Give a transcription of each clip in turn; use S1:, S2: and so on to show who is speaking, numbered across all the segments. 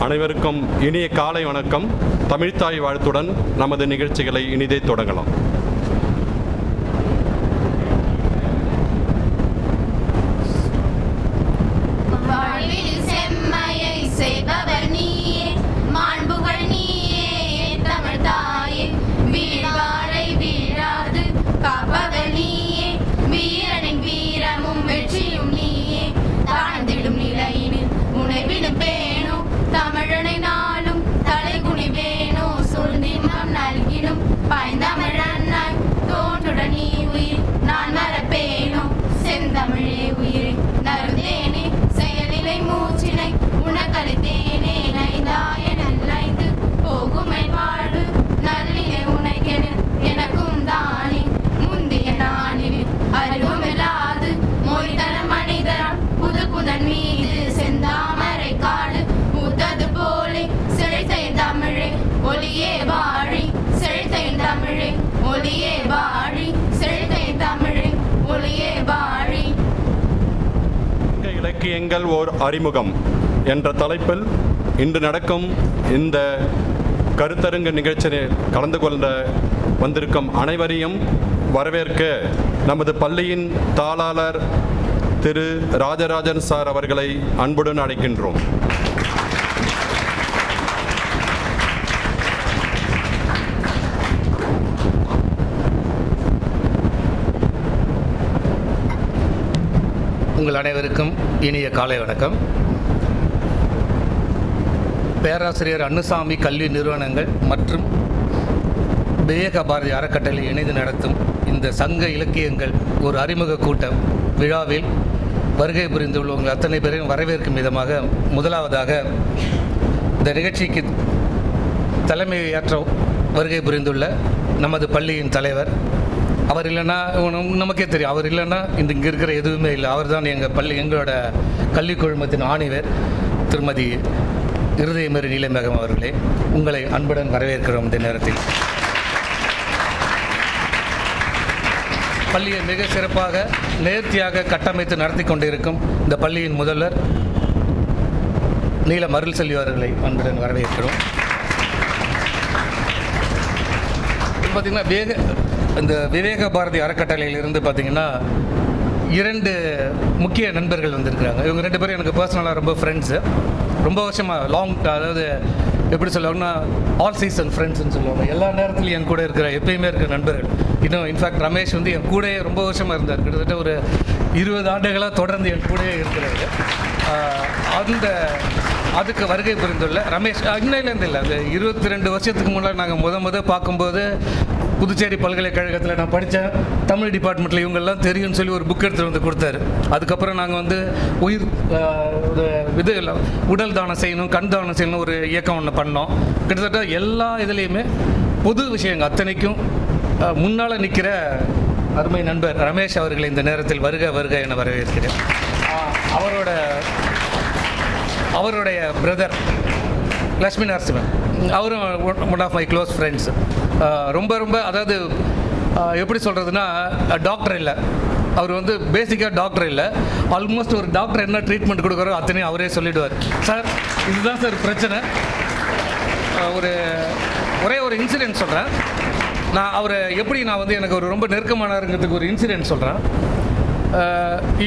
S1: அனைவருக்கும் இனிய காலை வணக்கம். தமிழ்த்தாய் வாழ்த்துடன் நமது நிகழ்ச்சிகளை இனிதே தொடங்கலாம்.
S2: தமிழனை நாளும் தலைகுனி வேணோ சொல்லினம் நல்கினும் பாய்ந்தமிழன்னாய் தோன்றுடன் நீ உயிர் நான் மறப்பேனோ செந்தமிழே உயிரே நருந்தேனே செயலிலை மூச்சினை உனக்களித்தேனே நைந்தாய நல்லைந்து போகுமை வாழ்வு நல்லினை உனைக்கென எனக்கும் தானே முந்திய நாளில் அறிவுமில்லாது மொழிதர மனிதரால் புது புதன் மீது செந்தாமரை காடு பூத்தது போலே செழித்தை தமிழே ஒளியே வாழி செழித்தை தமிழே ஒளியே வாழி செழித்தை தமிழே ஒளியே வாழி.
S1: இலக்கியங்கள் ஓர் அறிமுகம் என்ற தலைப்பில் இன்று நடக்கும் இந்த கருத்தரங்கு நிகழ்ச்சியில் கலந்து கொள்ள வந்திருக்கும் அனைவரையும் வரவேற்க நமது பள்ளியின் தாளாளர் திரு ராஜராஜன் சார் அவர்களை அன்புடன் அழைக்கின்றோம்.
S3: உங்கள் அனைவருக்கும் இனிய காலை வணக்கம். பேராசிரியர் அன்னுசாமி கல்வி நிறுவனங்கள் மற்றும் விவேக பாரதி அறக்கட்டளை இணைந்து நடத்தும் இந்த சங்க இலக்கியங்கள் ஒரு அறிமுக கூட்டம் விழாவில் வருகை புரிந்துள்ள உங்கள் அத்தனை பேரையும் வரவேற்கும் விதமாக முதலாவதாக இந்த நிகழ்ச்சிக்கு தலைமையேற்ற வருகை புரிந்துள்ள நமது பள்ளியின் தலைவர், அவர் இல்லைன்னா நமக்கே தெரியும், அவர் இல்லைன்னா இங்கே இருக்கிற எதுவுமே இல்லை. அவர் தான் எங்களோட கல்வி குழுமத்தின் ஆணிவர் திருமதி இருதயமேரி நீலமேகம் அவர்களே, உங்களை அன்புடன் வரவேற்கிறோம். இந்த நேரத்தில் பள்ளியை மிக சிறப்பாக நேர்த்தியாக கட்டமைத்து நடத்தி கொண்டிருக்கும் இந்த பள்ளியின் முதல்வர் நீல மருள் செல்வி அவர்களை அன்புடன் வரவேற்கிறோம். பார்த்திங்கன்னா இந்த விவேக பாரதி அறக்கட்டளையிலிருந்து பார்த்திங்கன்னா 2 முக்கிய நண்பர்கள் வந்திருக்கிறாங்க. இவங்க 2 பேரும் எனக்கு பர்சனலாக ரொம்ப ஃப்ரெண்ட்ஸு, ரொம்ப வருஷமாக அதாவது எப்படி சொல்லுவாங்கன்னா ஆல் சீசன் ஃப்ரெண்ட்ஸ்ன்னு சொல்லுவாங்க. எல்லா நேரத்துலையும் என் கூட இருக்கிற எப்பயுமே இருக்கிற நண்பர்கள். இன்னும் இன்ஃபேக்ட் ரமேஷ் வந்து என் கூடயே ரொம்ப வருஷமாக இருந்தார். கிட்டத்தட்ட ஒரு 20 ஆண்டுகளாக தொடர்ந்து என் கூடயே இருக்கிறாரு. அதுக்கு வருகை புரிந்துள்ள ரமேஷ் இன்னையிலேருந்து இல்லை, அந்த 22 வருஷத்துக்கு முன்னாடி நாங்கள் முத பார்க்கும்போது புதுச்சேரி பல்கலைக்கழகத்தில் நான் படித்தேன், தமிழ் டிபார்ட்மெண்ட்டில் இவங்கெல்லாம் தெரியும்னு சொல்லி ஒரு புக் எடுத்துகிட்டு வந்து கொடுத்தாரு. அதுக்கப்புறம் நாங்கள் வந்து உடல் தானம் செய்யணும், கண் தானம் செய்யணும் ஒரு இயக்கம் ஒன்று பண்ணோம். கிட்டத்தட்ட எல்லா இதுலேயுமே பொது விஷயங்கள் அத்தனைக்கும் முன்னால் நிற்கிற அருமை நண்பர் ரமேஷ் அவர்களை இந்த நேரத்தில் வருக என வரவேற்கிறேன். அவருடைய பிரதர் லக்ஷ்மி நரசிம்மன், அவரும் one of my close friends. ரொம்ப அதாவது எப்படி சொல்கிறதுனா டாக்டர் இல்லை, அவர் வந்து பேசிக்காக டாக்டர் இல்லை, ஆல்மோஸ்ட் ஒரு டாக்டர் என்ன ட்ரீட்மெண்ட் கொடுக்குறோ அத்தனையும் அவரே சொல்லிவிடுவார். சார் இதுதான் சார் பிரச்சனை. ஒரே ஒரு இன்சிடென்ட் சொல்கிறேன். நான் வந்து எனக்கு ஒரு ரொம்ப நெருக்கமானங்கிறதுக்கு ஒரு இன்சிடென்ட் சொல்கிறேன்.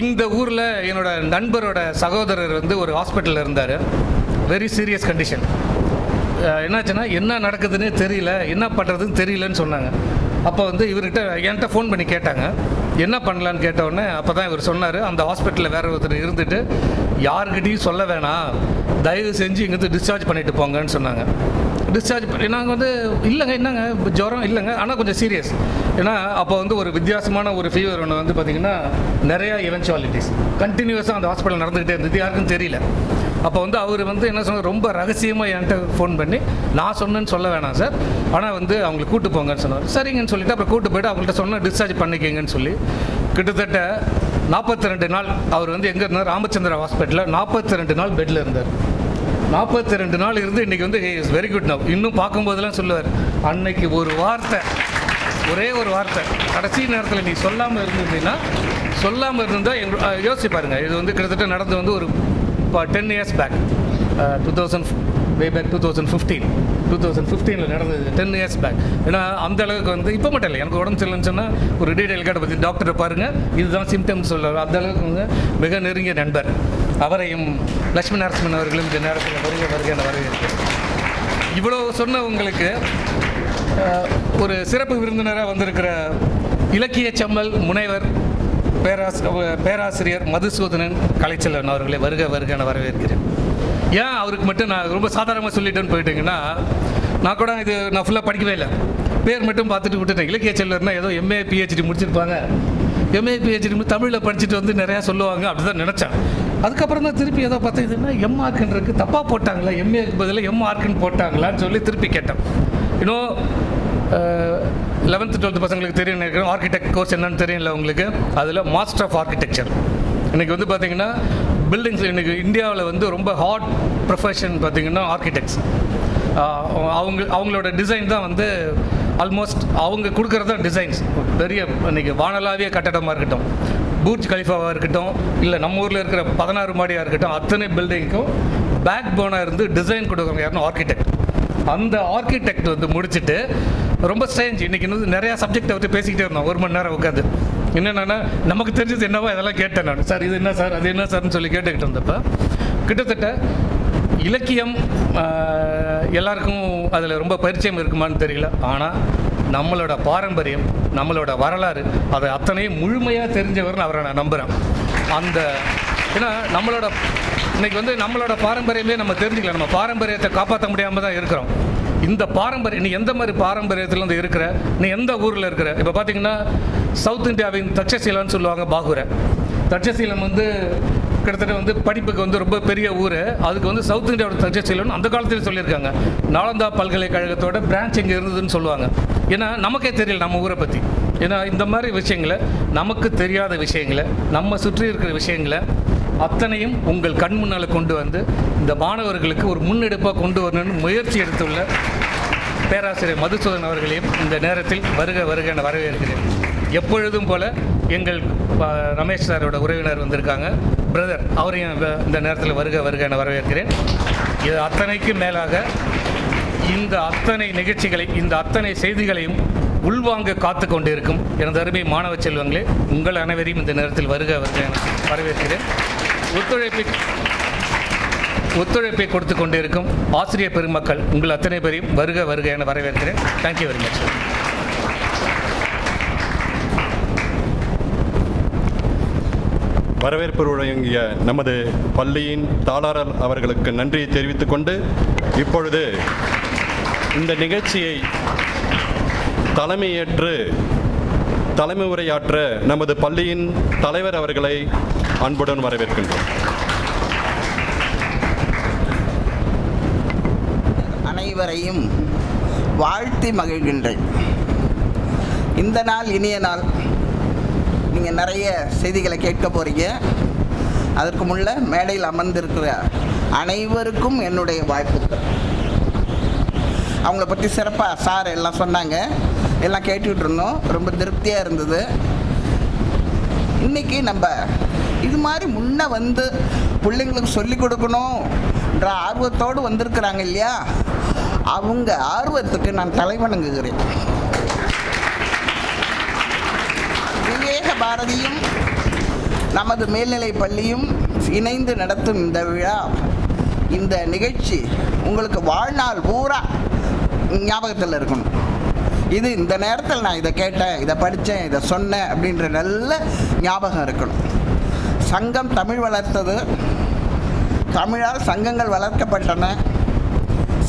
S3: இந்த ஊரில் என்னோட நண்பரோட சகோதரர் வந்து ஒரு ஹாஸ்பிட்டலில் இருந்தார். Very serious condition. என்னாச்சுன்னா என்ன நடக்குதுன்னே தெரியல, என்ன பண்ணுறதுன்னு தெரியலன்னு சொன்னாங்க. அப்போ வந்து என்கிட்ட ஃபோன் பண்ணி கேட்டாங்க என்ன பண்ணலான்னு கேட்டவுடனே அப்போ தான் இவர் சொன்னார், அந்த ஹாஸ்பிட்டலில் வேறு ஒருத்தர் இருந்துட்டு யாருக்கிட்டையும் சொல்ல வேணாம், தயவு செஞ்சு இங்கேருந்து டிஸ்சார்ஜ் பண்ணிட்டு போங்கன்னு சொன்னாங்க. டிஸ்சார்ஜ் பண்ணி நாங்கள் வந்து இல்லைங்க என்னங்க ஜுரம் இல்லைங்க, ஆனால் கொஞ்சம் சீரியஸ். ஏன்னா அப்போ வந்து ஒரு வித்தியாசமான ஒரு ஃபீவர் ஒன்று வந்து பார்த்திங்கன்னா நிறையா இவென்ச்சுவாலிட்டிஸ் கண்டினியூஸாக அந்த ஹாஸ்பிட்டல் நடந்துக்கிட்டே இருந்தது, யாருக்கும் தெரியல. அப்போ வந்து அவர் வந்து என்ன சொன்னார், ரொம்ப ரகசியமாக என்கிட்ட ஃபோன் பண்ணி நான் சொன்னேன்னு சொல்ல வேணாம் சார், ஆனால் வந்து அவங்களை கூட்டு போங்கன்னு சொன்னார். சரிங்கன்னு சொல்லிவிட்டு அப்புறம் கூட்டு போய்ட்டு அவங்கள்ட்ட சொன்னால் டிஸ்சார்ஜ் பண்ணிக்கங்கன்னு சொல்லி கிட்டத்தட்ட 42 நாள் அவர் வந்து எங்கே இருந்தார், ராமச்சந்திரா ஹாஸ்பிட்டலில் 42 நாள் பெட்டில் இருந்தார். 42 நாள் இருந்து இன்றைக்கி வந்து இஸ் வெரி குட் நவ். இன்னும் பார்க்கும்போதெல்லாம் சொல்லுவார், அன்னைக்கு ஒரு வார்த்தை, ஒரே ஒரு வார்த்தை கடைசி நேரத்தில் நீ சொல்லாமல் இருந்தீங்கன்னா, சொல்லாமல் இருந்தால் யோசிச்சு பாருங்கள். இது வந்து கிட்டத்தட்ட நடந்து வந்து ஒரு 10 years பேக். வே பேக் 2015 நடந்தது, 10 years பேக். ஏன்னா அந்த அளவுக்கு வந்து இப்போ மட்டும் இல்லை, எனக்கு உடம்பு சரியில்லைன்னு சொன்னால் ஒரு டீடைல் கேட்ட பற்றி டாக்டரை பாருங்கள், இதுதான் சிம்டம்ஸ் சொல்லுவார். அந்த அளவுக்கு வந்து மிக நெருங்கிய நண்பர். அவரையும் லட்சுமி நரசிம்மன் அவர்களும் இந்த நேரத்தில் வருகை வரவேற்கிறேன். இவ்வளோ சொன்னவங்களுக்கு ஒரு சிறப்பு விருந்தினராக வந்திருக்கிற இலக்கிய செம்மல் முனைவர் பேராசிரியர் மதுசூதனன் கலைச்செல்வன் அவர்களை வருக வரவேற்கிறேன். ஏன் அவருக்கு மட்டும் நான் ரொம்ப சாதாரணமாக சொல்லிட்டேன்னு போயிட்டீங்கன்னா, நான் கூட நான் ஃபுல்லாக படிக்கவே இல்லை, பேர் மட்டும் பார்த்துட்டு விட்டுட்டேன். இலக்கிய செல்வர்னா ஏதோ எம்ஏ பிஹெச்டி முடிச்சிருப்பாங்க, எம்ஏ பிஹெச்டி தமிழில் படிச்சுட்டு வந்து நிறையா சொல்லுவாங்க அப்படி தான் நினச்சேன். அதுக்கப்புறம் தான் திருப்பி ஏதோ பார்த்தா இதுன்னா எம்ஆர்க்குன்றதுக்கு தப்பாக போட்டாங்களா, எம்ஏக்கு பதிலாக எம்ஆர்க்குன்னு போட்டாங்களான்னு சொல்லி திருப்பி கேட்டேன். இன்னும் 11th 12th பசங்களுக்கு தெரியும் நினைக்கிறேன், ஆர்கிடெக்ட் கோர்ஸ் என்னன்னு தெரியல உங்களுக்கு. அதில் மாஸ்டர் ஆஃப் ஆர்கிடெக்சர். இன்றைக்கி வந்து பார்த்திங்கன்னா பில்டிங்ஸ் இன்றைக்கி இந்தியாவில் வந்து ரொம்ப ஹாட் ப்ரொஃபஷன் பார்த்திங்கன்னா ஆர்கிடெக்ட்ஸ். அவங்களோட டிசைன் தான் வந்து ஆல்மோஸ்ட் அவங்க கொடுக்குறது தான் டிசைன்ஸ். பெரிய இன்றைக்கி வானளாவிய கட்டடமாக இருக்கட்டும், பூர்ஜ் கலிஃபாவாக இருக்கட்டும், இல்லை நம்ம ஊரில் இருக்கிற 16 மாடியாக இருக்கட்டும், அத்தனை பில்டிங்க்கும் பேக் போனாக இருந்து டிசைன் கொடுக்குறவங்க யாருன்னா ஆர்கிடெக்ட். அந்த ஆர்கிடெக்ட் வந்து முடிச்சுட்டு ரொம்ப ஸ்ட்ரேஞ்ச். இன்றைக்கி வந்து நிறையா சப்ஜெக்டை பற்றி பேசிக்கிட்டே இருந்தோம் 1 மணி நேரம் உட்காந்து. என்னென்னா நமக்கு தெரிஞ்சது என்னவோ அதெல்லாம் கேட்டேன் நான். சார் இது என்ன சார், அது என்ன சார்னு சொல்லி கேட்டுக்கிட்டு இருந்தப்போ கிட்டத்தட்ட இலக்கியம் எல்லாருக்கும் அதில் ரொம்ப பரிச்சயம் இருக்குமான்னு தெரியல. ஆனால் நம்மளோட பாரம்பரியம், நம்மளோட வரலாறு, அதை அத்தனையும் முழுமையாக தெரிஞ்சவர்னு அவரை நான் நம்புகிறேன். ஏன்னா இன்றைக்கி வந்து நம்மளோட பாரம்பரியமே நம்ம தெரிஞ்சுக்கல, நம்ம பாரம்பரியத்தை காப்பாற்ற முடியாமல் தான் இருக்கிறோம். இந்த பாரம்பரியம் நீ எந்த மாதிரி பாரம்பரியத்தில் வந்து இருக்கிற, நீ எந்த ஊரில் இருக்கிற. இப்போ பார்த்தீங்கன்னா சவுத் இந்தியாவின் தட்சசீலம்னு சொல்லுவாங்க பாகூரை. தட்சசீலம் வந்து கிட்டத்தட்ட வந்து படிப்புக்கு வந்து ரொம்ப பெரிய ஊர். அதுக்கு வந்து சவுத் இந்தியாவோட தட்சசீலம்னு அந்த காலத்தில் சொல்லியிருக்காங்க. நாலந்தா பல்கலைக்கழகத்தோட பிரான்ச் இங்கே இருந்ததுன்னு சொல்லுவாங்க. ஏன்னா நமக்கே தெரியல நம்ம ஊரை பற்றி. ஏன்னா இந்த மாதிரி விஷயங்களை, நமக்கு தெரியாத விஷயங்களை, நம்ம சுற்றி இருக்கிற விஷயங்களை அத்தனையும் உங்கள் கண் முன்னால் கொண்டு வந்து இந்த மாணவர்களுக்கு ஒரு முன்னெடுப்பாக கொண்டு வரணும்னு முயற்சி எடுத்துள்ள பேராசிரியர் மதுசூதன் அவர்களையும் இந்த நேரத்தில் வருக என வரவேற்கிறேன். எப்பொழுதும் போல எங்கள் ரமேஷ் சாரோட உறவினர் வந்திருக்காங்க, பிரதர், அவரையும் இந்த நேரத்தில் வருக என வரவேற்கிறேன். இது அத்தனைக்கு மேலாக இந்த அத்தனை நிகழ்ச்சிகளை, இந்த அத்தனை செய்திகளையும் உள்வாங்க காத்து கொண்டு இருக்கும் எனது அருமை மாணவ செல்வங்களே, உங்கள் அனைவரையும் இந்த நேரத்தில் வருக என வரவேற்கிறேன். ஒத்துழைப்பை கொடுத்து கொண்டிருக்கும் ஆசிரியர் பெருமக்கள் உங்கள் அத்தனை பேரையும் வருக என வரவேற்கிறேன். Thank you very much.
S1: வரவேற்பு வழங்கிய நமது பள்ளியின் தாளாளர் அவர்களுக்கு நன்றியை தெரிவித்துக் கொண்டு, இப்பொழுது இந்த நிகழ்ச்சியை தலைமையேற்று தலைமை உரையாற்ற நமது பள்ளியின் தலைவர் அவர்களை அன்புடன் வரவேற்கின்றோம்.
S4: அனைவரையும் வாழ்த்தி மகிழ்கின்றேன். இந்த நாள் இனிய நாள். நீங்கள் நிறைய செய்திகளை கேட்க போகிறீங்க. அதற்கு முன்ன மேடையில் அமர்ந்திருக்கிற அனைவருக்கும் என்னுடைய வாழ்த்துக்கள். அவங்கள பற்றி சிறப்பாக சார் எல்லாம் சொன்னாங்க, எல்லாம் கேட்டுக்கிட்டு இருந்தோம். ரொம்ப திருப்தியாக இருந்தது. இன்றைக்கி நம்ம இது மாதிரி முன்னே வந்து பிள்ளைங்களுக்கு சொல்லிக் கொடுக்கணுன்ற ஆர்வத்தோடு வந்திருக்கிறாங்க இல்லையா, அவங்க ஆர்வத்துக்கு நான் தலைவணங்குகிறேன். விவேக பாரதியும் நமது மேல்நிலை பள்ளியும் இணைந்து நடத்தும் இந்த விழா, இந்த நிகழ்ச்சி உங்களுக்கு வாழ்நாள் பூரா ஞாபகத்தில் இருக்கணும். இது இந்த நேரத்தில் நான் இதை கேட்டேன், இதை படித்தேன், இதை சொன்னேன் அப்படின்ற நல்ல ஞாபகம் இருக்கணும். சங்கம் தமிழ் வளர்த்தது, தமிழால் சங்கங்கள் வளர்க்கப்பட்டன.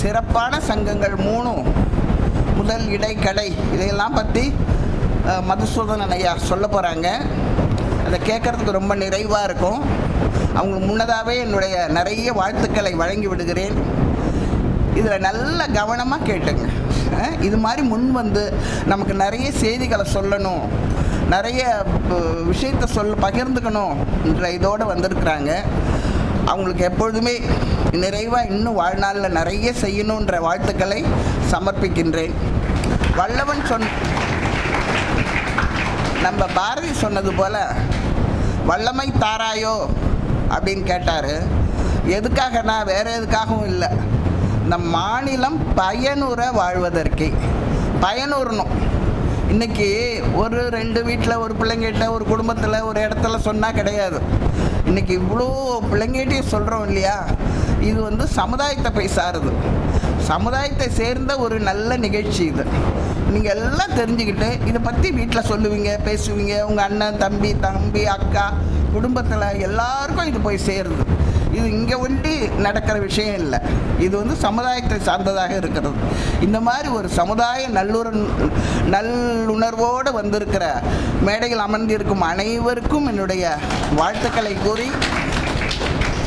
S4: சிறப்பான சங்கங்கள் 3, முதல், இடை, கடை, இதையெல்லாம் பற்றி மதுசூதனன் ஐயா சொல்ல போகிறாங்க. அதை கேட்குறதுக்கு ரொம்ப நிறைவாக இருக்கும். அவங்களுக்கு முன்னதாகவே என்னுடைய நிறைய வாழ்த்துக்களை வழங்கி விடுகிறேன். இதில் நல்ல கவனமாக கேட்டுங்க. இது மாதிரி முன் வந்து நமக்கு நிறைய செய்திகளை சொல்லணும், நிறைய விஷயத்தை பகிர்ந்துக்கணுன்ற இதோடு வந்திருக்கிறாங்க. அவங்களுக்கு எப்பொழுதுமே நிறைவாக இன்னும் வாழ்நாளில் நிறைய செய்யணுன்ற வாழ்த்துக்களை சமர்ப்பிக்கின்றேன். வல்லவன் நம்ம பாரதி சொன்னது போல் வல்லமை தாராயோ அப்படின்னு கேட்டார். எதுக்காகனா வேற எதுக்காகவும் இல்லை, இந்த மாநிலம் பயனுற வாழ்வதற்கே பயனுறணும். இன்றைக்கி ஒரு 2 வீட்டில் ஒரு பிள்ளைங்கிட்ட ஒரு குடும்பத்தில் ஒரு இடத்துல சொன்னால் கிடையாது. இன்றைக்கி இவ்வளோ பிள்ளைங்கிட்டையும் சொல்கிறோம் இல்லையா? இது வந்து சமுதாயத்தை போய் சாருது, சமுதாயத்தை சேர்ந்த ஒரு நல்ல நிகழ்ச்சி இது. நீங்கள் எல்லாம் தெரிஞ்சுக்கிட்டு இதை பற்றி வீட்டில் சொல்லுவீங்க, பேசுவீங்க. உங்கள் அண்ணன், தம்பி, அக்கா, குடும்பத்தில் எல்லாருக்கும் இது போய் சேருது. இது இங்கே ஒண்டி நடக்கிற விஷயம் இல்லை, இது வந்து சமுதாயத்தை சார்ந்ததாக இருக்கிறது. இந்த மாதிரி ஒரு சமுதாய நல்லுணர்வோடு வந்திருக்கிற மேடையில் அமர்ந்திருக்கும் அனைவருக்கும் என்னுடைய வாழ்த்துக்களை கூறி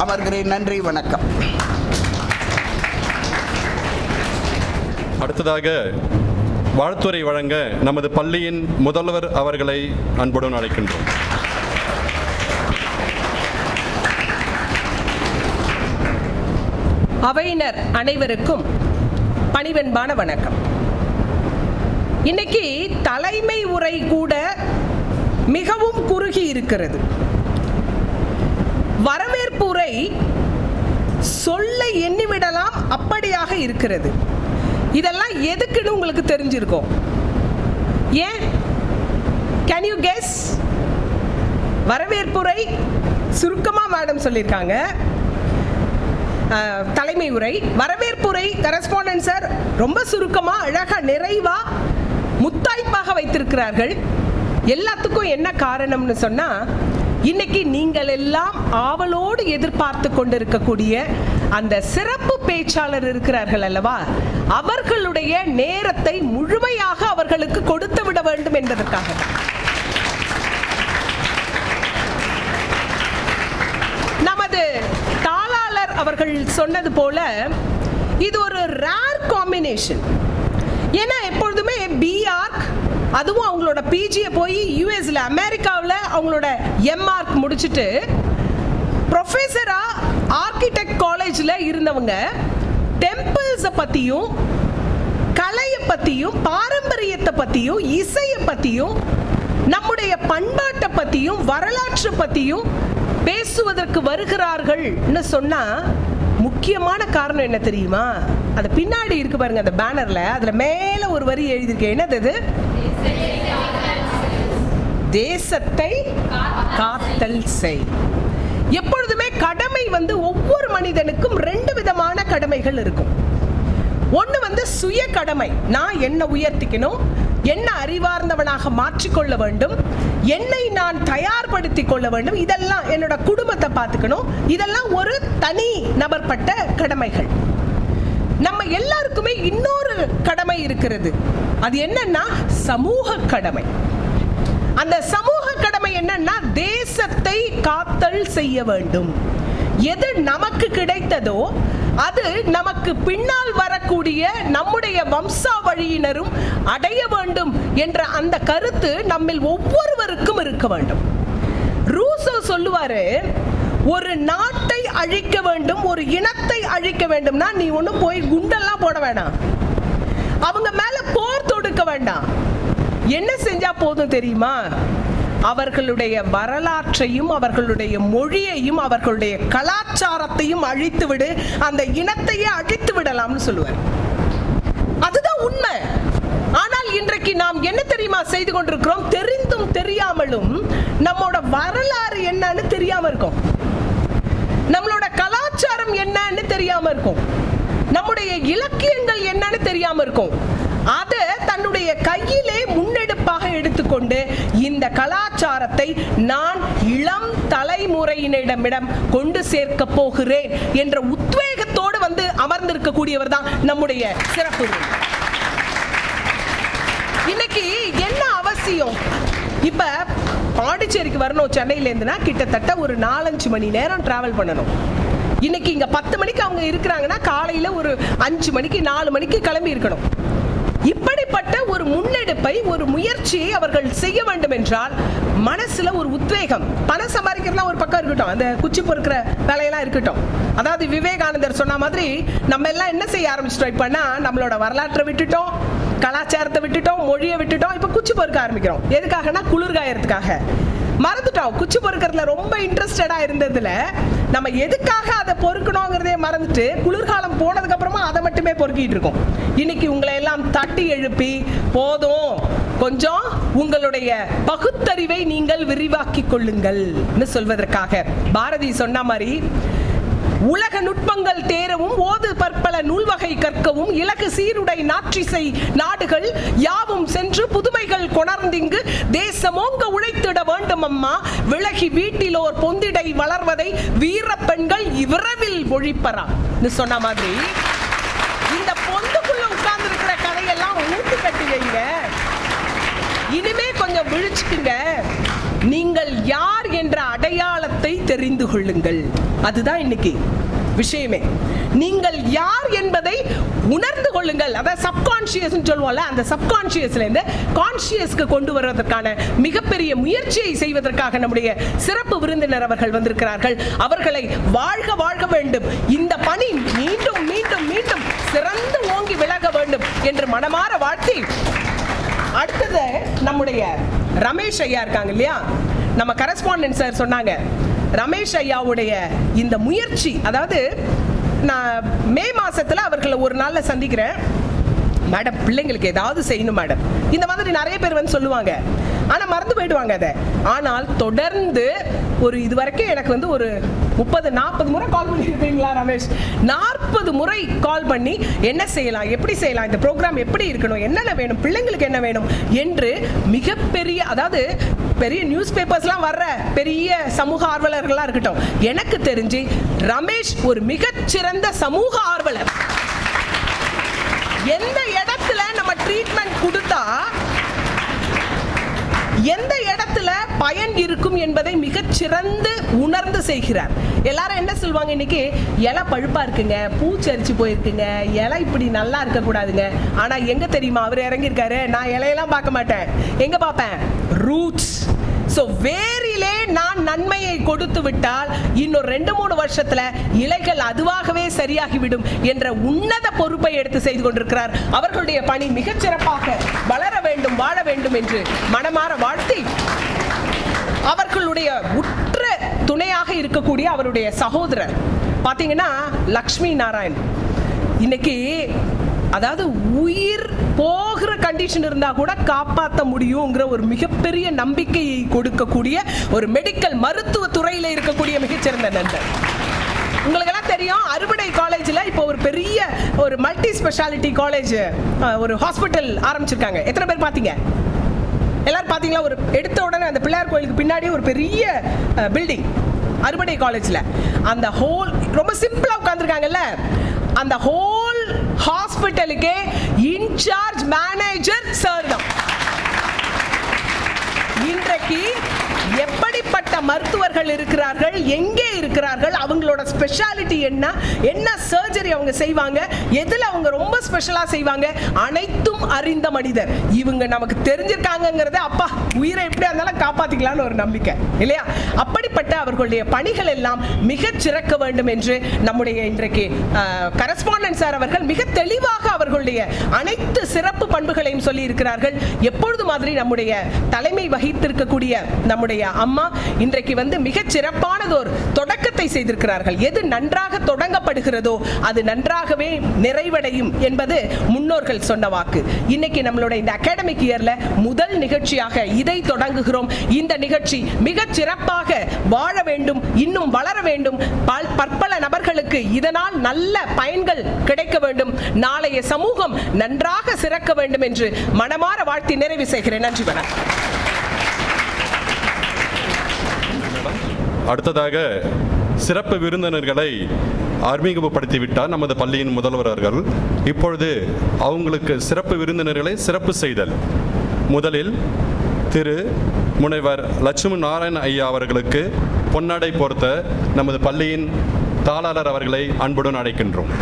S4: அமர்கிறேன். நன்றி, வணக்கம்.
S1: அடுத்ததாக வாழ்த்துரை வழங்க நமது பள்ளியின் முதல்வர் அவர்களை அன்புடன் அழைக்கின்றோம்.
S5: அவையினர் அனைவருக்கும் பணிவன்பான வணக்கம். இன்னைக்கு தலைமை உரை கூட மிகவும் குறுகி இருக்கிறது. வரவேற்பு உரை சொல்ல எண்ணிவிடலாம் அப்படியாக இருக்கிறது. இதெல்லாம் எதுக்குன்னு உங்களுக்கு தெரிஞ்சிருக்கும். ஏன்? Can you guess? வரவேற்புரை சுருக்கமா மேடம் சொல்லியிருக்காங்க. தலைமை உரை, வரவேற்புரை கரஸ்பாண்டன்ட் சார் ரொம்ப சுருக்கமா அழகா நிறைவா முத்தாய்ப்பாக வைத்திருக்கிறார்கள். எல்லாத்துக்கும் என்ன காரணம்னு சொன்னா, இன்னைக்கு நீங்கள் எல்லாம் ஆவலோடு எதிர்பார்த்து கொண்டிருக்கக்கூடிய அந்த சிறப்பு பேச்சாளர் இருக்கிறார்கள் அல்லவா, அவர்களுடைய நேரத்தை முழுமையாக அவர்களுக்கு கொடுத்து விட வேண்டும் என்பதற்காக. நமது தாளாளர் அவர்கள் சொன்னது போல இது ஒரு ரேர் காம்பினேஷன். ஏன்னா எப்பொழுதுமே பிஆர்க், அதுவும் அவங்களோட பிஜியை போய் யூஎஸ்ல அமெரிக்காவில் அவங்களோட எம்ஆர்க் முடிச்சுட்டு ப்ரொஃபஸரா ஆர்கிடெக்ட் காலேஜில் இருந்தவங்க டெம்பிள்ஸை பற்றியும் கலையை பற்றியும் பாரம்பரியத்தை பற்றியும் இசையை பற்றியும் நம்முடைய பண்பாட்டை பற்றியும் வரலாற்றை பற்றியும் பேசுவதற்கு வருகிறார்கள்னு சொன்னா முக்கியமான காரணம் என்ன தெரியுமா? அது பின்னாடி இருக்கு பாருங்க, அந்த பேனர்ல, அதுல மேல ஒரு வரி எழுதியிருக்கேன். என்னது? தேசத்தை காத்தல் செய். எப்பொழுதுமே கடமை வந்து ஒவ்வொரு மனிதனுக்கும் 2 விதமான கடமைகள் இருக்கும். ஒன்று வந்து சுய கடமை, நான் என்ன உயர்த்திக்கணும், என்ன அறிவார்ந்தவனாக மாற்றிக்கொள்ள வேண்டும், என்னை நான் தயார்படுத்திக் கொள்ள வேண்டும், இதெல்லாம் என்னோட குடும்பத்தை பார்த்துக்கணும், இதெல்லாம் ஒரு தனி நபர்பட்ட கடமைகள். நம்ம எல்லாருக்குமே இன்னொரு கடமை இருக்கிறது. அது என்னன்னா சமூக கடமை. அந்த சமூக கடமை என்னன்னா தேசத்தை காத்தல் செய்ய வேண்டும். எது நமக்கு கிடைத்ததோ அது நமக்கு பின்னால் வரக்கூடிய நம்முடைய வம்சாவழியினரும் அடைய வேண்டும் என்ற அந்த கருத்து நம்மில் ஒவ்வொருவருக்கும் இருக்க வேண்டும். ரூசோ சொல்லுவாரு, ஒரு நாட்டை அழிக்க வேண்டும், ஒரு இனத்தை அழிக்க வேண்டும்னா நீ ஒன்னும் போய் குண்டெல்லாம் போட வேண்டாம், அவங்க மேல போர் தொடுக்க வேண்டாம். என்ன செஞ்சா போதும் தெரியுமா? அவர்களுடைய வரலாற்றையும் அவர்களுடைய மொழியையும் அவர்களுடைய கலாச்சாரத்தையும் அழித்து விடு, அந்த இனத்தையே அழித்து விடலாம்னு சொல்லுவார். அதுதான் உண்மை. ஆனால் இன்றைக்கு நாம் என்ன தெரியுமா செய்து கொண்டிருக்கிறோம்? தெரிந்தும் தெரியாமலும் நம்மளோட வரலாறு என்னன்னு தெரியாம இருக்கும், நம்மளோட கலாச்சாரம் என்னன்னு தெரியாம இருக்கும், நம்முடைய இலக்கியங்கள் என்னன்னு தெரியாம இருக்கும். அதை தன்னுடைய கையிலே முன்னெடுப்பாக எடுத்துக்கொண்டு இந்த கலாச்சாரத்தை நான் இளம் தலைமுறையினரிடம் கொண்டு சேர்க்க போகிறேன் என்ற உத்வேகத்தோடு வந்து அமர்ந்திருக்கக்கூடியவர் தான் நம்முடைய சிறப்பு. இன்னைக்கு என்ன அவசியம்? இப்ப பாண்டிச்சேரிக்கு வரணும் சென்னையில இருந்துனா கிட்டத்தட்ட ஒரு 4-5 மணி நேரம் டிராவல் பண்ணணும். இன்னைக்கு இங்க 10 மணிக்கு அவங்க இருக்கிறாங்கன்னா காலையில ஒரு 5 மணிக்கு 4 மணிக்கு கிளம்பி இருக்கணும். இப்படிப்பட்ட ஒரு முன்னெடுப்பை, ஒரு முயற்சியை அவர்கள் செய்ய வேண்டும் என்றால் மனசுல ஒரு உத்வேகம். பணம் சம்பாதிக்கிறதுலாம் ஒரு பக்கம் இருக்கட்டும், அந்த குச்சி பொறுக்கிற வேலையெல்லாம் இருக்கட்டும். அதாவது விவேகானந்தர் சொன்ன மாதிரி நம்ம எல்லாம் என்ன செய்ய ஆரம்பிச்சிட்டோம் இப்பன்னா, நம்மளோட வரலாற்றை விட்டுட்டோம், கலாச்சாரத்தை விட்டுட்டோம், மொழியை விட்டுட்டோம், இப்ப குச்சி பொறுக்க ஆரம்பிக்கிறோம். எதுக்காகனா குளிர்காயறதுக்காக. மறந்துட்டோம். குச்சி பொறுக்கிறதுல ரொம்ப இன்ட்ரெஸ்டடா இருந்ததுல நம்ம எதுக்காக அதை பொறுக்கணுங்கிறதே மறந்துட்டு குளிர்காலம் போனதுக்கு அப்புறமா அதை மட்டுமே பொறுக்கிட்டு இருக்கோம். இன்னைக்கு உங்களை எல்லாம் தட்டி எழுப்பி போதும், கொஞ்சம் உங்களுடைய பகுத்தறிவை நீங்கள் விரிவாக்கிக் கொள்ளுங்கள் சொல்வதற்காக பாரதி சொன்ன மாதிரி, உலக நுட்பங்கள் தேரவும் ஓது பற்பல நூல்வகை கற்கவும் இலகு சீருடை நாற்றிசை நாடுகள் யாவும் சென்று புதுமைகள் கொணர்ந்திங்கு தேசமோங்க உழைத்திட வேண்டும் அம்மா, விலகி வீட்டிலோர் பொந்திடை வளர்வதை வீர பெண்கள் விரைவில் ஒழிப்பரா சொன்ன மாதிரி, இந்த பொந்துக்குள்ள உட்கார்ந்து இருக்கிற கதையெல்லாம் ஊட்டு கட்டி வைங்க. இனிமே கொஞ்சம் விழிச்சுக்குங்க. நீங்கள் யார் என்ற அடையாளத்தை தெரிந்து கொள்ளுங்கள். அதுதான் இன்னைக்கு விஷயமே. நீங்கள் யார் என்பதை உணர்ந்து கொள்ளுங்கள். அதாவது சப்கான்ஷியஸ் சொல்லுவோம்ல, அந்த சப்கான்ஷியஸ்ல இருந்து கான்ஷியஸ்க்கு கொண்டு வருவதற்கான மிகப்பெரிய முயற்சியை செய்வதற்காக நம்முடைய சிறப்பு விருந்தினர் அவர்கள் வந்திருக்கிறார்கள். அவர்களை வாழ்க வாழ்க வேண்டும், இந்த பணி மீண்டும் மீண்டும் மீண்டும் சிறந்து ஓங்கி விலக வேண்டும் என்று மனமாற வாழ்த்தி, அடுத்தது நம்முடைய ரமேஷ் ஐயா இருக்காங்க இல்லையா, நம்ம கரஸ்பாண்டன்ட் சார் சொன்னாங்க, ரமேஷ் ஐயாவுடைய இந்த முயற்சி, அதாவது நான் மே மாசத்துல அவர்களை ஒரு நாள்ல சந்திக்கிறேன். மேடம், பிள்ளைங்களுக்கு ஏதாவது செய்யணும் மேடம், இந்த மாதிரி நிறைய பேர் வந்து சொல்லுவாங்க, ஆனா மறந்து போயிடுவாங்க அதை. ஆனால் தொடர்ந்து ஒரு இதுவரைக்கும் எனக்கு வந்து ஒரு 30-40 முறை கால் பண்ணியிருக்கீங்களா ரமேஷ்? 40 முறை கால் பண்ணி என்ன செய்யலாம், எப்படி செய்யலாம், இந்த ப்ரோக்ராம் எப்படி இருக்கணும், என்னென்ன வேணும், பிள்ளைங்களுக்கு என்ன வேணும் என்று மிகப்பெரிய, அதாவது பெரிய நியூஸ் பேப்பர்ஸ்லாம் வர்ற பெரிய சமூக ஆர்வலர்களா இருக்கட்டும், எனக்கு தெரிஞ்சு ரமேஷ் ஒரு மிகச்சிறந்த சமூக ஆர்வலர். எந்த இடத்துல நம்ம ட்ரீட்மெண்ட் கொடுத்தா எந்த இடத்துல பயன் இருக்கும் என்பதை மிகச்சிறந்து உணர்ந்து செய்கிறார். எல்லாரும் என்ன சொல்லுவாங்க, இன்னைக்கு இலை பழுப்பா இருக்குங்க, பூச்சரிச்சு போயிருக்குங்க, இலை இப்படி நல்லா இருக்க கூடாதுங்க. ஆனா எங்க தெரியுமா அவர் இறங்கியிருக்காரு? நான் இலையெல்லாம் பார்க்க மாட்டேன், எங்க பார்ப்பேன்? ரூட்ஸ். சோ வேரிலே நான் நன்மையை கொடுத்து விட்டால் இன்னும் 2-3 வருஷத்துல இலைகள் அதுவாகவே சரியாகிவிடும் என்ற உன்னத பொறுப்பை எடுத்து செய்து கொண்டிருக்கிறார். அவர்களுடைய பணி மிகச் சிறப்பாக வளர வேண்டும், வாழ வேண்டும் என்று மனமாற வாழ்த்தி, அவர்களுடைய உற்ற துணையாக இருக்கக்கூடிய அவருடைய சகோதரர் பாத்தீங்கன்னா லக்ஷ்மி நாராயண், இன்னைக்கு அதாவது உயிர் போகிற கண்டிஷன் இருந்தா கூட காப்பாற்ற முடியுங்கிற ஒரு மிகப்பெரிய நம்பிக்கையை கொடுக்கக்கூடிய ஒரு மெடிக்கல் மருத்துவ துறையில இருக்கக்கூடிய மிகச்சிறந்த நண்பர். உங்களுக்கு எல்லாம் தெரியும், அறுபடை காலேஜ்ல இப்போ ஒரு பெரிய ஒரு மல்டி ஸ்பெஷாலிட்டி காலேஜ், ஒரு ஹாஸ்பிட்டல் ஆரம்பிச்சிருக்காங்க. எத்தனை பேர் பாத்தீங்க? எல்லாரும் பாத்தீங்களா? ஒரு எடுத்த உடனே அந்த பிள்ளையார் கோயிலுக்கு பின்னாடி ஒரு பெரிய பில்டிங் அறுபடை காலேஜ்ல, அந்த ஹோல் ரொம்ப சிம்பிளா உட்கார்ந்துருக்காங்கல்ல, அந்த ஹோல் ஹாஸ்பிட்டலுக்கே இன்சார்ஜ் மேனேஜர் சார் தான். இன்றைக்கு எப்படிப்பட்ட மருத்துவர்கள் இருக்கிறார்கள், எங்கே இருக்கிறார்கள், அவங்களோட ஸ்பெஷாலிட்டி என்ன, என்ன சர்ஜரி அவங்க செய்வாங்க, எதுல அவங்க ரொம்ப ஸ்பெஷலா செய்வாங்க, அனைத்தும் அறிந்த மனிதர். இவங்க நமக்கு தெரிஞ்சிருக்காங்கிறத அப்பா உயிரை எப்படி இருந்தாலும் காப்பாத்திக்கலாம்னு ஒரு நம்பிக்கை இல்லையா? அப்படிப்பட்ட அவர்களுடைய பணிகள் எல்லாம் மிக சிறக்க வேண்டும் என்று நம்முடைய இன்றைக்கு கரஸ்பாண்டன்ட் சார் அவர்கள் மிக தெளிவாக அவர்களுடைய அனைத்து சிறப்பு பண்புகளையும் சொல்லி இருக்கிறார்கள். எப்பொழுது மாதிரி நம்முடைய தலைமை வகித்திருக்கக்கூடிய நம்முடைய அம்மா இன்றைக்கு வந்து மிகச் சிறப்பானதோர் தொடக்கத்தை செய்திருக்கிறார்கள். எது நன்றாக தொடங்கப்படுகிறதோ அது நன்றாகவே நிறைவடையும் என்பது முன்னோர்கள் சொன்ன வாக்கு. இன்னைக்கு நம்மளோட இந்த அகாடமிக் இயர்ல முதல் நிகழ்ச்சியாக இதை தொடங்குகிறோம். இந்த நிகழ்ச்சி மிகச் சிறப்பாக வாழ வேண்டும், இன்னும் வளர வேண்டும், பற்பல நபர்களுக்கு இதனால் நல்ல பயன்கள் கிடைக்க வேண்டும், நாளைய சமூகம் நன்றாக சிறக்க வேண்டும் என்று மனமாற வாழ்த்தி நிறைவு செய்கிறேன். நன்றி, வணக்கம்.
S1: அடுத்ததாக சிறப்பு விருந்தினர்களை அறிமுகப்படுத்திவிட்டார் நமது பள்ளியின் முதல்வர் அவர்கள். இப்பொழுது அவங்களுக்கு சிறப்பு விருந்தினர்களை சிறப்பு செய்தல். முதலில் திரு முனைவர் லட்சுமி நாராயண ஐயா அவர்களுக்கு பொன்னாடை போர்த்த நமது பள்ளியின் தாளாளர் அவர்களை அன்புடன் அழைக்கின்றோம்.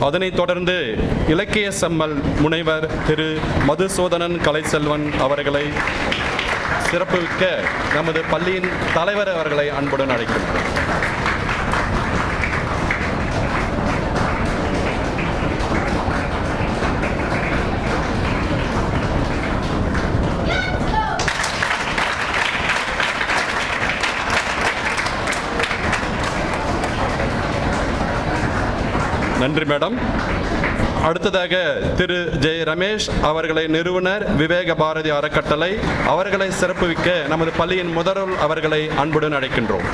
S1: அதனைத் தொடர்ந்து இலக்கிய செம்மல் முனைவர் திரு மதுசூதனன் கலைச்செல்வன் அவர்களை சிறப்புமிக்க நமது பள்ளியின் தலைவர் அவர்களை அன்புடன் அழைக்கின்றோம். நன்றி மேடம். அடுத்ததாக திரு ஜெய ரமேஷ் அவர்களை நிறுவனர் விவேக பாரதி அறக்கட்டளை அவர்களை சிறப்புவிக்க நமது பள்ளியின் முதல்வர் அவர்களை அன்புடன் அழைக்கின்றோம்.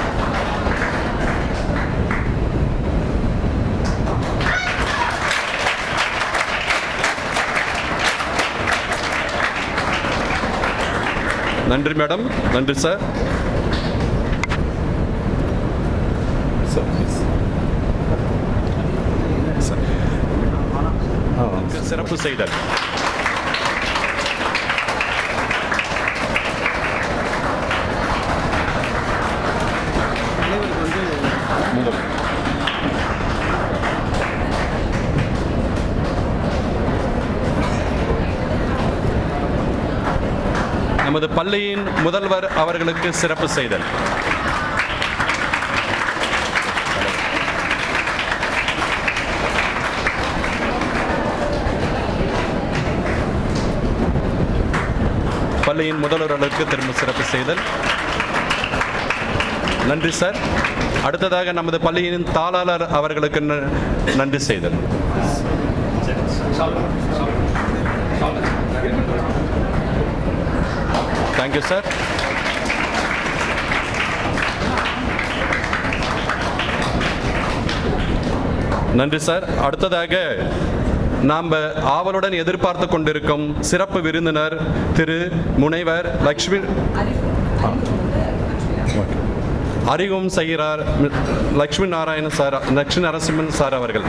S1: நன்றி மேடம். நன்றி சார். சிறப்பு செய்தல். நமது பள்ளியின் முதல்வர் அவர்களுக்கு சிறப்பு செய்தல். பள்ளியின் முதல்வர்களுக்கு திரும்ப சிறப்பு செய்தல். நன்றி சார். அடுத்ததாக நமது பள்ளியின் தாளாளர் அவர்களுக்கு நன்றி செய்தல். Thank you sir. நன்றி சார். அடுத்ததாக நாம் ஆவலுடன் எதிர்பார்த்து கொண்டிருக்கும் சிறப்பு விருந்தினர் திரு முனைவர் அறிவும் செய்கிறார் லட்சுமி நாராயண சார், லட்சுமி நரசிம்மன் சார் அவர்கள்.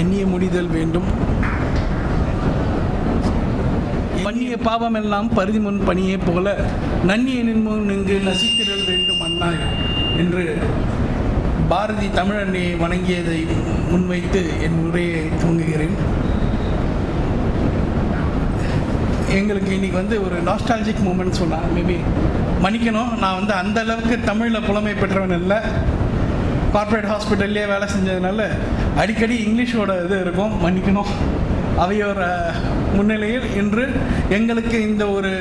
S6: எண்ணிய முடிதல் வேண்டும். பண்ணிய பாவமெல்லாம் பரிதி முன் பணியே போல நன்னிய நின்முன் இங்கு நசித்திடல் வேண்டும் அண்ணாய் என்று பாரதி தமிழன்னையை வணங்கியதை முன்வைத்து என் உரையை துவங்குகிறேன். எங்களுக்கு இன்றைக்கி ஒரு நாஸ்டாலஜிக் மூமெண்ட் சொன்னால் மேபி மன்னிக்கணும். நான் அந்த அளவுக்கு தமிழில் புலமை பெற்றவன் இல்லை. கார்ப்பரேட் ஹாஸ்பிட்டல்லே வேலை செஞ்சதுனால அடிக்கடி இங்கிலீஷோட இது இருக்கும், மன்னிக்கணும். அவையோர் முன்னிலையில் இன்று எங்களுக்கு இந்த ஒரு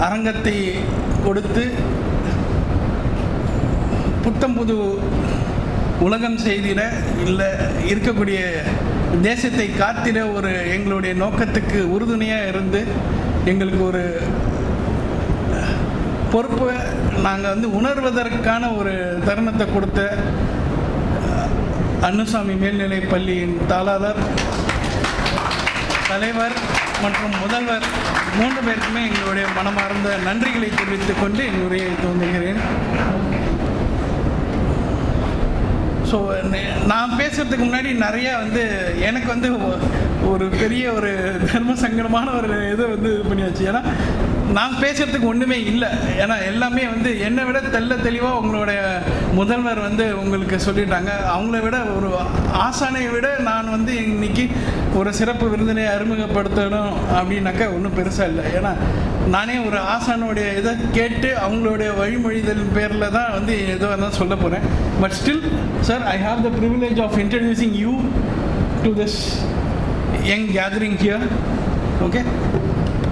S6: அரங்கத்தை கொடுத்து புத்தம்புது உலகம் செய்திட இல்லை இருக்கக்கூடிய தேசத்தை காத்திட ஒரு எங்களுடைய நோக்கத்துக்கு உறுதுணையாக இருந்து எங்களுக்கு ஒரு பொறுப்பை நாங்கள் உணர்வதற்கான ஒரு தருணத்தை கொடுத்த அன்னுசாமி மேல்நிலைப் பள்ளியின் தாளாளர், தலைவர் மற்றும் முதல்வர் 3 பேருக்குமே எங்களுடைய மனமார்ந்த நன்றிகளை தெரிவித்துக் கொண்டு என் உரையை துவங்குகிறேன். ஸோ நான் பேசுகிறதுக்கு முன்னாடி நிறையா எனக்கு ஒரு பெரிய ஒரு தர்ம சங்கடமான ஒரு இதை இது பண்ணியாச்சு. ஏன்னா நான் பேசுகிறதுக்கு ஒன்றுமே இல்லை. ஏன்னா எல்லாமே என்னை விட தெளிவாக உங்களுடைய முதல்வர் உங்களுக்கு சொல்லிட்டாங்க. அவங்கள விட ஒரு ஆசானை விட நான் இன்னைக்கு ஒரு சிறப்பு விருந்தினை அறிமுகப்படுத்தணும் அப்படின்னாக்கா ஒன்றும் பெருசாக இல்லை. ஏன்னா நானே ஒரு ஆசானுடைய இதை கேட்டு அவங்களுடைய வழிமொழிதல் பேரில் தான் எதுவாக இருந்தால் சொல்ல போகிறேன். But still sir, I have the privilege of introducing you to this young gathering here. Okay?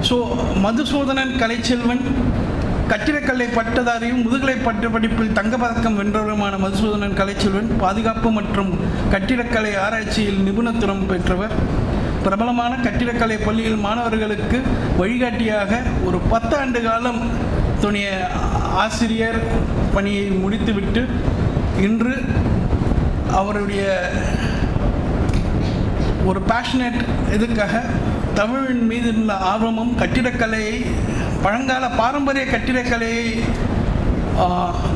S6: So Madhusudhanan Kalaiselvan கட்டிடக்கலை பட்டதாரியும் முதுகலை படிப்பில் தங்கப்பதக்கம் வென்றவருமான மதுசூதனன் கலைச்செல்வன் பாதுகாப்பு மற்றும் கட்டிடக்கலை ஆராய்ச்சியில் நிபுணத்துவம் பெற்றவர். பிரபலமான கட்டிடக்கலை பள்ளியில் மாணவர்களுக்கு வழிகாட்டியாக ஒரு 10 ஆண்டு காலம் துணிய ஆசிரியர் பணியை முடித்துவிட்டு இன்று அவருடைய ஒரு பேஷனேட் இதுக்காக தமிழின் மீது உள்ள ஆர்வமும் கட்டிடக்கலையை, பழங்கால பாரம்பரிய கட்டிடக்கலையை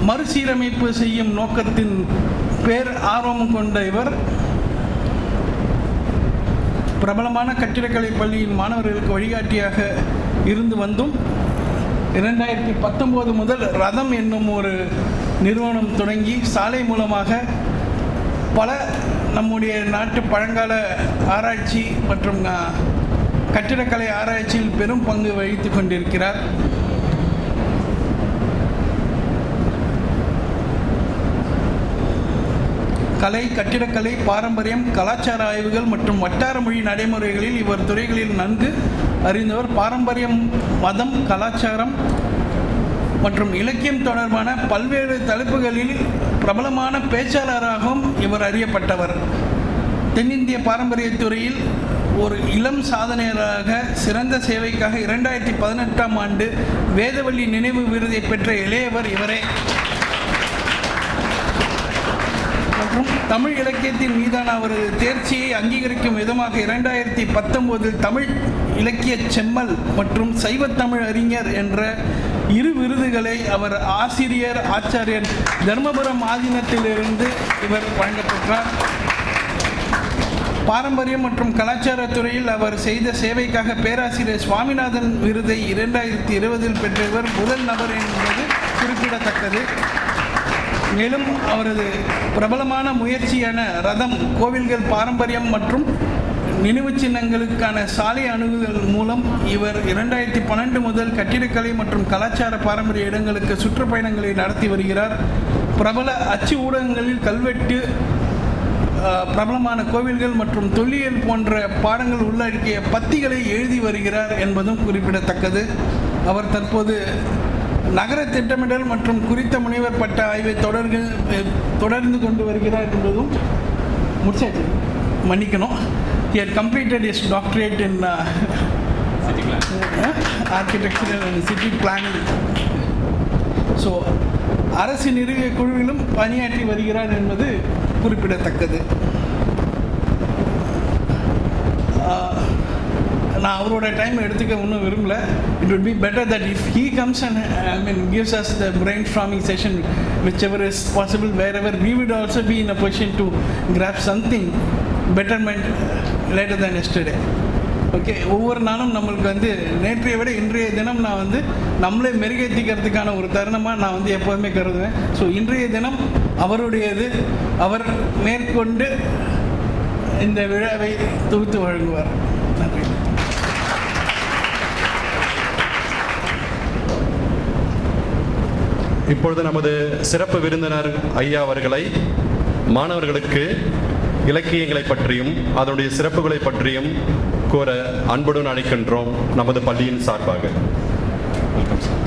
S6: மறுசீரமைப்பு செய்யும் நோக்கத்தின் ஆர்வமும் கொண்ட இவர் பிரபலமான கட்டிடக்கலை பள்ளியின் மாணவர்களுக்கு வழிகாட்டியாக இருந்து வந்தும் 2019 முதல் ரதம் என்னும் ஒரு நிறுவனம் தொடங்கி சாலை மூலமாக பல நம்முடைய நாட்டு பழங்கால ஆராய்ச்சி மற்றும் கட்டிடக்கலை ஆராய்ச்சியில் பெரும் பங்கு வகித்து கொண்டிருக்கிறார். கலை, கட்டிடக்கலை, பாரம்பரியம், கலாச்சார ஆய்வுகள் மற்றும் வட்டார மொழி நடைமுறைகளில் இவர் துறைகளில் நன்கு அறிந்தவர். பாரம்பரியம், மதம், கலாச்சாரம் மற்றும் இலக்கியம் தொடர்பான பல்வேறு தலைப்புகளில் பிரபலமான பேச்சாளராகவும் இவர் அறியப்பட்டவர். தென்னிந்திய பாரம்பரியத்துறையில் ஒரு இளம் சாதனையாளராக சிறந்த சேவைக்காக 2018ஆம் ஆண்டு வேதவள்ளி நினைவு விருதை பெற்ற இளையவர் இவரே. மற்றும் தமிழ் இலக்கியத்தின் மீதான அவரது தேர்ச்சியை அங்கீகரிக்கும் விதமாக 2019 தமிழ் இலக்கிய செம்மல் மற்றும் சைவத்தமிழ் அறிஞர் என்ற 2 விருதுகளை அவர் ஆசிரியர் ஆச்சாரியர் தர்மபுரம் ஆதீனத்திலிருந்து இவர் வழங்கப்பெற்றார். பாரம்பரியம் மற்றும் கலாச்சாரத்துறையில் அவர் செய்த சேவைக்காக பேராசிரியர் சுவாமிநாதன் விருதை 2020 பெற்ற இவர் முதல் நபர் என்பது குறிப்பிடத்தக்கது. மேலும் அவரது பிரபலமான முயற்சியான ரதம், கோவில்கள், பாரம்பரியம் மற்றும் நினைவு சின்னங்களுக்கான சாலை அணுகுதல் மூலம் இவர் 2012 முதல் கட்டிடக்கலை மற்றும் கலாச்சார பாரம்பரிய இடங்களுக்கு சுற்றுப்பயணங்களை நடத்தி வருகிறார். பிரபல அச்சு ஊடகங்களில் கல்வெட்டு, பிரபலமான கோவில்கள் மற்றும் தொல்லியல் போன்ற பாடங்கள் உள்ளடக்கிய பத்திகளை எழுதி வருகிறார் என்பதும் குறிப்பிடத்தக்கது. அவர் தற்போது நகர திட்டமிடல் மற்றும் குறித்த முனைவர் பட்ட ஆய்வை தொடர்ந்து கொண்டு வருகிறார் என்பதும் முடிச்சாச்சு, மன்னிக்கணும். He had completed his doctorate in architecture and city planning. So அரசு நிறுவிய குழுவிலும் பணியாற்றி வருகிறார் என்பது குறிப்பிடத்தக்கது. நான் அவரோட டைம் எடுத்துக்க ஒன்றும் விரும்பல. It would be better that if he comes and gives us the brainstorming session, whichever is possible, wherever we would also be in a position to grab something betterment later than yesterday. Okay, ஒவ்வொரு நாளும் நம்மளுக்கு நேற்றைய விட இன்றைய தினம் நான் நம்மளே மெருகேற்றிக்கிறதுக்கான ஒரு தருணமாக நான் எப்போதுமே கருதுவேன். ஸோ இன்றைய தினம் அவருடையது. அவர் மேற்கொண்டு இந்த விழாவை தொகுத்து வழங்குவார். நன்றி.
S1: இப்பொழுது நமது சிறப்பு விருந்தினர் ஐயா அவர்களை மாணவர்களுக்கு இலக்கியங்களை பற்றியும் அதனுடைய சிறப்புகளை பற்றியும் கூற அன்புடன் அழைக்கின்றோம் நமது பள்ளியின் சார்பாக. Welcome sir.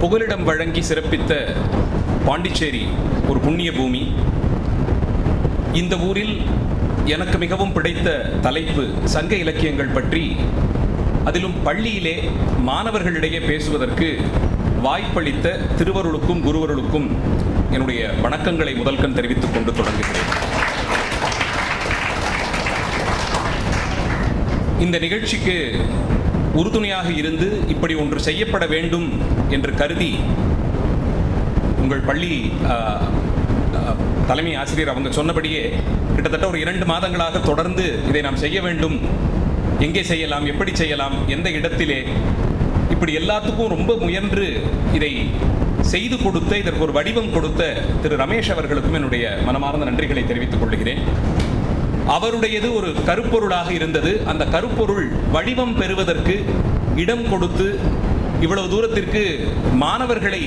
S7: புகலிடம் வழங்கி சிறப்பித்த பாண்டிச்சேரி ஒரு புண்ணிய பூமி. இந்த ஊரில் எனக்கு மிகவும் பிடித்த தலைப்பு சங்க இலக்கியங்கள் பற்றி, அதிலும் பள்ளியிலே மாணவர்களிடையே பேசுவதற்கு வாய்ப்பளித்த திருவருளுக்கும் குருவருளுக்கும் என்னுடைய வணக்கங்களை முதல்கண் தெரிவித்துக் கொண்டு தொடங்குகிறேன். இந்த நிகழ்ச்சிக்கு உறுதுணையாக இருந்து இப்படி ஒன்று செய்யப்பட வேண்டும் என்று கருதி உங்கள் பள்ளி தலைமை ஆசிரியர் அவங்க சொன்னபடியே கிட்டத்தட்ட ஒரு 2 மாதங்களாக தொடர்ந்து இதை நாம் செய்ய வேண்டும், எங்கே செய்யலாம், எப்படி செய்யலாம், எந்த இடத்திலே, இப்படி எல்லாத்துக்கும் ரொம்ப முயன்று இதை செய்து கொடுத்த, இதற்கு ஒரு வடிவம் கொடுத்த திரு ரமேஷ் அவர்களுக்கும் என்னுடைய மனமார்ந்த நன்றிகளை தெரிவித்துக் கொள்கிறேன். அவருடையது ஒரு கருப்பொருளாக இருந்தது. அந்த கருப்பொருள் வடிவம் பெறுவதற்கு இடம் கொடுத்து இவ்வளவு தூரத்திற்கு மாணவர்களை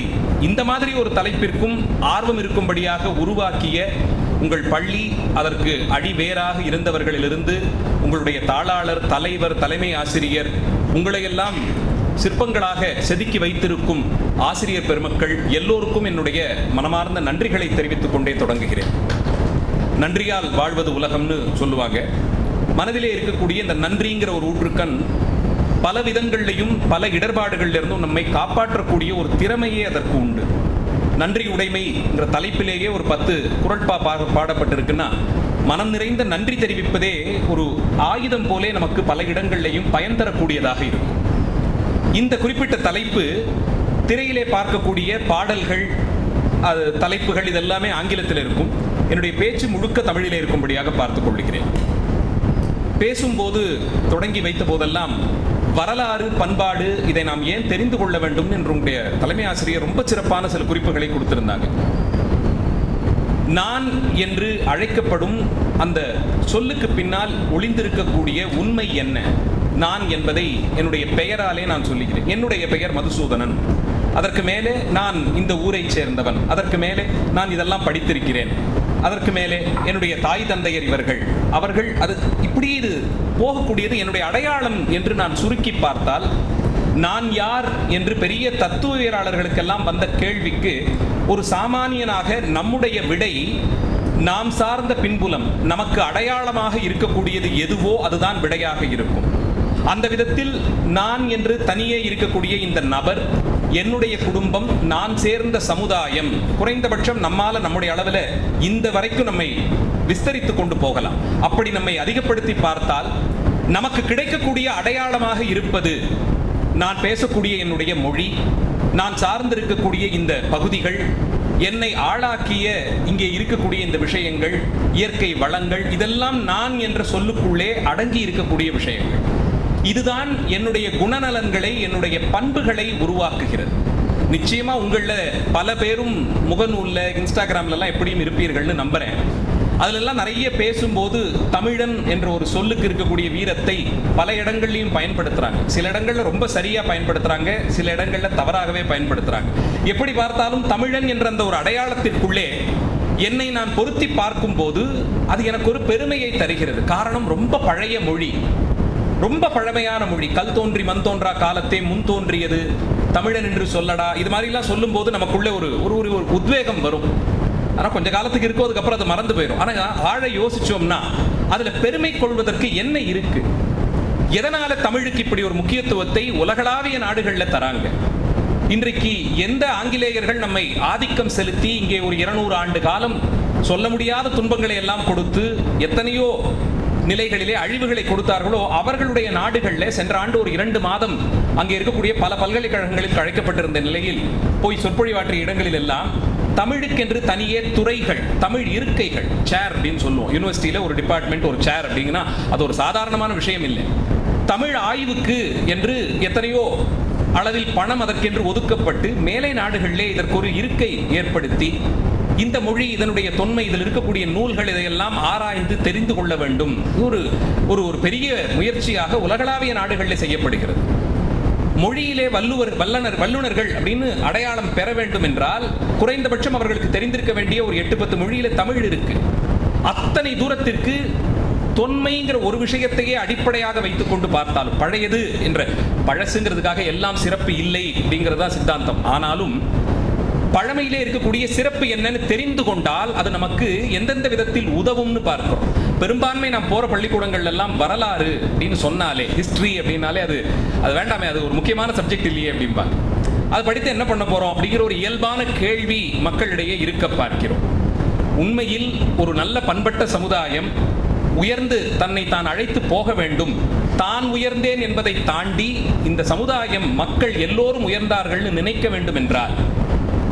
S7: இந்த மாதிரி ஒரு தலைப்பிற்கும் ஆர்வம் இருக்கும்படியாக உருவாக்கிய உங்கள் பள்ளி, அதற்கு அடிவேராக இருந்தவர்களிலிருந்து உங்களுடைய தாளாளர், தலைவர், தலைமை ஆசிரியர், உங்களையெல்லாம் சிற்பங்களாக செதுக்கி வைத்திருக்கும் ஆசிரியர் பெருமக்கள் எல்லோருக்கும் என்னுடைய மனமார்ந்த நன்றிகளை தெரிவித்துக் கொண்டே தொடங்குகிறேன். நன்றியால் வாழ்வது உலகம்னு சொல்லுவாங்க. மனதிலே இருக்கக்கூடிய இந்த நன்றிங்கிற ஒரு ஊற்றுக்கண் பல விதங்கள்லையும் பல இடர்பாடுகளிலிருந்தும் நம்மை காப்பாற்றக்கூடிய ஒரு திறமையே அதற்கு உண்டு. நன்றி உடைமைங்கிற தலைப்பிலேயே ஒரு 10 குறட்பா பாடப்பட்டிருக்குன்னா மனம் நிறைந்த நன்றி தெரிவிப்பதே ஒரு ஆயுதம் போலே நமக்கு பல இடங்கள்லையும் பயன் தரக்கூடியதாக இருக்கும். இந்த குறிப்பிட்ட தலைப்பு திரையிலே பார்க்கக்கூடிய பாடல்கள், தலைப்புகள் இதெல்லாமே ஆங்கிலத்தில் இருக்கும். என்னுடைய பேச்சு முழுக்க தமிழிலே இருக்கும்படியாக பார்த்துக் கொள்கிறேன். பேசும்போது தொடங்கி வைத்த போதெல்லாம் வரலாறு, பண்பாடு இதை நாம் ஏன் தெரிந்து கொள்ள வேண்டும் என்று உங்களுடைய தலைமை ஆசிரியர் ரொம்ப சிறப்பான சில குறிப்புகளை கொடுத்திருந்தாங்க. நான் என்று அழைக்கப்படும் அந்த சொல்லுக்கு பின்னால் ஒளிந்திருக்கக்கூடிய உண்மை என்ன? நான் என்பதை என்னுடைய பெயராலே நான் சொல்லுகிறேன். என்னுடைய பெயர் மதுசூதனன். அதற்கு மேலே நான் இந்த ஊரை சேர்ந்தவன். அதற்கு மேலே நான் இதெல்லாம் படித்திருக்கிறேன். அதற்கு மேலே என்னுடைய தாய் தந்தையர் அவர்கள் அது இப்படி இது போகக்கூடியது என்னுடைய அடையாளம் என்று நான் சுருக்கி பார்த்தால், நான் யார் என்று பெரிய தத்துவவியலாளர்களுக்கெல்லாம் வந்த கேள்விக்கு ஒரு சாமானியனாக நம்முடைய விடை, நாம் சார்ந்த பின்புலம், நமக்கு அடையாளமாக இருக்கக்கூடியது எதுவோ அதுதான் விடையாக இருக்கும். அந்த விதத்தில் நான் என்று தனியே இருக்கக்கூடிய இந்த நபர், என்னுடைய குடும்பம், நான் சேர்ந்த சமுதாயம், குறைந்தபட்சம் நம்மால நம்முடைய அளவில் இந்த வரைக்கும் நம்மை விஸ்தரித்து கொண்டு போகலாம். அப்படி நம்மை அதிகப்படுத்தி பார்த்தால் நமக்கு கிடைக்கக்கூடிய அடையாளமாக இருப்பது நான் பேசக்கூடிய என்னுடைய மொழி, நான் சார்ந்திருக்கக்கூடிய இந்த பகுதிகள், என்னை ஆளாக்கிய இங்கே இருக்கக்கூடிய இந்த விஷயங்கள், இயற்கை வளங்கள், இதெல்லாம் நான் என்ற சொல்லுக்குள்ளே அடங்கி இருக்கக்கூடிய விஷயங்கள். இதுதான் என்னுடைய குணநலன்களை, என்னுடைய பண்புகளை உருவாக்குகிறது. நிச்சயமா உங்களில் பல பேரும் முகநூல்ல, இன்ஸ்டாகிராம்லாம் எப்படியும் இருப்பீர்கள்னு நம்புறேன். அதிலெல்லாம் நிறைய பேசும்போது தமிழன் என்ற ஒரு சொல்லுக்கு இருக்கக்கூடிய வீரத்தை பல இடங்கள்லையும் பயன்படுத்துறாங்க. சில இடங்கள்ல ரொம்ப சரியா பயன்படுத்துறாங்க, சில இடங்கள்ல தவறாகவே பயன்படுத்துறாங்க. எப்படி பார்த்தாலும் தமிழன் என்ற அந்த ஒரு அடையாளத்திற்குள்ளே என்னை நான் பொருத்தி பார்க்கும் போது அது எனக்கு ஒரு பெருமையை தருகிறது. காரணம், ரொம்ப பழைய மொழி, ரொம்ப பழமையான மொழி. கல் தோன்றி மண் தோன்றா காலத்தே முன் தோன்றியது தமிழன் என்று சொல்லடா, இது மாதிரிலாம் சொல்லும் போது நமக்குள்ளே ஒரு ஒரு உத்வேகம் வரும். ஆனால் கொஞ்ச காலத்துக்கு இருக்கும், அதுக்கப்புறம் அது மறந்து போயிடும். ஆனால் ஆழ யோசிச்சோம்னா அதில் பெருமை கொள்வதற்கு என்ன இருக்கு? எதனால தமிழுக்கு இப்படி ஒரு முக்கியத்துவத்தை உலகளாவிய நாடுகளில் தராங்க? இன்றைக்கு எந்த ஆங்கிலேயர்கள் நம்மை ஆதிக்கம் செலுத்தி இங்கே ஒரு 200 ஆண்டு காலம் சொல்ல முடியாத துன்பங்களை எல்லாம் கொடுத்து எத்தனையோ நிலைகளிலே அழிவுகளை கொடுத்தார்களோ, அவர்களுடைய நாடுகளில் சென்ற ஆண்டு ஒரு 2 மாதம் அங்கே இருக்கக்கூடிய பல பல்கலைக்கழகங்களில் அழைக்கப்பட்டிருந்த நிலையில் போய் சொற்பொழிவாற்றிய இடங்களில் எல்லாம் தமிழுக்கென்று தனியே துறைகள், தமிழ் இருக்கைகள், சேர் அப்படின்னு சொல்லுவோம். யூனிவர்சிட்டியில் ஒரு டிபார்ட்மெண்ட், ஒரு சேர் அப்படிங்கன்னா அது ஒரு சாதாரணமான விஷயம் இல்லை. தமிழ் ஆய்வுக்கு என்று எத்தனையோ அளவில் பணம் அதற்கென்று ஒதுக்கப்பட்டு மேலை நாடுகளிலே இதற்கு ஒரு இருக்கை ஏற்படுத்தி, இந்த மொழி, இதனுடைய தொன்மை, இதில் இருக்கக்கூடிய நூல்கள், இதையெல்லாம் ஆராய்ந்து தெரிந்து கொள்ள வேண்டும். ஒரு ஒரு பெரிய முயற்சியாக உலகளாவிய நாடுகளில் செய்யப்படுகிறது. மொழியிலே வல்லுநர்கள் அப்படின்னு அடையாளம் பெற வேண்டும் என்றால் குறைந்தபட்சம் அவர்களுக்கு தெரிந்திருக்க வேண்டிய ஒரு 8-10 மொழியில தமிழ் இருக்கு. அத்தனை தூரத்திற்கு தொன்மைங்கிற ஒரு விஷயத்தையே அடிப்படையாக வைத்துக் கொண்டு பார்த்தாலும், பழையது என்ற பழசுங்கிறதுக்காக எல்லாம் சிறப்பு இல்லை அப்படிங்கிறதா சித்தாந்தம். ஆனாலும் பழமையிலே இருக்கக்கூடிய சிறப்பு என்னன்னு தெரிந்து கொண்டால் அது நமக்கு எந்தெந்த விதத்தில் உதவும்னு பார்க்கிறோம். பெரும்பான்மை நாம் போற பள்ளிக்கூடங்கள் எல்லாம் வரலாறு அப்படின்னு சொன்னாலே, ஹிஸ்டரி அப்படின்னாலே அது வேண்டாமே, அது ஒரு முக்கியமான சப்ஜெக்ட் இல்லையே அப்படிம்பாங்க. அது படித்து என்ன பண்ண போறோம் அப்படிங்கிற ஒரு இயல்பான கேள்வி மக்களிடையே இருக்க பார்க்கிறோம். உண்மையில் ஒரு நல்ல பண்பட்ட சமுதாயம் உயர்ந்து தன்னை தான் அழைத்து போக வேண்டும். தான் உயர்ந்தேன் என்பதை தாண்டி இந்த சமுதாயம், மக்கள் எல்லோரும் உயர்ந்தார்கள்னு நினைக்க வேண்டும் என்றால்,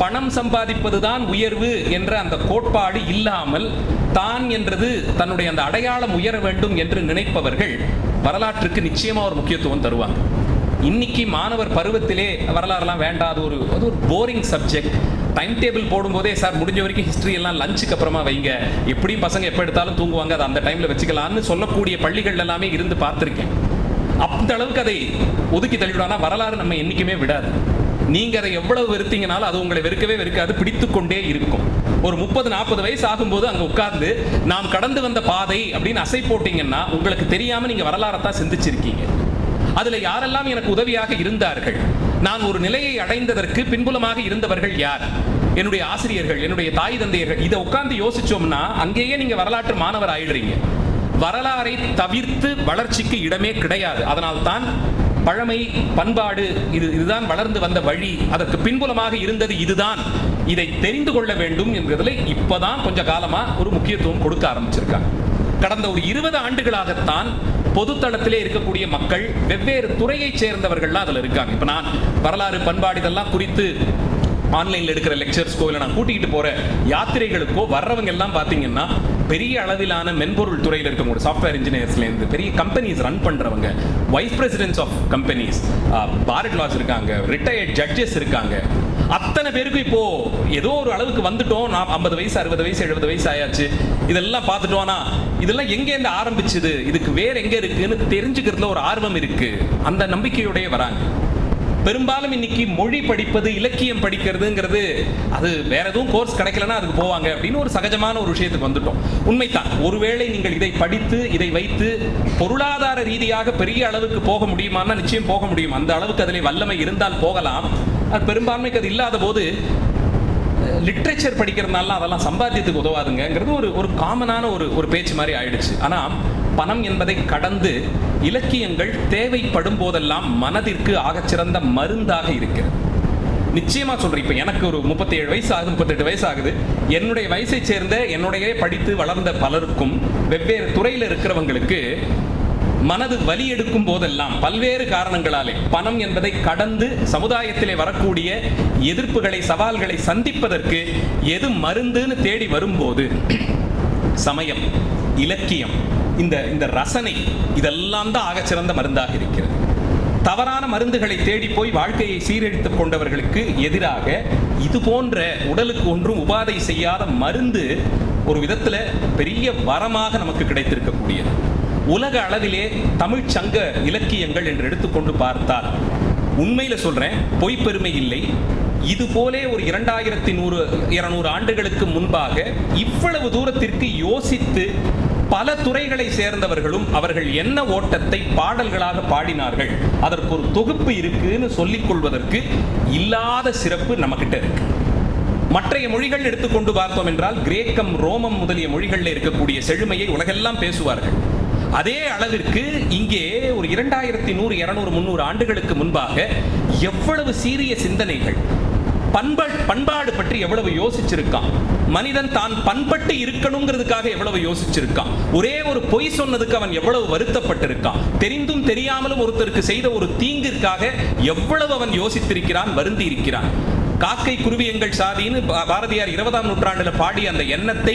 S7: பணம் சம்பாதிப்பதுதான் உயர்வு என்ற அந்த கோட்பாடு இல்லாமல் தான் என்றது தன்னுடைய அந்த அடையாளம் உயர வேண்டும் என்று நினைப்பவர்கள் வரலாற்றுக்கு நிச்சயமா ஒரு முக்கியத்துவம் தருவாங்க. இன்னைக்கு மாணவர் பருவத்திலே வரலாறுலாம் வேண்டாம், அது ஒரு போரிங் சப்ஜெக்ட். டைம் டேபிள் போடும்போதே சார் முடிஞ்ச வரைக்கும் ஹிஸ்டரி எல்லாம் லஞ்சுக்கு அப்புறமா வைங்க, எப்படியும் பசங்க எப்போ எடுத்தாலும் தூங்குவாங்க, அதை அந்த டைம்ல வச்சுக்கலாம்னு சொல்லக்கூடிய பள்ளிகள் எல்லாமே இருந்து பார்த்துருக்கேன். அந்த அளவுக்கு அதை ஒதுக்கி தள்ளிவிடானா வரலாறு நம்ம என்னைக்குமே விடாது. நீங்க அதை எவ்வளவு வெறுத்தீங்கனாலும் அது உங்களை வெறுக்கவே வெறுக்காது, பிடித்து கொண்டே இருக்கும். ஒரு 30-40 வயசு ஆகும்போது அங்க உட்கார்ந்து நாம் கடந்து வந்த பாதை அப்படின்னு அசை போட்டீங்கன்னா உங்களுக்கு தெரியாம நீங்க வரலாறத்தான் சிந்திச்சிருக்கீங்க. அதுல யாரெல்லாம் எனக்கு உதவியாக இருந்தார்கள், நான் ஒரு நிலையை அடைந்ததற்கு பின்புலமாக இருந்தவர்கள் யார், என்னுடைய ஆசிரியர்கள், என்னுடைய தாய் தந்தையர்கள். இதை உட்கார்ந்து யோசிச்சோம்னா அங்கேயே நீங்க வரலாற்று மாணவர் ஆயிடுறீங்க. வரலாறை தவிர்த்து வளர்ச்சிக்கு இடமே கிடையாது. அதனால்தான் பழமை, பண்பாடு இதுதான் வளர்ந்து வந்த வழி, அதற்கு பின்புலமாக இருந்தது இதுதான் இதை தெரிந்து கொள்ள வேண்டும் என்கிறதுல இப்பதான் கொஞ்ச காலமா ஒரு முக்கியத்துவம் கொடுக்க ஆரம்பிச்சிருக்காங்க. கடந்த ஒரு 20 ஆண்டுகளாகத்தான் பொதுத்தளத்திலே இருக்கக்கூடிய மக்கள் வெவ்வேறு துறையைச் சேர்ந்தவர்கள்லாம் அதில் இருக்காங்க. இப்போ நான் வரலாறு, பண்பாடு இதெல்லாம் குறித்து ஆன்லைனில் எடுக்கிற லெக்சர்ஸ்க்கோ இல்லை நான் கூட்டிகிட்டு போகிற யாத்திரைகளுக்கோ வர்றவங்க எல்லாம் பார்த்தீங்கன்னா பெரிய அளவிலான மென்பொருள் துறையில் இருக்கவங்க, சாஃப்ட்வேர் இன்ஜினியர்ஸ்லேருந்து பெரிய கம்பெனிஸ் ரன் பண்ணுறவங்க, வைஸ் பிரசிடென்ட்ஸ் ஆஃப் கம்பெனிஸ், பாரட் லாஸ் இருக்காங்க, ரிட்டையர்ட் ஜட்ஜஸ் இருக்காங்க. அத்தனை பேருக்கும் இப்போ ஏதோ ஒரு அளவுக்கு வந்துட்டோம், நான் 50 வயசு 60 வயசு 70 வயசு ஆயாச்சு, இதெல்லாம் பார்த்துட்டோம்னா இதெல்லாம் எங்கேருந்து ஆரம்பிச்சுது, இதுக்கு வேற எங்கே இருக்குன்னு தெரிஞ்சுக்கிறதுல ஒரு ஆர்வம் இருக்கு, அந்த நம்பிக்கையோடய வராங்க. பெரும்பாலும் இன்னைக்கு மொழி படிப்பது, இலக்கியம் படிக்கிறதுங்கிறது அது வேற எதுவும் கோர்ஸ் கிடைக்கலன்னா அதுக்கு போவாங்க அப்படின்னு ஒரு சகஜமான ஒரு விஷயத்துக்கு வந்துட்டோம். உண்மைதான். ஒருவேளை நீங்கள் இதை படித்து இதை வைத்து பொருளாதார ரீதியாக பெரிய அளவுக்கு போக முடியுமான்னா நிச்சயம் போக முடியும். அந்த அளவுக்கு அதில் வல்லமை இருந்தால் போகலாம். அது பெரும்பான்மைக்கு அது இல்லாத போது லிட்ரேச்சர் படிக்கிறதுனால அதெல்லாம் சம்பாத்தியத்துக்கு உதவாதுங்கிறது ஒரு காமனான ஒரு பேச்சு மாதிரி ஆயிடுச்சு. ஆனால் பணம் என்பதை கடந்து இலக்கியங்கள் தேவைப்படும் போதெல்லாம் மனதிற்கு ஆகச்சிறந்த மருந்தாக இருக்கிறது. நிச்சயமா சொல்றேன். இப்போ எனக்கு ஒரு 37 வயசு ஆகுது, 38 வயசு ஆகுது. என்னுடைய வயசை சேர்ந்த என்னுடைய படித்து வளர்ந்த பலருக்கும் வெவ்வேறு துறையில் இருக்கிறவங்களுக்கு மனது வலி எடுக்கும் போதெல்லாம் பல்வேறு காரணங்களாலே பணம் என்பதை கடந்து சமுதாயத்திலே வரக்கூடிய எதிர்ப்புகளை, சவால்களை சந்திப்பதற்கு எது மருந்துன்னு தேடி வரும்போது சமயம், இலக்கியம், இந்த ரசனை இதெல்லாம் தான் ஆகச்சிறந்த மருந்தாக இருக்கிறது. தவறான மருந்துகளை தேடி போய் வாழ்க்கையை சீரழித்துக் கொண்டவர்களுக்கு எதிராக இது போன்ற உடலுக்கு ஒன்றும் உபாதை செய்யாத மருந்து ஒரு விதத்தில் பெரிய வரமாக நமக்கு கிடைத்திருக்கக்கூடியது. உலக அளவிலே தமிழ் சங்க இலக்கியங்கள் என்று எடுத்துக்கொண்டு பார்த்தால் உண்மையில சொல்றேன், பொய் பெருமை இல்லை, இது போலே ஒரு 2100 ஆண்டுகளுக்கு முன்பாக இவ்வளவு தூரத்திற்கு யோசித்து பல துறைகளை சேர்ந்தவர்களும் அவர்கள் என்ன ஓட்டத்தை பாடல்களாக பாடினார்கள், அதற்கு ஒரு தொகுப்பு இருக்குன்னு சொல்லிக் கொள்வதற்கு இல்லாத சிறப்பு நமக்கிட்ட இருக்கு. மற்றைய மொழிகள் எடுத்துக்கொண்டு பார்த்தோம் என்றால் கிரேக்கம், ரோமம் முதலிய மொழிகளில் இருக்கக்கூடிய செழுமையை உலகெல்லாம் பேசுவார்கள். அதே அளவிற்கு இங்கே ஒரு 2100, 200, 300 ஆண்டுகளுக்கு முன்பாக எவ்வளவு சீரிய சிந்தனைகள், பண்பாடு பற்றி எவ்வளவு யோசிச்சிருக்கான், மனிதன் தான் பண்பட்டு இருக்கணுங்கிறதுக்காக எவ்வளவு யோசிச்சிருக்கான், ஒரே ஒரு பொய் சொன்னதுக்கு அவன் எவ்வளவு வருத்தப்பட்டிருக்கான், தெரிந்தும் தெரியாமலும் ஒருத்தருக்கு செய்த ஒரு தீங்கிற்காக எவ்வளவு அவன் யோசித்திருக்கிறான், வருந்தி இருக்கிறான். காக்கை குருவி எங்கள் சாதின்னு பாரதியார் 20ஆம் நூற்றாண்டில் பாடிய அந்த எண்ணத்தை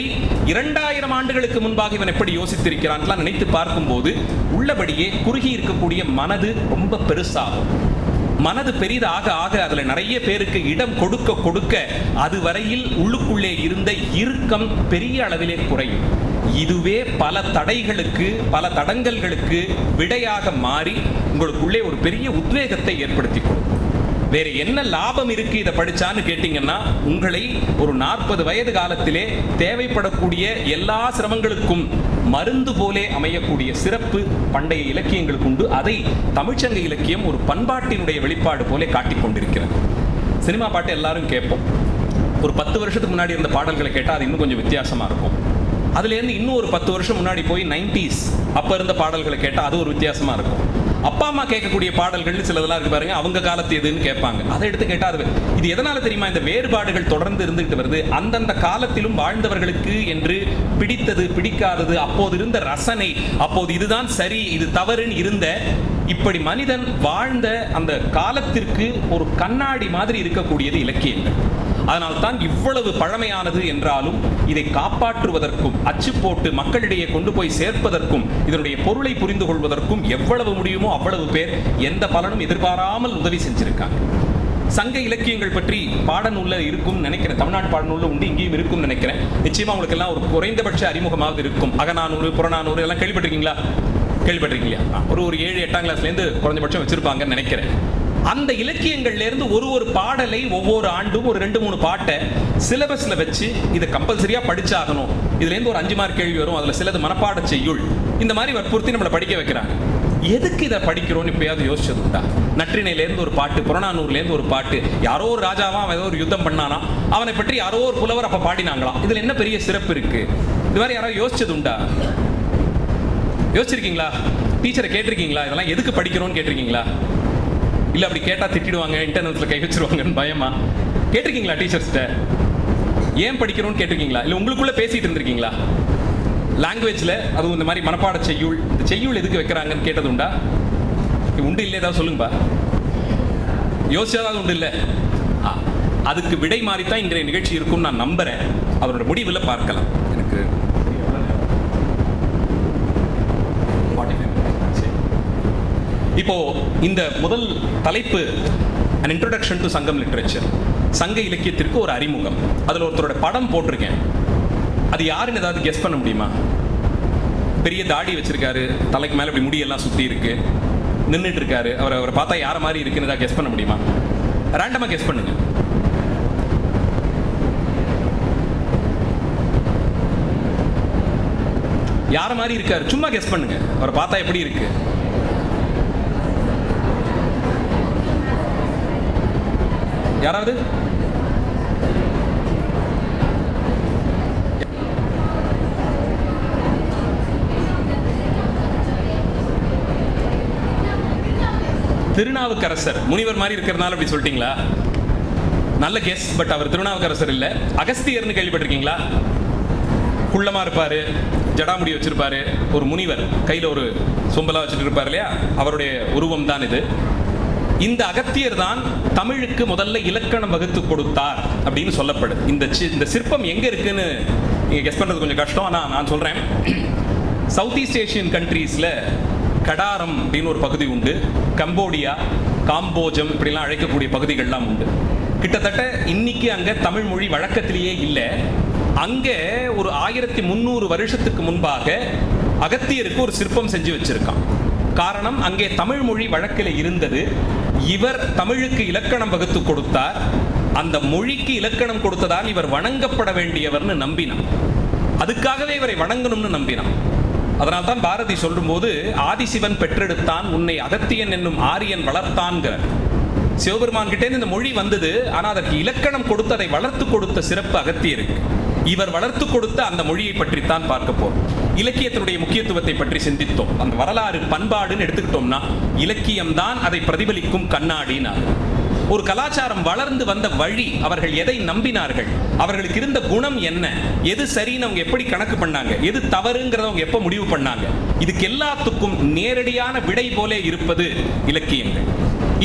S7: 2000 ஆண்டுகளுக்கு முன்பாக இவன் எப்படி யோசித்திருக்கிறான் நினைத்து பார்க்கும்போது உள்ளபடியே குறுகி இருக்கக்கூடிய மனது ரொம்ப பெருசாகும். மனது பெரிதாக ஆக அதுல நிறைய பேருக்கு இடம் கொடுக்க கொடுக்க அதுவரையில் உள்ளுக்குள்ளே இருந்த இறுக்கம் பெரிய அளவிலே குறையும். இதுவே பல தடைகளுக்கு, பல தடங்கல்களுக்கு விடையாக மாறி உங்களுக்குள்ளே ஒரு பெரிய உத்வேகத்தை ஏற்படுத்தி கொடுக்கும். வேற என்ன லாபம் இருக்கு இதை படிச்சான்னு கேட்டீங்கன்னா, உங்களை ஒரு 40 வயது காலத்திலே தேவைப்படக்கூடிய எல்லா சிரமங்களுக்கும் மருந்து போலே அமையக்கூடிய சிறப்பு பண்டைய இலக்கியங்களுக்கு உண்டு. அதை தமிழ்ச்சங்க இலக்கியம் ஒரு பண்பாட்டினுடைய வெளிப்பாடு போலே காட்டிக் கொண்டிருக்கிறது. சினிமா பாட்டு எல்லாரும் கேட்போம். ஒரு 10 வருஷத்துக்கு முன்னாடி இருந்த பாடல்களை கேட்டால் அது இன்னும் கொஞ்சம் வித்தியாசமா இருக்கும். அதுலேருந்து இன்னும் ஒரு 10 வருஷம் முன்னாடி போய் 90s அப்போ இருந்த பாடல்களை கேட்டால் அது ஒரு வித்தியாசமா இருக்கும். அப்பா அம்மா கேட்கக்கூடிய பாடல்கள் சிலதெல்லாம் இருக்கு பாருங்க, அவங்க காலத்து எதுன்னு கேட்பாங்க. அதை எடுத்து கேட்டால் இது எதனால தெரியுமா? இந்த வேறுபாடுகள் தொடர்ந்து இருந்துகிட்டு வருது. அந்தந்த காலத்திலும் வாழ்ந்தவர்களுக்கு என்று பிடித்தது, பிடிக்காதது, அப்போது இருந்த ரசனை, அப்போது இதுதான் சரி இது தவறுன்னு இருந்த, இப்படி மனிதன் வாழ்ந்த அந்த காலத்திற்கு ஒரு கண்ணாடி மாதிரி இருக்கக்கூடியது இலக்கியங்கள். அதனால்தான் இவ்வளவு பழமையானது என்றாலும் இதை காப்பாற்றுவதற்கும் அச்சு போட்டு மக்களிடையே கொண்டு போய் சேர்ப்பதற்கும் இதனுடைய பொருளை புரிந்து கொள்வதற்கும் எவ்வளவு முடியுமோ அவ்வளவு பேர் எந்த பலனும் எதிர்பாராமல் உதவி செஞ்சிருக்காங்க. சங்க இலக்கியங்கள் பற்றி பாடநூல்ல இருக்கும் நினைக்கிறேன், தமிழ்நாட்டு பாடநூல்ல உண்டு, இங்கேயும் இருக்கும் நினைக்கிறேன். நிச்சயமா உங்களுக்கு எல்லாம் ஒரு குறைந்தபட்ச அறிமுகமாவது இருக்கும். அகநானூறு, புறநானூறு எல்லாம் கேள்விப்பட்டிருக்கீங்களா? கேள்விப்பட்டிருக்கீங்களா? ஒரு 7, 8ஆம் கிளாஸ்லேருந்து குறைந்தபட்சம் வச்சிருப்பாங்கன்னு நினைக்கிறேன். அந்த இலக்கியங்கள்ல இருந்து ஒரு பாடலை ஒவ்வொரு ஆண்டும் ஒரு 2-3 பாட்டை சிலபஸ்ல வச்சு இதை கம்பல்சரியா படிச்சாகணும், இதுல இருந்து ஒரு 5 மார்க் கேள்வி வரும், அதுல சிலது மனப்பாட செய்யுள், இந்த மாதிரி வற்புறுத்தி நம்மளை படிக்க வைக்கிறாங்க. எதுக்கு இதை படிக்கிறோம்னு இப்பயாவது யோசிச்சதுண்டா? நற்றிணையிலேருந்து ஒரு பாட்டு, புறநானூர்லேருந்து ஒரு பாட்டு, யாரோ ஒரு ராஜாவா அவன் ஏதோ ஒரு யுத்தம் பண்ணானா, அவனை பற்றி யாரோ ஒரு புலவர் அப்ப பாடினாங்களாம், இதுல என்ன பெரிய சிறப்பு இருக்கு? இது மாதிரி யாராவது யோசிச்சதுண்டா? யோசிச்சிருக்கீங்களா? டீச்சரை கேட்டிருக்கீங்களா இதெல்லாம் எதுக்கு படிக்கிறோம்னு கேட்டிருக்கீங்களா? இல்லை அப்படி கேட்டால் திட்டிடுவாங்க, இன்டர்நெட்டில் கை வச்சிருவாங்கன்னு பயமா? கேட்டிருக்கீங்களா டீச்சர்ஸ்கிட்ட? ஏன் படிக்கிறோம்னு கேட்டிருக்கீங்களா? இல்லை உங்களுக்குள்ள பேசிட்டு இருந்திருக்கீங்களா? லாங்குவேஜில் அதுவும் இந்த மாதிரி மனப்பாட செய்யுள், இந்த செய்யுள் எதுக்கு வைக்கிறாங்கன்னு கேட்டது உண்டா? உண்டு இல்லை, ஏதாவது சொல்லுங்கப்பா. யோசிச்சாதான் உண்டு இல்லை. அதுக்கு விடை மாறித்தான் இன்றைய நிகழ்ச்சி இருக்கும் நான் நம்புறேன். அவரோட முடிவில் பார்க்கலாம். எனக்கு இப்போ இந்த முதல் தலைப்பு an introduction to சங்கம் லிட்ரேச்சர், சங்க இலக்கியத்திற்கு ஒரு அறிமுகம். அதில் ஒருத்தரோட படம் போட்டிருக்கேன். அது யாருன்னு ஏதாவது கெஸ் பண்ண முடியுமா? பெரிய தாடி வச்சிருக்காரு, தலைக்கு மேலே இப்படி முடியெல்லாம் சுற்றி இருக்கு, நின்றுட்டு இருக்காரு. அவரை பார்த்தா யார மாதிரி இருக்குன்னு ஏதாவது கெஸ் பண்ண முடியுமா? ரேண்டமாக கெஸ் பண்ணுங்க. யார மாதிரி இருக்காரு? சும்மா கெஸ் பண்ணுங்க. அவரை பார்த்தா எப்படி இருக்கு? யாராவது? திருநாவுக்கரசர். முனிவர் மாதிரி இருக்கிறதுனால அப்படி சொல்லிட்டீங்களா? நல்ல கெஸ். பட் அவர் திருநாவுக்கரசர் இல்ல. அகஸ்தியர்னு கேள்விப்பட்டிருக்கீங்களா? குள்ளமா இருப்பாரு, ஜடாமுடி வச்சிருப்பாரு, ஒரு முனிவர், கையில ஒரு சொம்பலா வச்சுட்டு இருப்பாரு இல்லையா? அவருடைய உருவம் தான் இது. இந்த அகத்தியர் தான் தமிழுக்கு முதல்ல இலக்கணம் வகுத்து கொடுத்தார் அப்படின்னு சொல்லப்படுது. இந்த சிற்பம் எங்க இருக்குன்னு நீங்க கெஸ் பண்றது கொஞ்சம் கஷ்டம். ஆனா நான் சொல்றேன். சவுத் ஈஸ்ட் ஏஷியன் கண்ட்ரீஸ்ல கடாரம் அப்படின்னு ஒரு பகுதி உண்டு. கம்போடியா, காம்போஜம் இப்படிலாம் அழைக்கக்கூடிய பகுதிகள்லாம் உண்டு. கிட்டத்தட்ட இன்னைக்கு அங்க தமிழ் மொழி வழக்கத்திலேயே இல்லை. அங்கே ஒரு 1300 வருஷத்துக்கு முன்பாக அகத்தியருக்கு ஒரு சிற்பம் செஞ்சு வச்சிருக்கான். காரணம், அங்கே தமிழ் மொழி வழக்கில் இருந்தது. இவர் தமிழுக்கு இலக்கணம் வகுத்து கொடுத்தார். அந்த மொழிக்கு இலக்கணம் கொடுத்ததால் இவர் வணங்கப்பட வேண்டியவர்னு நம்பினான். அதுக்காகவே இவரை வணங்கணும்னு நம்பினான். அதனால்தான் பாரதி சொல்லும் போது ஆதிசிவன் பெற்றெடுத்தான் உன்னை அகத்தியன் என்னும் ஆரியன் வளர்த்தான்கிற. சிவபெருமான் கிட்டே இந்த மொழி வந்தது. ஆனால் அதற்கு இலக்கணம் கொடுத்து அதை வளர்த்து கொடுத்த சிறப்பு அகத்தியருக்கு. இவர் வளர்த்து கொடுத்த அந்த மொழியை பற்றித்தான் பார்க்க போறோம். இலக்கியத்தினுடைய முக்கியத்துவத்தை பற்றி சிந்தித்தோம். அந்த வரலாறு பண்பாடுன்னு எடுத்துக்கிட்டோம்னா இலக்கியம் தான் அதை பிரதிபலிக்கும் கண்ணாடினா. ஒரு கலாச்சாரம் வளர்ந்து வந்த வழி, அவர்கள் எதை நம்பினார்கள், அவர்களுக்கு இருந்த குணம் என்ன, எது சரின்னு அவங்க எப்படி கணக்கு பண்ணாங்க, எது தவறுங்கிறத அவங்க எப்ப முடிவு பண்ணாங்க, இதுக்கு எல்லாத்துக்கும் நேரடியான விடை போல இருப்பது இலக்கியங்கள்.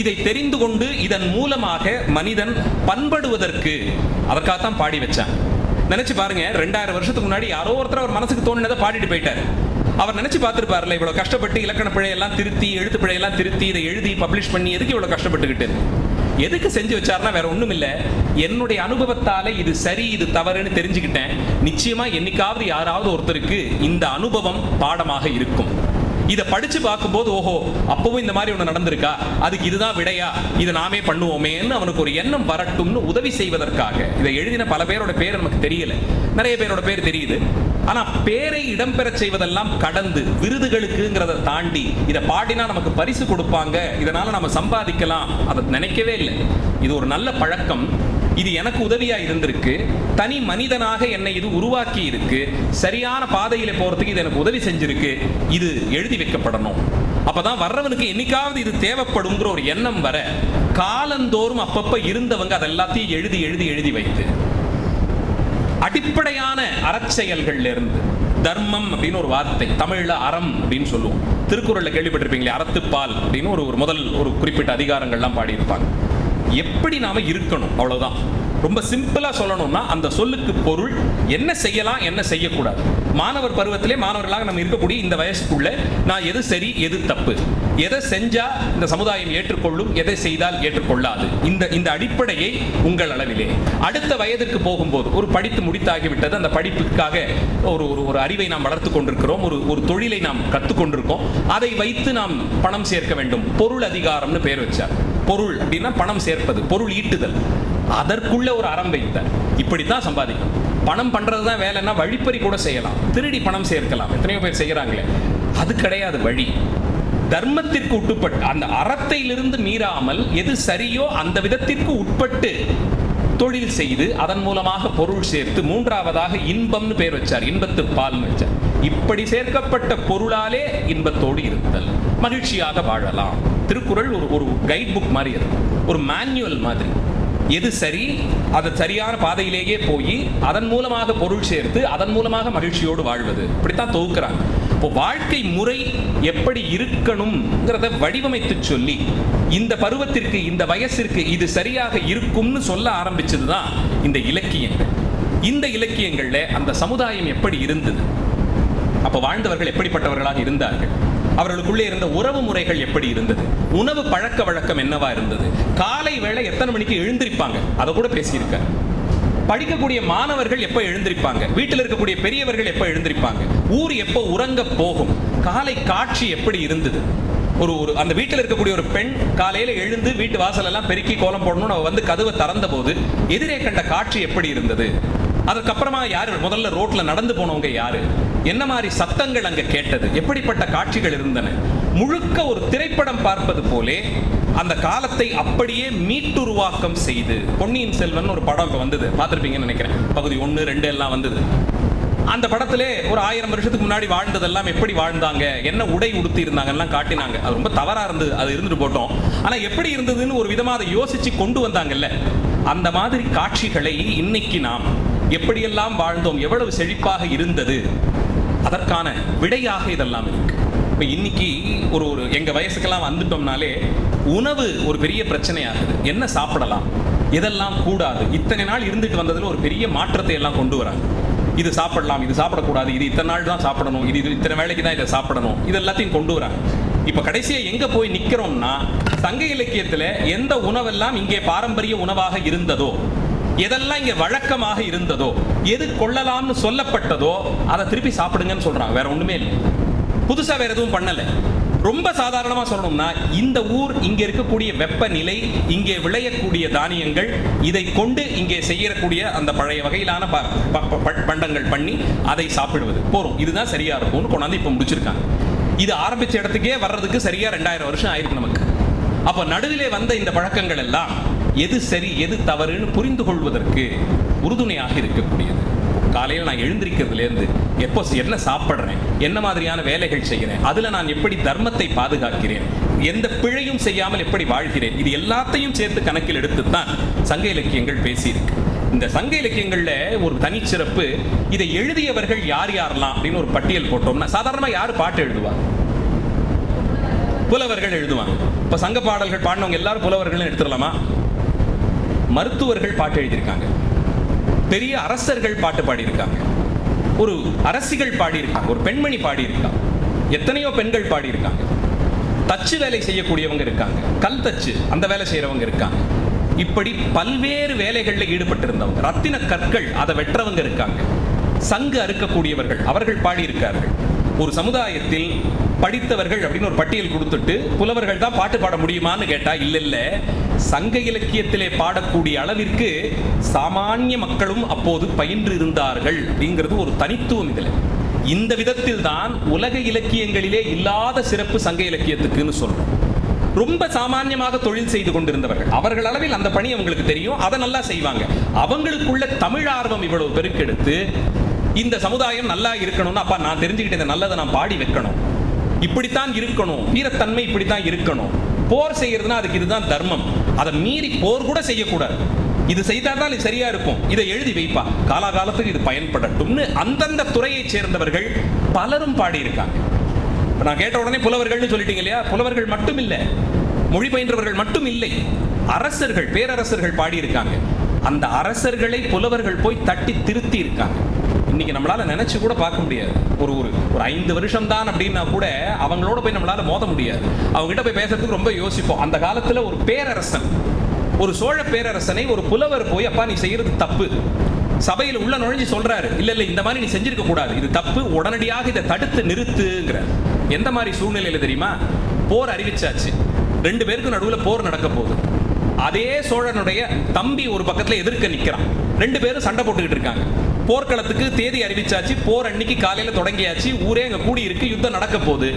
S7: இதை தெரிந்து கொண்டு இதன் மூலமாக மனிதன் பண்படுவதற்கு அதற்காகத்தான் பாடி வச்சாங்க. நினைச்சு பாருங்க, 2000 வருஷத்துக்கு முன்னாடி யாரோ ஒருத்தர் அவர் மனசுக்கு தோணுனதை பாடிட்டு போயிட்டார். அவர் நினைச்சு பார்த்துருப்பார்ல, இவ்வளவு கஷ்டப்பட்டு இலக்கண பிழையெல்லாம் திருத்தி, எழுத்து பிழையெல்லாம் திருத்தி, இதை எழுதி பப்ளிஷ் பண்ணி எதுக்கு இவ்வளவு கஷ்டப்பட்டுக்கிட்டு, எதுக்கு செஞ்சு வச்சாருன்னா வேற ஒண்ணும் இல்லை. என்னுடைய அனுபவத்தால இது சரி இது தவறுன்னு தெரிஞ்சுக்கிட்டேன். நிச்சயமா என்னைக்காவது யாராவது ஒருத்தருக்கு இந்த அனுபவம் பாடமாக இருக்கும். இதை படிச்சு பார்க்கும்போது ஓஹோ அப்பவும் இந்த மாதிரி ஒன்று நடந்திருக்கா, அதுக்கு இதுதான் விடையா, இதை நாமே பண்ணுவோமேன்னு அவனுக்கு ஒரு எண்ணம் வரட்டும்னு உதவி செய்வதற்காக. இதை எழுதின பல பேரோட பேர் நமக்கு தெரியல, நிறைய பேரோட பேர் தெரியுது. ஆனா பேரை இடம்பெற செய்வதெல்லாம் கடந்து விருதுகளுக்குங்கிறத தாண்டி இதை பாடினா நமக்கு பரிசு கொடுப்பாங்க, இதனால நம்ம சம்பாதிக்கலாம், அதை நினைக்கவே இல்லை. இது ஒரு நல்ல பழக்கம். இது எனக்கு உதவியா இருந்திருக்கு. தனி மனிதனாக என்னை இது உருவாக்கி இருக்கு. சரியான பாதையில போறதுக்கு இது எனக்கு உதவி செஞ்சிருக்கு. இது எழுதி வைக்கப்படணும். அப்பதான் வர்றவனுக்கு என்னைக்காவது இது தேவைப்படுங்கிற ஒரு எண்ணம் வர காலந்தோறும் அப்பப்ப இருந்தவங்க அதை எல்லாத்தையும் எழுதி எழுதி எழுதி வைத்து அடிப்படையான அறச்செயல்கள்ல இருந்து, தர்மம் அப்படின்னு ஒரு வார்த்தை தமிழ்ல அறம் அப்படின்னு சொல்லுவோம். திருக்குறள்ல கேள்விப்பட்டிருப்பீங்களே, அறத்துப்பால் அப்படின்னு ஒரு முதல் ஒரு குறிப்பிட்ட அதிகாரங்கள்லாம் பாடியிருப்பாங்க. எப்படி நாம இருக்கணும், அவ்வளவுதான். ரொம்ப சிம்பிளா சொல்லணும்னா அந்த சொல்லுக்கு பொருள் என்ன செய்யலாம் என்ன செய்யக்கூடாது. மாணவர் பருவத்திலே மாணவர்களாக நம்ம இருக்கக்கூடிய இந்த வயசுக்குள்ள நான் எது சரி எது தப்பு, எதை செஞ்சா இந்த சமுதாயம் ஏற்றுக்கொள்ளும், எதை செய்தால் ஏற்றுக்கொள்ளாது, இந்த அடிப்படையை உங்கள் அளவிலே அடுத்த வயதுக்கு போகும்போது ஒரு படித்து முடித்தாகிவிட்டது, அந்த படிப்புக்காக ஒரு அறிவை நாம் வளர்த்து கொண்டிருக்கிறோம், ஒரு தொழிலை நாம் கற்றுக்கொண்டிருக்கோம், அதை வைத்து நாம் பணம் சேர்க்க வேண்டும். பொருள் அதிகாரம்னு பேர் வச்சார். பொருள் அப்படின்னா பணம் சேர்ப்பது, பொருள் ஈட்டுதல். அதற்குள்ள ஒரு அறம் வைத்தார். இப்படித்தான் சம்பாதிக்கும். பணம் பண்றதுதான் வேலைன்னா வழிப்பறி கூட செய்யலாம், திருடி பணம் சேர்க்கலாம், எத்தனையோ பேர் செய்யறாங்களே. அது கிடையாது வழி. தர்மத்திற்கு உட்பட்டு அந்த அறத்திலிருந்து மீறாமல் எது சரியோ அந்த விதத்திற்கு உட்பட்டு தொழில் செய்து அதன் மூலமாக பொருள் சேர்த்து, மூன்றாவதாக இன்பம்னு பேர் வச்சார், இன்பத்து பால்னு வச்சார். இப்படி சேர்க்கப்பட்ட பொருளாலே இன்பத்தோடு இருத்தல், மகிழ்ச்சியாக வாழலாம். திருக்குறள் ஒரு கைட் புக் மாதிரி, ஒரு மேனுவல் மாதிரி. எது சரி, அது சரியான பாதையிலேயே போய் அதன் மூலமாக பொருள் சேர்த்து அதன் மூலமாக மகிழ்ச்சியோடு வாழ்வது, இப்படித்தான் தொகுக்கிறாங்க. இப்போ வாழ்க்கை முறை எப்படி இருக்கணும்ங்கிறத வடிவமைத்து சொல்லி இந்த பருவத்திற்கு இந்த வயசிற்கு இது சரியாக இருக்கும்னு சொல்ல ஆரம்பிச்சதுதான் இந்த இலக்கியங்கள். இந்த இலக்கியங்கள்ல அந்த சமுதாயம் எப்படி இருந்தது, அப்ப வாழ்ந்தவர்கள் எப்படிப்பட்டவர்களாக இருந்தார்கள், அவர்களுக்குள்ளே இருந்த உறவு முறைகள் எப்படி இருந்தது, உணவு பழக்க வழக்கம் என்னவா இருந்தது, காலை வேளை எத்தனை மணிக்கு எழுந்திருப்பாங்க அதை கூட பேசியிருக்காங்க. படிக்கக்கூடிய மாணவர்கள் எப்ப எழுந்திருப்பாங்க, வீட்டில் இருக்கக்கூடிய பெரியவர்கள் எப்ப எழுந்திருப்பாங்க, ஊர் எப்போ உறங்க போகும், காலை காட்சி எப்படி இருந்தது. ஒரு அந்த வீட்டில் இருக்கக்கூடிய ஒரு பெண் காலையில எழுந்து வீட்டு வாசல் எல்லாம் பெருக்கி கோலம் போடணும்னு அவ வந்து கதவை திறந்த போது எதிரே கண்ட காட்சி எப்படி இருந்தது. அதுக்கப்புறமா யாரு முதல்ல ரோட்ல நடந்து போனவங்க யாரு, என்ன மாதிரி சத்தங்கள் அங்க கேட்டது, எப்படிப்பட்ட காட்சிகள் இருந்தன. முழுக்க ஒரு திரைப்படம் பார்ப்பது போலே அந்த காலத்தை அப்படியே மீட்டுருவாக்கம் செய்து, பொன்னியின் செல்வன் ஒரு படம் இப்ப வந்தது, பார்த்திருப்பீங்கன்னு நினைக்கிறேன், பகுதி 1, 2 எல்லாம் வந்தது. அந்த படத்திலே ஒரு 1000 வருஷத்துக்கு முன்னாடி வாழ்ந்ததெல்லாம் எப்படி வாழ்ந்தாங்க, என்ன உடை உடுத்தி இருந்தாங்க எல்லாம் காட்டினாங்க. அது ரொம்ப தவறா இருந்தது, அது இருந்துட்டு போட்டோம். ஆனா எப்படி இருந்ததுன்னு ஒரு விதமா அதை யோசிச்சு கொண்டு வந்தாங்கல்ல, அந்த மாதிரி காட்சிகளை இன்னைக்கு நாம் எப்படியெல்லாம் வாழ்ந்தோம், எவ்வளவு செழிப்பாக இருந்தது, அதற்கான விடையாக இதெல்லாம் இருக்கு. இப்போ இன்னைக்கு ஒரு எங்க வயசுக்கெல்லாம் வந்துட்டோம்னாலே உணவு ஒரு பெரிய பிரச்சனையாகுது. என்ன சாப்பிடலாம், எதெல்லாம் கூடாது, இத்தனை நாள் இருந்துட்டு வந்ததுல ஒரு பெரிய மாற்றத்தை எல்லாம் கொண்டு வராங்க. இது சாப்பிடலாம், இது சாப்பிடக்கூடாது, இது இத்தனை நாள் தான் சாப்பிடணும், இது இத்தனை வேளைக்கு தான் இதை சாப்பிடணும், இது எல்லாத்தையும் கொண்டு வராங்க. இப்ப கடைசியா எங்க போய் நிக்கிறோம்னா, சங்க இலக்கியத்துல எந்த உணவெல்லாம் இங்கே பாரம்பரிய உணவாக இருந்ததோ, எதெல்லாம் இங்க வழக்கமாக இருந்ததோ, எது கொள்ளலாம்னு சொல்லப்பட்டதோ அதை திருப்பி சாப்பிடுங்கன்னு சொல்றாங்க. வேற ஒண்ணுமே இல்லை, புதுசா வேற எதுவும் பண்ணல. ரொம்ப சாதாரணமா சொல்லணும்னா, இந்த ஊர் இங்க இருக்கக்கூடிய வெப்பநிலை, இங்கே விளையக்கூடிய தானியங்கள், இதை கொண்டு இங்கே செய்யக்கூடிய அந்த பழைய வகையிலான பண்டங்கள் பண்ணி அதை சாப்பிடுவது போறோம், இதுதான் சரியா இருக்கும்னு கொண்டாந்து இப்ப முடிச்சிருக்காங்க. இது ஆரம்பிச்ச இடத்துக்கே வர்றதுக்கு சரியா 2000 வருஷம் ஆயிருக்கு நமக்கு. அப்ப நடுவிலே வந்த இந்த பழக்கங்கள் எல்லாம் எது சரி எது தவறுன்னு புரிந்து கொள்வதற்கு உறுதுணையாக இருக்கக்கூடியது. காலையில் நான் எழுந்திருக்கிறதுலேருந்து எப்போ என்ன சாப்பிட்றேன், என்ன மாதிரியான வேலைகள் செய்கிறேன், அதில் நான் எப்படி தர்மத்தை பாதுகாக்கிறேன், எந்த பிழையும் செய்யாமல் எப்படி வாழ்கிறேன், இது எல்லாத்தையும் சேர்த்து கணக்கில் எடுத்துத்தான் சங்க இலக்கியங்கள் பேசியிருக்கு. இந்த சங்க இலக்கியங்கள்ல ஒரு தனிச்சிறப்பு, இதை எழுதியவர்கள் யார் யாரெல்லாம் அப்படின்னு ஒரு பட்டியல் போட்டோம்னா, சாதாரணமாக யார் பாட்டு எழுதுவாங்க, புலவர்கள் எழுதுவாங்க. இப்போ சங்க பாடல்கள் பாடினவங்க எல்லாரும் புலவர்கள் எடுத்துடலாமா? மருத்துவர்கள் பாட்டு எழுதியிருக்காங்க, பெரிய அரசர்கள் பாட்டு பாடியிருக்காங்க, ஒரு அரசிகள் பாடியிருக்காங்க, ஒரு பெண்மணி பாடியிருக்காங்க, எத்தனையோ பெண்கள் பாடியிருக்காங்க, தச்சு வேலை செய்யக்கூடியவங்க இருக்காங்க, கல் தச்சு அந்த வேலை செய்யறவங்க இருக்காங்க, இப்படி பல்வேறு வேலைகளில் ஈடுபட்டிருந்தவங்க, ரத்தின கற்கள் அதை வெற்றவங்க இருக்காங்க, சங்கு அறுக்கக்கூடியவர்கள் அவர்கள் பாடியிருக்கார்கள். ஒரு சமுதாயத்தில் படித்தவர்கள் அப்படின்னு ஒரு பட்டியல் கொடுத்துட்டு புலவர்கள் தான் பாட்டு பாட முடியுமான்னு கேட்டா இல்ல, சங்க இலக்கியத்திலே பாடக்கூடிய அளவிற்கு சாமானிய மக்களும் அப்போது பயின்று இருந்தார்கள் அப்படிங்கிறது ஒரு தனித்துவம். இதுல இந்த விதத்தில் தான் உலக இலக்கியங்களிலே இல்லாத சிறப்பு சங்க இலக்கியத்துக்குன்னு சொல்றோம். ரொம்ப சாமான்யமாக தொழில் செய்து கொண்டிருந்தவர்கள், அவர்கள் அளவில் அந்த பணி அவங்களுக்கு தெரியும், அதை நல்லா செய்வாங்க. அவங்களுக்குள்ள தமிழ் ஆர்வம் இவ்வளவு பெருக்கெடுத்து இந்த சமுதாயம் நல்லா இருக்கணும்னு, அப்பா நான் தெரிஞ்சுக்கிட்டேன், நல்லதை நான் பாடி வைக்கணும், இப்படித்தான் இருக்கணும், வீரத்தன்மை இப்படித்தான் இருக்கணும், போர் செய்யறதுனா அதுக்கு இதுதான் தர்மம், அதை மீறி போர் கூட செய்யக்கூடாது, இது செய்தால்தான் இது சரியா இருக்கும், இதை எழுதி வைப்பா, காலாகாலத்துக்கு இது பயன்படட்டும்னு அந்தந்த துறையை சேர்ந்தவர்கள் பலரும் பாடியிருக்காங்க. நான் கேட்ட உடனே புலவர்கள்னு சொல்லிட்டீங்க இல்லையா? புலவர்கள் மட்டும் இல்லை, மொழி பயின்றவர்கள் மட்டும் இல்லை, அரசர்கள் பேரரசர்கள் பாடியிருக்காங்க. அந்த அரசர்களை புலவர்கள் போய் தட்டி திருத்தி இருக்காங்க. இன்னைக்கு நம்மளால நினைச்சு கூட பார்க்க முடியாது. ஒரு 5 வருஷம் தான் அப்படின்னா கூட அவங்களோட போய் நம்மளால மோத முடியாது. அவங்க கிட்ட போய் பேசுறதுக்கு ரொம்ப யோசிப்போம். அந்த காலத்துல ஒரு பேரரசன், ஒரு சோழ பேரரசனை ஒரு புலவர் போய், அப்பா நீ செய்யறது தப்பு, சபையில் உள்ள நுழைஞ்சு சொல்றாரு, இல்ல இந்த மாதிரி நீ செஞ்சிருக்க கூடாது, இது தப்பு, உடனடியாக இதை தடுத்து நிறுத்துங்கிற. எந்த மாதிரி சூழ்நிலையில தெரியுமா? போர் அறிவிச்சாச்சு, 2 பேருக்கு நடுவுல போர் நடக்க போகுது. அதே சோழனுடைய தம்பி ஒரு பக்கத்துல எதிர்க்க நிக்கிறான், 2 பேரும் சண்டை போட்டுக்கிட்டு இருக்காங்க. போர்க்களத்துக்கு தேதி அறிவிச்சாச்சு, போர் அன்னைக்கு காலையில தொடங்கியாச்சு, ஊரே அங்க கூடி இருக்கு, யுத்தம் நடக்க போகுது.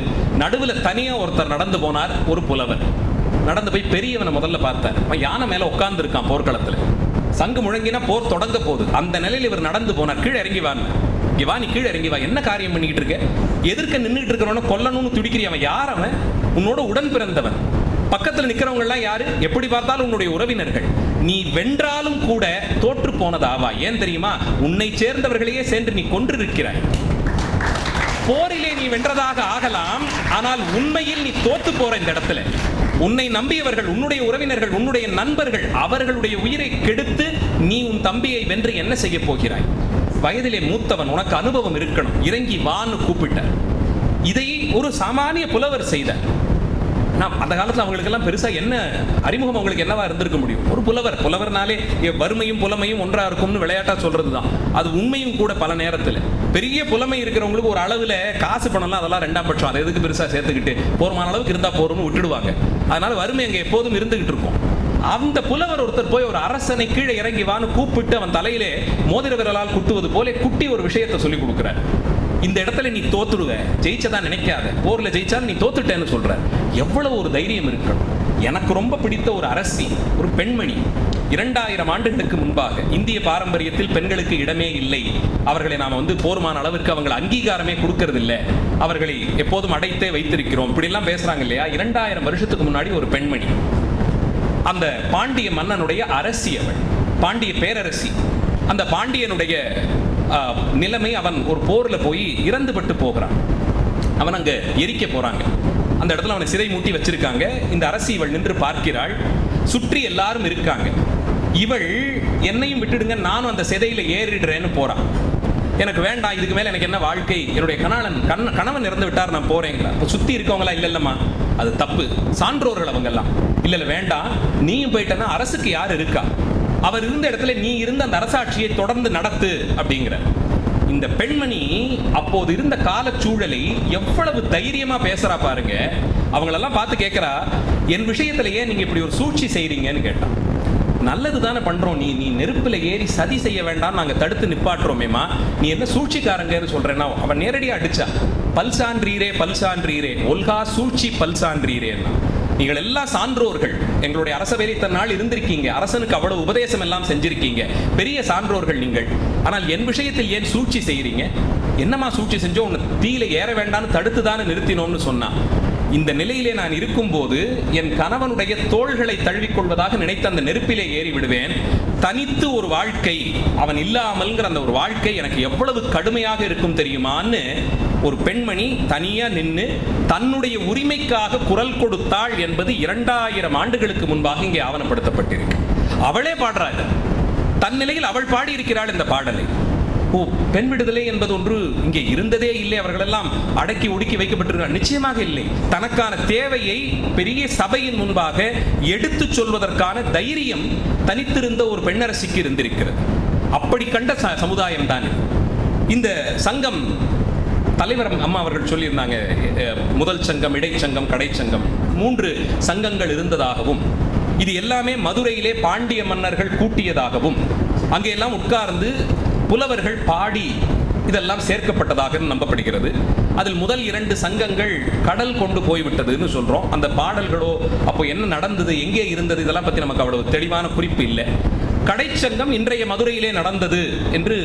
S7: நடுவுல தனியா ஒருத்தர் நடந்து போனார், ஒரு புலவர் நடந்து போய் பெரியவனை முதல்ல பார்த்தார். யானை மேல உட்கார்ந்து இருக்கான் போர்க்களத்துல, சங்கு முழங்கினா போர் தொடங்க போகுது. அந்த நிலையில் இவர் நடந்து போனார். கீழே இறங்கி வான்னு, இங்க வா, நீ கீழே இறங்கி வா, என்ன காரியம் பண்ணிக்கிட்டு இருக்க, எதிர்க்க நின்றுட்டு இருக்கிறவன கொல்லணும்னு துடிக்கிறியவன் யார்? அவன் உன்னோட உடன் பிறந்தவன். பக்கத்தில் நிற்கிறவங்க எல்லாம் யாரு? எப்படி பார்த்தாலும் உன்னுடைய உறவினர்கள். நீ வென்றாலும் கூட தோற்று போனதாவா. ஏன் தெரியுமா? உன்னை சேர்ந்தவர்களையே சென்று நீ கொன்றிருக்கிறாய். போரிலே நீ வென்றதாக ஆகலாம், ஆனால் உண்மையில் நீ தோத்து போற இந்த இடத்துல. உன்னை நம்பியவர்கள், உன்னுடைய உறவினர்கள், உன்னுடைய நண்பர்கள், அவர்களுடைய உயிரை கெடுத்து நீ உன் தம்பியை வென்று என்ன செய்ய போகிறாய்? வயதிலே மூத்தவன், உனக்கு அனுபவம் இருக்கணும், இறங்கி வான்னு கூப்பிட்டார். இதை ஒரு சாமானிய புலவர் செய்தார். நான் அந்த காலத்தில் அவங்களுக்கெல்லாம் பெருசாக என்ன அறிமுகம் அவங்களுக்கு என்னவா இருந்திருக்க முடியும்? ஒரு புலவர்னாலே வறுமையும் புலமையும் ஒன்றா இருக்கும்னு விளையாட்டா சொல்றது தான். அது உண்மையும் கூட. பல நேரத்தில் பெரிய புலமை இருக்கிறவங்களுக்கு ஒரு அளவில் காசு பணம்லாம் அதெல்லாம் ரெண்டாம் பட்சம், அதை எதுக்கு பெருசாக சேர்த்துக்கிட்டு போருமான அளவுக்கு இருந்தால் போறோம்னு விட்டுடுவாங்க. அதனால வறுமை அங்கே எப்போதும் இருந்துகிட்டு இருக்கும். அந்த புலவர் ஒருத்தர் போய் ஒரு அரசனை கீழே இறங்கி வான்னு கூப்பிட்டு அவன் தலையிலே மோதிர விரலால் குட்டுவது போல குட்டி ஒரு விஷயத்தை சொல்லி கொடுக்குறார். இந்த இடத்துல நீ தோத்துடுவ, ஜெயிச்சதா நினைக்காத, போர்ல ஜெயிச்சாலும் நீ தோத்துட்டேன்னு சொல்ற. எவ்வளவு ஒரு தைரியம் இருக்கணும். எனக்கு ரொம்ப பிடித்த ஒரு அரசி, ஒரு பெண்மணி, 2000 ஆண்டுகளுக்கு முன்பாக இந்திய பாரம்பரியத்தில் பெண்களுக்கு இடமே இல்லை, அவர்களை நாம போர்மான அளவிற்கு அவங்களை அங்கீகாரமே கொடுக்கறது இல்லை, அவர்களை எப்போதும் அடைத்தே வைத்திருக்கிறோம், இப்படி எல்லாம் பேசுறாங்க இல்லையா? 2000 வருஷத்துக்கு முன்னாடி ஒரு பெண்மணி, அந்த பாண்டிய மன்னனுடைய அரசி, அவள் பாண்டிய பேரரசி. அந்த பாண்டியனுடைய நிலைமை, அவன் ஒரு போர்ல போய் இறந்துபட்டு போகிறான். அவன் அங்க எரிக்க போறாங்க. அந்த இடத்துல அவனை சிறை மூட்டி வச்சிருக்காங்க. இந்த அரசி இவள் நின்று பார்க்கிறாள். சுற்றி எல்லாரும் இருக்காங்க. இவள் என்னையும் விட்டுடுங்க, நானும் அந்த சிதையில ஏறிடுறேன்னு போறான். எனக்கு வேண்டாம், இதுக்கு மேல எனக்கு என்ன வாழ்க்கை, என்னுடைய கணவன் இறந்து விட்டார், நான் போறேங்களா? சுத்தி இருக்கவங்களா இல்லல்லம்மா, அது தப்பு, சான்றோர்கள் அவங்க எல்லாம், இல்ல வேண்டாம், நீயும் போயிட்டனா அரசுக்கு யார் இருக்கா? அவர் இருந்த இடத்துல நீ இருந்த அந்த அரசாட்சியை தொடர்ந்து நடத்து அப்படிங்கிற. இந்த பெண்மணி அப்போது இருந்த காலச்சூழலை எவ்வளவு தைரியமா பேசுறா பாருங்க. அவங்களெல்லாம் பார்த்து கேட்கிறா, என் விஷயத்துல ஏன் நீங்க இப்படி ஒரு சூழ்ச்சி செய்றீங்கன்னு கேட்டா. நல்லது தானே பண்றோம், நீ நெருப்புல ஏறி சதி செய்ய வேண்டாம், நாங்க தடுத்து நிப்பாட்டுறோமேமா, நீ என்ன சூழ்ச்சிக்காரங்கன்னு சொல்றேன்னா அவன் நேரடியா அடிச்சா. பல்சான்றீரே பல்சான்றீரே, ஒல்கா சூழ்ச்சி பல்சான்றீரேன்னா. நீங்கள் எல்லாம் சான்றோர்கள், எங்களுடைய அரசவேலை தன்னால் இருந்திருக்கீங்க, அரசனுக்கு அவ்வளவு உபதேசம் எல்லாம் செஞ்சிருக்கீங்க, பெரிய சான்றோர்கள் நீங்கள். ஆனால் என் விஷயத்தில் ஏன் சூழ்ச்சி செய்கிறீங்க? என்னமா சூழ்ச்சி செஞ்சோம்? உன்னை தீயில ஏற வேண்டாம்னு தடுத்து தானே நிறுத்தினோம்னு சொன்னா. இந்த நிலையிலே நான் இருக்கும்போது என் கணவனுடைய தோள்களை தழுவிக்கொள்வதாக நினைத்த அந்த நெருப்பிலே ஏறி விடுவேன். தனித்து ஒரு வாழ்க்கை, அவன் இல்லாமல்ங்கிற அந்த ஒரு வாழ்க்கை எனக்கு எவ்வளவு கடுமையாக இருக்கும் தெரியுமான்னு ஒரு பெண்மணி தனியா நின்று தன்னுடைய உரிமைக்காக குரல் கொடுத்தாள் என்பது 2000 ஆண்டுகளுக்கு முன்பாக இங்கே ஆவணப்படுத்தப்பட்டிருக்கு. அவளே பாடுறாள், தன் நிலையில் அவள் பாடியிருக்கிறாள் இந்த பாடலை. ஓ, பெண் விடுதலை என்பது ஒன்று இங்கே இருந்ததே இல்லை, அவர்களெல்லாம் அடக்கி ஒடுக்கி வைக்கப்பட்டிருக்கிறார். நிச்சயமாக இல்லை. தனக்கான தேவையை பெரிய சபையின் முன்பாக எடுத்து சொல்வதற்கான தைரியம் தனித்திருந்த ஒரு பெண்ணரசிக்கு இருந்திருக்கிறது. அப்படி கண்ட சமுதாயம் தான் இந்த சங்கம். தலைவர் அம்மா அவர்கள் சொல்லியிருந்தாங்க, முதல் சங்கம், இடைச்சங்கம், கடைச்சங்கம், 3 சங்கங்கள் இருந்ததாகவும், இது எல்லாமே மதுரையிலே பாண்டிய மன்னர்கள் கூட்டியதாகவும், அங்கே எல்லாம் உட்கார்ந்து புலவர்கள் பாடி இதெல்லாம் சேர்க்கப்பட்டதாக நம்பப்படுகிறது. அதில் முதல் 2 சங்கங்கள் கடல் கொண்டு போய்விட்டதுன்னு சொல்றோம். அந்த பாடல்களோ அப்போ என்ன நடந்தது, எங்கே இருந்தது, இதெல்லாம் பத்தி நமக்கு அவ்வளவு தெளிவான குறிப்பு இல்லை. கடைச்சங்கம் இன்றைய மதுரையிலே நடந்தது என்று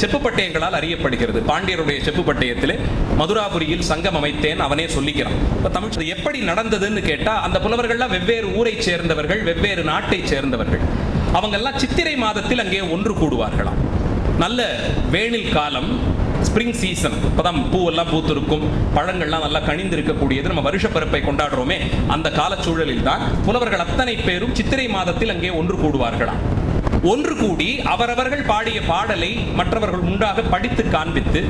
S7: செப்பு பட்டயங்களால் அறியப்படுகிறது. பாண்டியருடைய செப்பு பட்டயத்திலே மதுராபுரியில் சங்கம் அமைத்தேன் அவனே சொல்லிக்கிறான். இப்போ தமிழ் எப்படி நடந்ததுன்னு கேட்டா, அந்த புலவர்கள்லாம் வெவ்வேறு ஊரை சேர்ந்தவர்கள், வெவ்வேறு நாட்டை சேர்ந்தவர்கள். அவங்கெல்லாம் சித்திரை மாதத்தில் அங்கே ஒன்று கூடுவார்களாம். நல்ல வேனில் காலம், ஸ்ப்ரிங் சீசன், இப்போதான் பூவெல்லாம் பூத்திருக்கும், பழங்கள்லாம் நல்லா கனிந்திருக்கக்கூடியது, நம்ம வருஷப்பருப்பை கொண்டாடுறோமே அந்த காலச்சூழலில் தான் புலவர்கள் அத்தனை பேரும் சித்திரை மாதத்தில் அங்கே ஒன்று கூடுவார்களாம். ஒன்று கூடி அவரவர்கள் பாடிய பாடலை மற்றவர்கள் முன்பாக படித்து காண்பித்து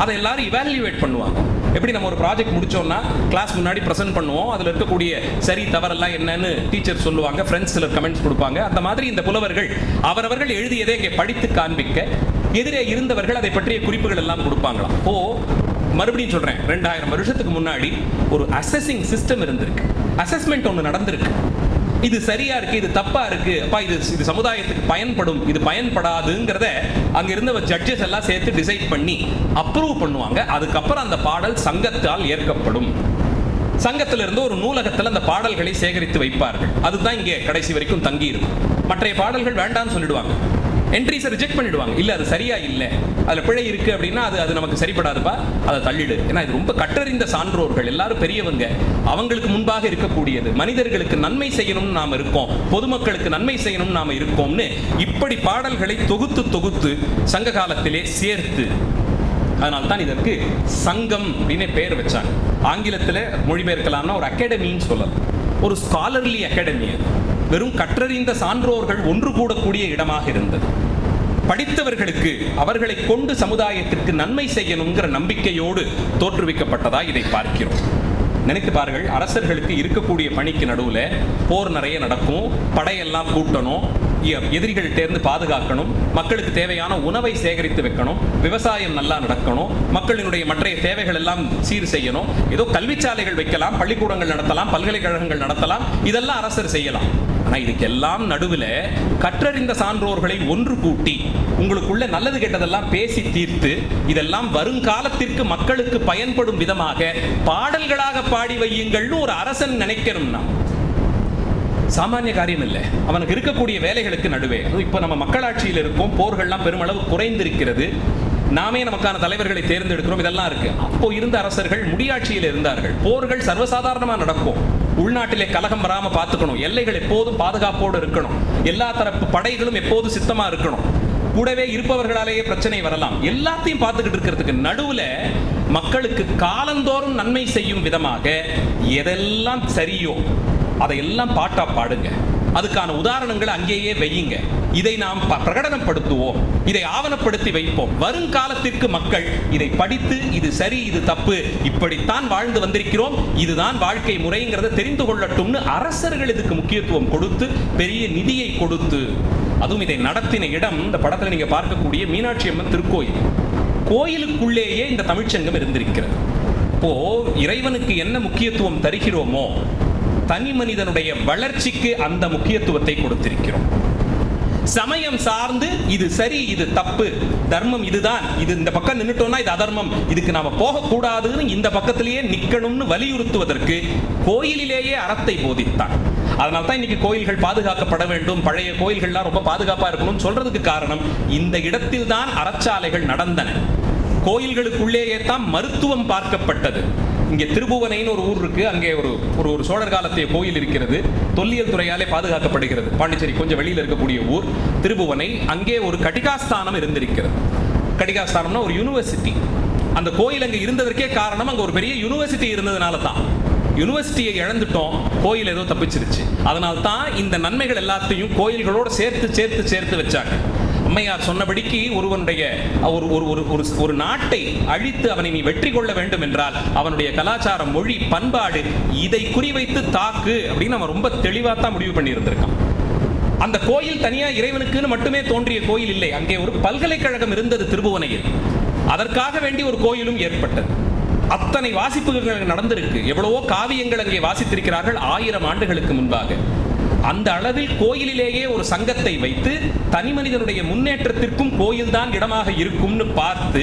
S7: அதை எல்லாரும் இவாலுவேட் பண்ணுவாங்க. எப்படி நம்ம ஒரு ப்ராஜெக்ட் முடிச்சோம்னா கிளாஸ் முன்னாடி ப்ரெசென்ட் பண்ணுவோம், அதில் இருக்கக்கூடிய சரி தவறெல்லாம் என்னன்னு டீச்சர் சொல்லுவாங்க, ஃப்ரெண்ட்ஸ் சிலர் கமெண்ட்ஸ் கொடுப்பாங்க. அந்த மாதிரி இந்த புலவர்கள் அவரவர்கள் எழுதியதை இங்கே படித்து காண்பிக்க எதிரே இருந்தவர்கள் அதை பற்றிய குறிப்புகள் எல்லாம் கொடுப்பாங்களாம். ஓ, மறுபடியும் சொல்றேன், 2000 வருஷத்துக்கு முன்னாடி ஒரு அசஸிங் சிஸ்டம் இருந்திருக்கு, அசஸ்மெண்ட் ஒன்று நடந்திருக்கு. இது சரியா இருக்கு, இது தப்பா இருக்கு, அப்பா இது சமுதாயத்துக்கு பயன்படும், இது பயன்படாதுங்கிறத அங்க இருந்த ஜட்ஜஸ் எல்லாம் சேர்த்து டிசைட் பண்ணி அப்ரூவ் பண்ணுவாங்க. அதுக்கப்புறம் அந்த பாடல் சங்கத்தால் ஏற்கப்படும். சங்கத்திலிருந்து ஒரு நூலகத்தில் அந்த பாடல்களை சேகரித்து வைப்பார்கள். அதுதான் இங்கே கடைசி வரைக்கும் தங்கி இருக்கும். மற்ற பாடல்கள் வேண்டாம்னு சொல்லிடுவாங்க. என்ட்ரிஸை ரிஜெக்ட் பண்ணிடுவாங்க. இல்லை அது சரியா இல்லை, அதில் பிழை இருக்கு அப்படின்னா அது நமக்கு சரிப்படாதுப்பா, அதை தள்ளிடு. ஏன்னா இது ரொம்ப கற்றறிந்த சான்றோர்கள், எல்லாரும் பெரியவங்க, அவங்களுக்கு முன்பாக இருக்கக்கூடியது. மனிதர்களுக்கு நன்மை செய்யணும்னு நாம் இருக்கோம், பொதுமக்களுக்கு நன்மை செய்யணும்னு நாம் இருக்கோம்னு இப்படி பாடல்களை தொகுத்து தொகுத்து சங்க காலத்திலே சேர்த்து, அதனால்தான் இதற்கு சங்கம் அப்படின்னு பெயர் வச்சாங்க. ஆங்கிலத்தில் மொழிபெயர்க்கலாம்னா ஒரு அகாடமின்னு சொல்லலாம், ஒரு ஸ்காலர்லி அகாடமி. வெறும் கற்றறிந்த சான்றோர்கள் ஒன்று கூடக்கூடிய இடமாக இருந்தது. படித்தவர்களுக்கு அவர்களை கொண்டு சமுதாயத்திற்கு நன்மை செய்யணுங்கிற நம்பிக்கையோடு தோற்றுவிக்கப்பட்டதா இதை பார்க்கிறோம். நினைத்து பாருங்கள், அரசர்களுக்கு இருக்கக்கூடிய பணிக்கு நடுவில் போர் நிறைய நடக்கும், படையெல்லாம் கூட்டணும், எதிரிகள் தேர்ந்து பாதுகாக்கணும், மக்களுக்கு தேவையான உணவை சேகரித்து வைக்கணும், விவசாயம் நல்லா நடக்கணும், மக்களினுடைய மற்ற தேவைகள் எல்லாம் சீர் செய்யணும். ஏதோ கல்விச்சாலைகள் வைக்கலாம், பள்ளிக்கூடங்கள் நடத்தலாம், பல்கலைக்கழகங்கள் நடத்தலாம், இதெல்லாம் அரசர் செய்யலாம். ஆனால் இதுக்கெல்லாம் நடுவில் கற்றறிந்த சான்றோர்களை ஒன்று கூட்டி உங்களுக்குள்ள நல்லது கெட்டதெல்லாம் பேசி தீர்த்து இதெல்லாம் வருங்காலத்திற்கு மக்களுக்கு பயன்படும் விதமாக பாடல்களாக பாடி வையுங்கள்னு ஒரு அரசன் நினைக்கணும்னா சாமானிய காரியம் இல்லை. அவனுக்கு இருக்கக்கூடிய வேலைகளுக்கு நடுவே, இப்போ நம்ம மக்களாட்சியில் இருக்கோம், போர்கள்லாம் பெருமளவு குறைந்திருக்கிறது, நாமே நமக்கான தலைவர்களை தேர்ந்தெடுக்கிறோம், இதெல்லாம் இருக்கு. அப்போ இருந்த அரசர்கள் முடியாட்சியில் இருந்தார்கள். போர்கள் சர்வசாதாரணமாக நடக்கும், உள்நாட்டிலே கலகம் வராம பார்த்துக்கணும், எல்லைகள் எப்போதும் பாதுகாப்போடு இருக்கணும், எல்லா தரப்பு படைகளும் எப்போதும் சித்தமா இருக்கணும், கூடவே இருப்பவர்களாலேயே பிரச்சனை வரலாம், எல்லாத்தையும் பார்த்துக்கிட்டு இருக்கிறதுக்கு நடுவுல மக்களுக்கு காலந்தோறும் நன்மை செய்யும் விதமாக எதெல்லாம் சரியோ அதையெல்லாம் பாட்டா பாடுங்க, அதுக்கான உதாரணங்களை அங்கேயே வையுங்க, இதை நாம் பிரகடனப்படுத்துவோம், இதை ஆவணப்படுத்தி வைப்போம், வருங்காலத்திற்கு மக்கள் இதை படித்து இது சரி இது தப்பு, இப்படித்தான் வாழ்ந்து வந்திருக்கிறோம், இதுதான் வாழ்க்கை முறைங்கிறத தெரிந்து கொள்ளட்டும்னு அரசர்கள் இதுக்கு முக்கியத்துவம் கொடுத்து பெரிய நிதியை கொடுத்து, அதுவும் இதை நடத்தின இடம் இந்த படத்தில் நீங்க பார்க்கக்கூடிய மீனாட்சி அம்மன் திருக்கோயில், கோயிலுக்குள்ளேயே இந்த தமிழ்ச்சங்கம் இருந்திருக்கிறது. இப்போ இறைவனுக்கு என்ன முக்கியத்துவம் தருகிறோமோ தனி மனிதனுடைய வளர்ச்சிக்கு அந்த முக்கியத்துவத்தை கொடுத்திருக்கிறோம். சமயம் சார்ந்து இது சரி இது தப்பு, தர்மம் இதுதான், இது இந்த பக்கம் நின்னுட்டோம்னா இது அதர்மம், இதுக்கு நாம போகக்கூடாதுன்னு இந்த பக்கத்திலேயே நிக்கணும்னு வலியுறுத்துவதற்கு கோயிலிலேயே அறத்தை போதித்தான். அதனால தான் இன்னைக்கு கோயில்கள் பாதுகாக்கப்பட வேண்டும், பழைய கோயில்கள்லாம் ரொம்ப பாதுகாப்பா இருக்கணும்னு சொல்றதுக்கு காரணம் இந்த இடத்தில் தான் அறச்சாலைகள் நடந்தன. கோயில்களுக்குள்ளேயே தான் மருத்துவம் பார்க்கப்பட்டது. இங்கே திருபுவனைன்னு ஒரு ஊர் இருக்கு, அங்கே ஒரு சோழர் காலத்திய கோயில் இருக்கிறது, தொல்லியல் துறையாலே பாதுகாக்கப்படுகிறது. பாண்டிச்சேரி கொஞ்சம் வெளியில் இருக்கக்கூடிய ஊர் திருபுவனை, அங்கே ஒரு கடிகாஸ்தானம் இருந்திருக்கிறது. கடிகாஸ்தானம்னா ஒரு யூனிவர்சிட்டி. அந்த கோயில் அங்கே இருந்ததற்கே காரணம் அங்கே ஒரு பெரிய யூனிவர்சிட்டி இருந்ததுனால தான். யூனிவர்சிட்டியை இழந்துட்டோம், கோயில் ஏதோ தப்பிச்சிருச்சு. அதனால தான் இந்த நன்மைகள் எல்லாத்தையும் கோயில்களோடு சேர்த்து சேர்த்து சேர்த்து வச்சாங்க. அம்மையார் சொன்னபடிக்கு ஒருவனுடைய ஒரு நாட்டை அழித்து அவனை நீ வெற்றி கொள்ள வேண்டும் என்றால் அவனுடைய கலாச்சாரம், மொழி, பண்பாடு இதை குறிவைத்து தாக்கு அப்படின்னு அவன் ரொம்ப தெளிவாக தான் முடிவு பண்ணி இருந்திருக்கான். அந்த கோயில் தனியா இறைவனுக்குன்னு மட்டுமே தோன்றிய கோயில் இல்லை, அங்கே ஒரு பல்கலைக்கழகம் இருந்தது திருபுவனையில், அதற்காக வேண்டி ஒரு கோயிலும் ஏற்பட்டது. அத்தனை வாசிப்புகள் நடந்திருக்கு, எவ்வளவோ காவியங்கள் அங்கே வாசித்திருக்கிறார்கள் 1000 ஆண்டுகளுக்கு முன்பாக. அந்த அளவில் கோயிலிலேயே ஒரு சங்கத்தை வைத்து தனி மனிதனுடைய முன்னேற்றத்திற்கும் கோயில்தான் இடமாக இருக்கும்னு பார்த்து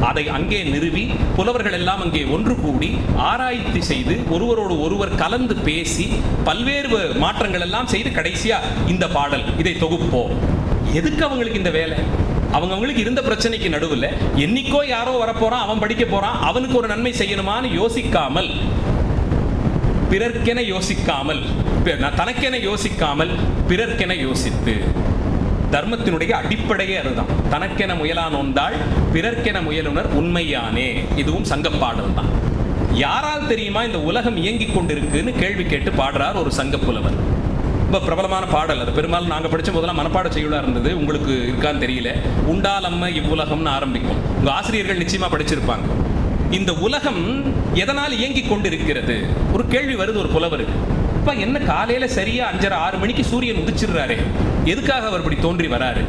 S7: அதை அங்கே நிறுவி புலவர்கள் எல்லாம் அங்கே ஒன்று கூடி ஆராய்ச்சி செய்து ஒருவரோடு ஒருவர் கலந்து பேசி பல்வேறு மாற்றங்கள் எல்லாம் செய்து கடைசியா இந்த பாடல் இதை தொகுப்போம். எதுக்கு அவங்களுக்கு இந்த வேலை? அவங்களுக்கு இருந்த பிரச்சனைக்கு நடுவில் என்னைக்கோ யாரோ வரப்போறான், அவன் படிக்க போறான், அவனுக்கு ஒரு நன்மை செய்யணுமான்னு யோசிக்காமல், பிறர்க்கென யோசிக்காமல், தனக்கென யோசிக்காமல் பிறர்க்கென யோசித்து, தர்மத்தினுடைய அடிப்படையே அதுதான். தனக்கென முயலானோந்தாள் பிறர்க்கென முயலுனர் உண்மையானே, இதுவும் சங்கப்பாடல் தான். யாரால் தெரியுமா இந்த உலகம் இயங்கிக் கொண்டிருக்குன்னு கேள்வி கேட்டு பாடுறார் ஒரு சங்க புலவர். ரொம்ப பிரபலமான பாடல் அது. பெரும்பாலும் நாங்கள் படித்த போதெல்லாம் மனப்பாட செய்யுளாக இருந்தது, உங்களுக்கு இருக்கான்னு தெரியல. உண்டாலம்ம இவ்வுலகம்னு ஆரம்பிக்கும். உங்கள் ஆசிரியர்கள் நிச்சயமாக படிச்சிருப்பாங்க. இந்த உலகம் எதனால் இயங்கிக் கொண்டிருக்கிறது ஒரு கேள்வி வருது ஒரு புலவருக்கு. அப்பா என்ன காலையில் சரியா 5:30 6 மணிக்கு சூரியன் உதிச்சிடுறாரு, எதுக்காக அவர் இப்படி தோன்றி வராரு?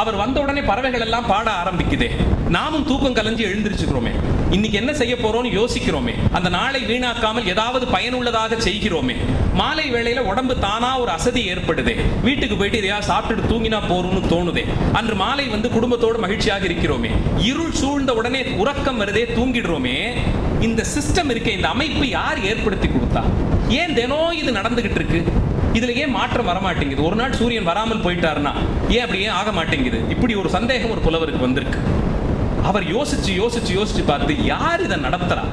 S7: அவர் வந்த உடனே பறவைகள் எல்லாம் பாட ஆரம்பிக்குதே, நாமும் தூக்கம் கலைஞ்சு எழுந்திருச்சுக்கிறோமே, இன்னைக்கு என்ன செய்ய போறோம்னு யோசிக்கிறோமே, அந்த நாளை வீணாக்காமல் ஏதாவது பயனுள்ளதாக செய்கிறோமே, மாலை வேளையில உடம்பு தானா ஒரு அசதி ஏற்படுதே, வீட்டுக்கு போயிட்டு எதையாவது சாப்பிட்டுட்டு தூங்கினா போறோம்னு தோணுதே, அன்று மாலை வந்து குடும்பத்தோடு மகிழ்ச்சியாக இருக்கிறோமே, இருள் சூழ்ந்த உடனே உறக்கம் வருதே தூங்கிடுறோமே. இந்த சிஸ்டம் இருக்க, இந்த அமைப்பு யார் ஏற்படுத்தி கொடுத்தா? ஏன் தினம் இது நடந்துகிட்டு இருக்கு? இதுல ஏன் மாற்றம் வர மாட்டேங்குது? ஒரு நாள் சூரியன் வராமல் போயிட்டாருன்னா ஏன் அப்படி ஏன் ஆக மாட்டேங்குது? இப்படி ஒரு சந்தேகம் ஒரு புலவருக்கு வந்திருக்கு. அவர் யோசிச்சு யோசிச்சு யோசிச்சு பார்த்து, யார் இதை நடத்துறா?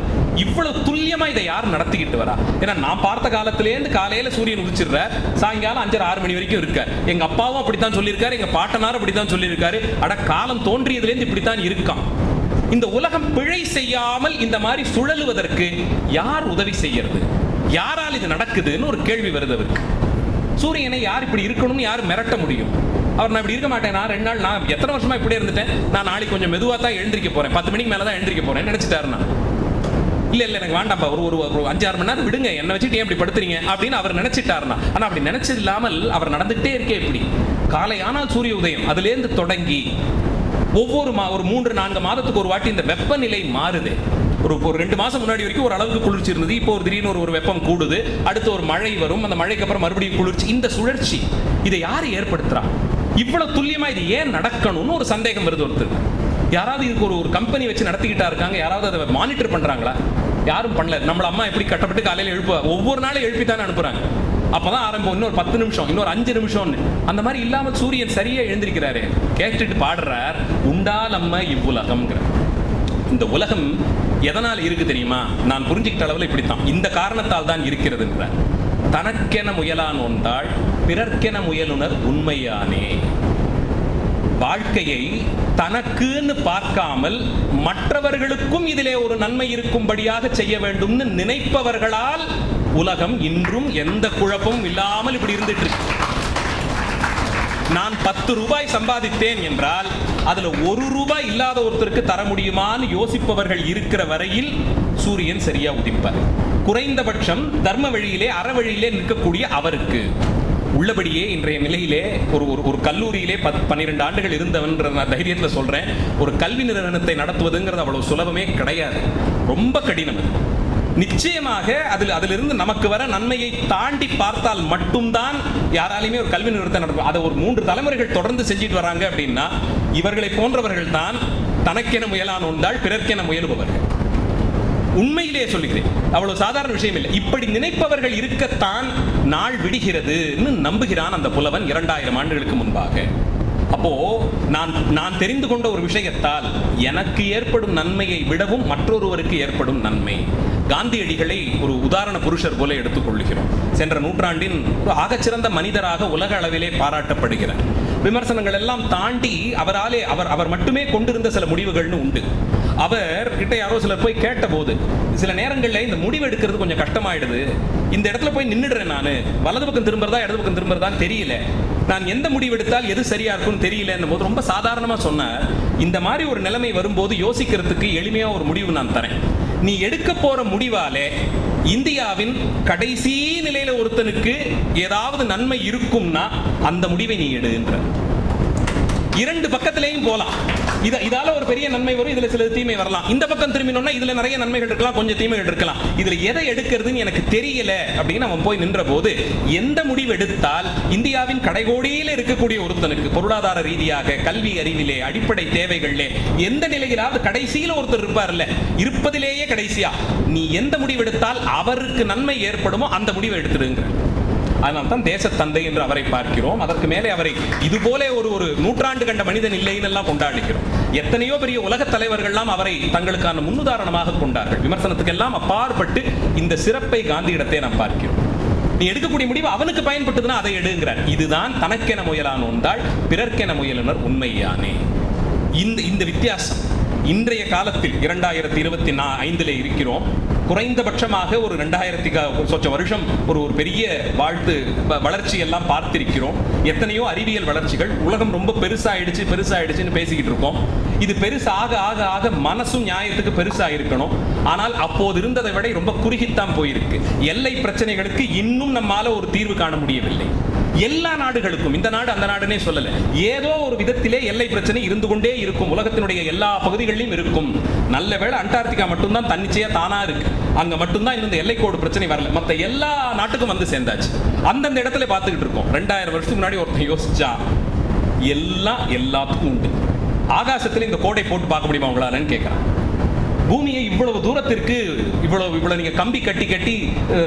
S7: இவ்வளவு துல்லியமா இதை யார் நடத்திக்கிட்டு வரா? ஏன்னா நான் பார்த்த காலத்திலேருந்து காலையில சூரியன் உதிச்சிடுறார், சாயங்காலம் 5-6 மணி வரைக்கும் இருக்கார். எங்க அப்பாவும் அப்படித்தான் சொல்லியிருக்காரு, எங்க பாட்டனாரும் அப்படித்தான் சொல்லியிருக்காரு. அட, காலம் தோன்றியதுலேருந்து இப்படித்தான் இருக்கான். இந்த உலகம் பிழை செய்யாமல் இந்த மாதிரி சுழலுவதற்கு யார் உதவி செய்யறது? யாரால் இது நடக்குதுன்னு ஒரு கேள்வி வருது அவருக்கு. சூரியனை யார் இப்படி இருக்கணும்னு யார் மிரட்ட முடியும்? அவர் நான் இப்படி இருக்க மாட்டேன், நான் 2 நாள், நான் எத்தனை வருஷமா இப்படியே இருந்துட்டேன், நான் நாளைக்கு கொஞ்சம் மெதுவாக தான் எழுந்திரிக்க போறேன், 10 மணிக்கு மேலே தான் எழுந்திரிக்க போறேன் நினைச்சிட்டாருன்னா, இல்லை எனக்கு வேண்டாம்ப்பா, ஒரு 5-6 மணி நேரம் விடுங்க, என்னை வச்சுட்டு ஏன் இப்படி படுத்துறீங்க அப்படின்னு அவர் நினைச்சிட்டாருன்னா. ஆனால் அப்படி நினைச்சது இல்லாமல் அவர் நடந்துகிட்டே இருக்கே. இப்படி காலை ஆனால் சூரிய உதயம் அதுலேருந்து தொடங்கி ஒவ்வொரு ஒரு 3-4 மாதத்துக்கு ஒரு வாட்டி இந்த வெப்பநிலை மாறுது. ஒரு 2 மாசம் முன்னாடி வரைக்கும் ஒரு அளவுக்கு குளிர்ச்சி இருந்தது, இப்போ ஒரு திடீர்னு ஒரு வெப்பம் கூடுது, அடுத்து ஒரு மழை வரும், அந்த மழைக்கு அப்புறம் மறுபடியும் குளிர்ச்சி. இந்த சுழற்சி இதை யார் ஏற்படுத்துறா? இவ்வளவு துல்லியமா இது ஏன் நடக்கணும்னு ஒரு சந்தேகம் வருது ஒருத்தருக்கு. யாராவது இதுக்கு ஒரு கம்பெனி வச்சு நடத்திக்கிட்டா இருக்காங்க? யாராவது அதை மானிட்டர் பண்றாங்களா? யாரும் பண்ணல. நம்மள அம்மா எப்படி கட்டப்பட்டு காலையில் எழுப்ப ஒவ்வொரு நாளும் எழுப்பி தானே அனுப்புறாங்க. அப்பதான் ஆரம்பம், இன்னொரு 10 நிமிஷம், இன்னொரு 5 நிமிஷம்னு. அந்த மாதிரி இல்லாமல் சூரியன் சரியா எழுந்திருக்கிறாரு, கேட்டுட்டு பாடுறார், உண்டால் அம்மா இவ்வுலகம்ங்கிற. இந்த உலகம் எதனால் இருக்கு தெரியுமா? நான் புரிஞ்சுக்கிட்ட அளவில் இப்படித்தான், இந்த காரணத்தால் தான் இருக்கிறது என்றார். தனக்கென முயலான் ஒன்றாள் பிறர்க்கென முயலுனர் உண்மையானே. வாழ்க்கையை தனக்குன்னு பார்க்காமல் மற்றவர்களுக்கும் இதிலே ஒரு நன்மை இருக்கும்படியாக செய்ய வேண்டும்னு நினைப்பவர்களால் உலகம் இன்றும் எந்த குழப்பமும் இல்லாமல் இப்படி இருந்துட்டு இருக்கு. நான் 10 ரூபாய் சம்பாதித்தேன் என்றால் அதுல 1 ரூபாய் இல்லாத ஒருத்தருக்கு தர முடியுமான்னு யோசிப்பவர்கள் இருக்கிற வரையில் சூரியன் சரியா உதிப்பார். குறைந்தபட்சம் தர்ம வழியிலே அற வழியிலே நிற்கக்கூடிய அவருக்கு. உள்ளபடியே இன்றைய நிலையிலே ஒரு கல்லூரியிலே 12 ஆண்டுகள் இருந்தவன்ற நான் தைரியத்தில் சொல்றேன், ஒரு கல்வி நிறுவனத்தை நடத்துவதுங்கிறது அவ்வளவு சுலபமே கிடையாது, ரொம்ப கடினம். நிச்சயமாக அதிலிருந்து நமக்கு வர நன்மையை தாண்டி பார்த்தால் மட்டும்தான் யாராலையுமே ஒரு கல்வி நிறுவனத்தை நடத்தும். அதை ஒரு 3 தலைமுறைகள் தொடர்ந்து செஞ்சுட்டு வராங்க அப்படின்னா இவர்களை போன்றவர்கள் தான் தனக்கென முயலான் உண்டால் பிறர்க்கென முயலுபவர்கள். உண்மையிலேயே சொல்லுகிறேன், அவ்வளவு சாதாரண விஷயம் இல்லை. இப்படி நினைப்பவர்கள் இருக்கத்தான் நாள் விடுகிறதுன்னு நம்புகிறான் அந்த புலவன் 2000 ஆண்டுகளுக்கு முன்பாக. அப்போ நான் தெரிந்து கொண்ட ஒரு விஷயத்தால் எனக்கு ஏற்படும் நன்மையை விடவும் மற்றொருவருக்கு ஏற்படும் நன்மை. காந்தியடிகளை ஒரு உதாரண புருஷர் போல எடுத்துக்கொள்கிறோம். சென்ற நூற்றாண்டின் ஒரு ஆகச்சிறந்த மனிதராக உலக அளவிலே பாராட்டப்படுகிறார். விமர்சனங்கள் எல்லாம் தாண்டி அவர் மட்டுமே கொண்டிருந்த சில முடிவுகள்னு உண்டு. அவர் கிட்ட யாரோ சிலர் போய் கேட்ட போது, சில நேரங்களில் இந்த முடிவு எடுக்கிறது கொஞ்சம் கஷ்டமாயிடுது, இந்த இடத்துல போய் நின்றுடுறேன், நான் வலது பக்கம் திரும்புறதா இடது பக்கம் திரும்புறதான்னு தெரியல, நான் எந்த முடிவு எடுத்தால் எது சரியா இருக்கும்னு தெரியல போது ரொம்ப சாதாரணமா சொன்னார், இந்த மாதிரி ஒரு நிலைமை வரும்போது யோசிக்கிறதுக்கு எளிமையா ஒரு முடிவு நான் தரேன். நீ எடுக்க போற முடிவாலே இந்தியாவின் கடைசி நிலையில ஒருத்தனுக்கு ஏதாவது நன்மை இருக்கும்னா அந்த முடிவை நீ எடுன்ற. 2 பக்கத்திலையும் போலாம். இதால ஒரு பெரிய நன்மை வரும், இதுல சில தீமை வரலாம். இந்த பக்கம் திரும்பினோம்னா இதுல நிறைய நன்மைகள் இருக்கலாம், கொஞ்சம் தீமைகள் இருக்கலாம். இதுல எதை எடுக்கிறதுன்னு எனக்கு தெரியல அப்படின்னு அவன் போய் நின்ற போது, எந்த முடிவு எடுத்தால் இந்தியாவின் கடைகோடியில் இருக்கக்கூடிய ஒருத்தனுக்கு பொருளாதார ரீதியாக, கல்வி அறிவிலே, அடிப்படை தேவைகளிலே எந்த நிலையிலாவது கடைசியில் ஒருத்தர் இருப்பார்ல, இருப்பதிலேயே கடைசியா, நீ எந்த முடிவு எடுத்தால் அவருக்கு நன்மை ஏற்படுமோ அந்த முடிவை எடுத்துடுங்க. அதனால தான் தேசத்தந்தை என்று அவரை பார்க்கிறோம். அதற்கு மேலே அவரை இதுபோல ஒரு நூற்றாண்டு கண்ட மனிதன் இல்லைன்னு எல்லாம் கொண்டாடுகிறோம். எத்தனையோ பெரிய உலக தலைவர்கள்லாம் அவரை தங்களுக்கான முன்னுதாரணமாக கொண்டார்கள். விமர்சனத்துக்கு எல்லாம் அப்பாற்பட்டு இந்த சிறப்பை காந்தியிடத்தை நாம் பார்க்கிறோம். நீ எடுக்கக்கூடிய முடிவு அவனுக்கு பயன்பட்டதுன்னா அதை எடுங்கிறார். இதுதான் தனக்கென முயலான் உண்டால் பிறர்க்கென முயலுனர் உண்மையானே. இந்த வித்தியாசம் இன்றைய காலத்தில் 2025 இருக்கிறோம். குறைந்தபட்சமாக ஒரு 2000 வருஷம் ஒரு பெரிய வளர்ச்சி எல்லாம் பார்த்திருக்கிறோம். எத்தனையோ அறிவியல் வளர்ச்சிகள், உலகம் ரொம்ப பெருசாயிடுச்சுன்னு பேசிக்கிட்டு இருக்கோம். இது பெருசாக ஆக ஆக மனசும் நியாயத்துக்கு பெருசா இருக்கணும். ஆனால் அப்போது இருந்ததை விட ரொம்ப குறுகித்தான் போயிருக்கு. எல்லை பிரச்சனைகளுக்கு இன்னும் நம்மால ஒரு தீர்வு காண முடியவில்லை. எல்லா நாடுகளுக்கும், இந்த நாடு அந்த நாடுனே சொல்லல, ஏதோ ஒரு விதத்திலே எல்லை பிரச்சனை இருந்து கொண்டே இருக்கும். உலகத்தினுடைய எல்லா பகுதிகளிலும் இருக்கும். நல்ல வேளை அண்டார்டிகா மட்டும்தான் தன்னிச்சையா தானா இருக்கு. அங்க மட்டும்தான் இந்த எல்லைக்கோடு பிரச்சனை வரல. மற்ற எல்லா நாட்டுக்கும் வந்து சேர்ந்தாச்சு. அந்தந்த இடத்துல பார்த்துக்கிட்டு இருக்கோம். 2000 வருஷத்துக்கு முன்னாடி ஒருத்தன் யோசிச்சா எல்லாத்துக்கும் உண்டு. ஆகாசத்துல இந்த கோடை போட்டு பார்க்க முடியுமா உங்களாலன்னு கேட்கறான். பூமியை இவ்வளவு தூரத்திற்கு இவ்வளவு நீங்க கம்பி கட்டி கட்டி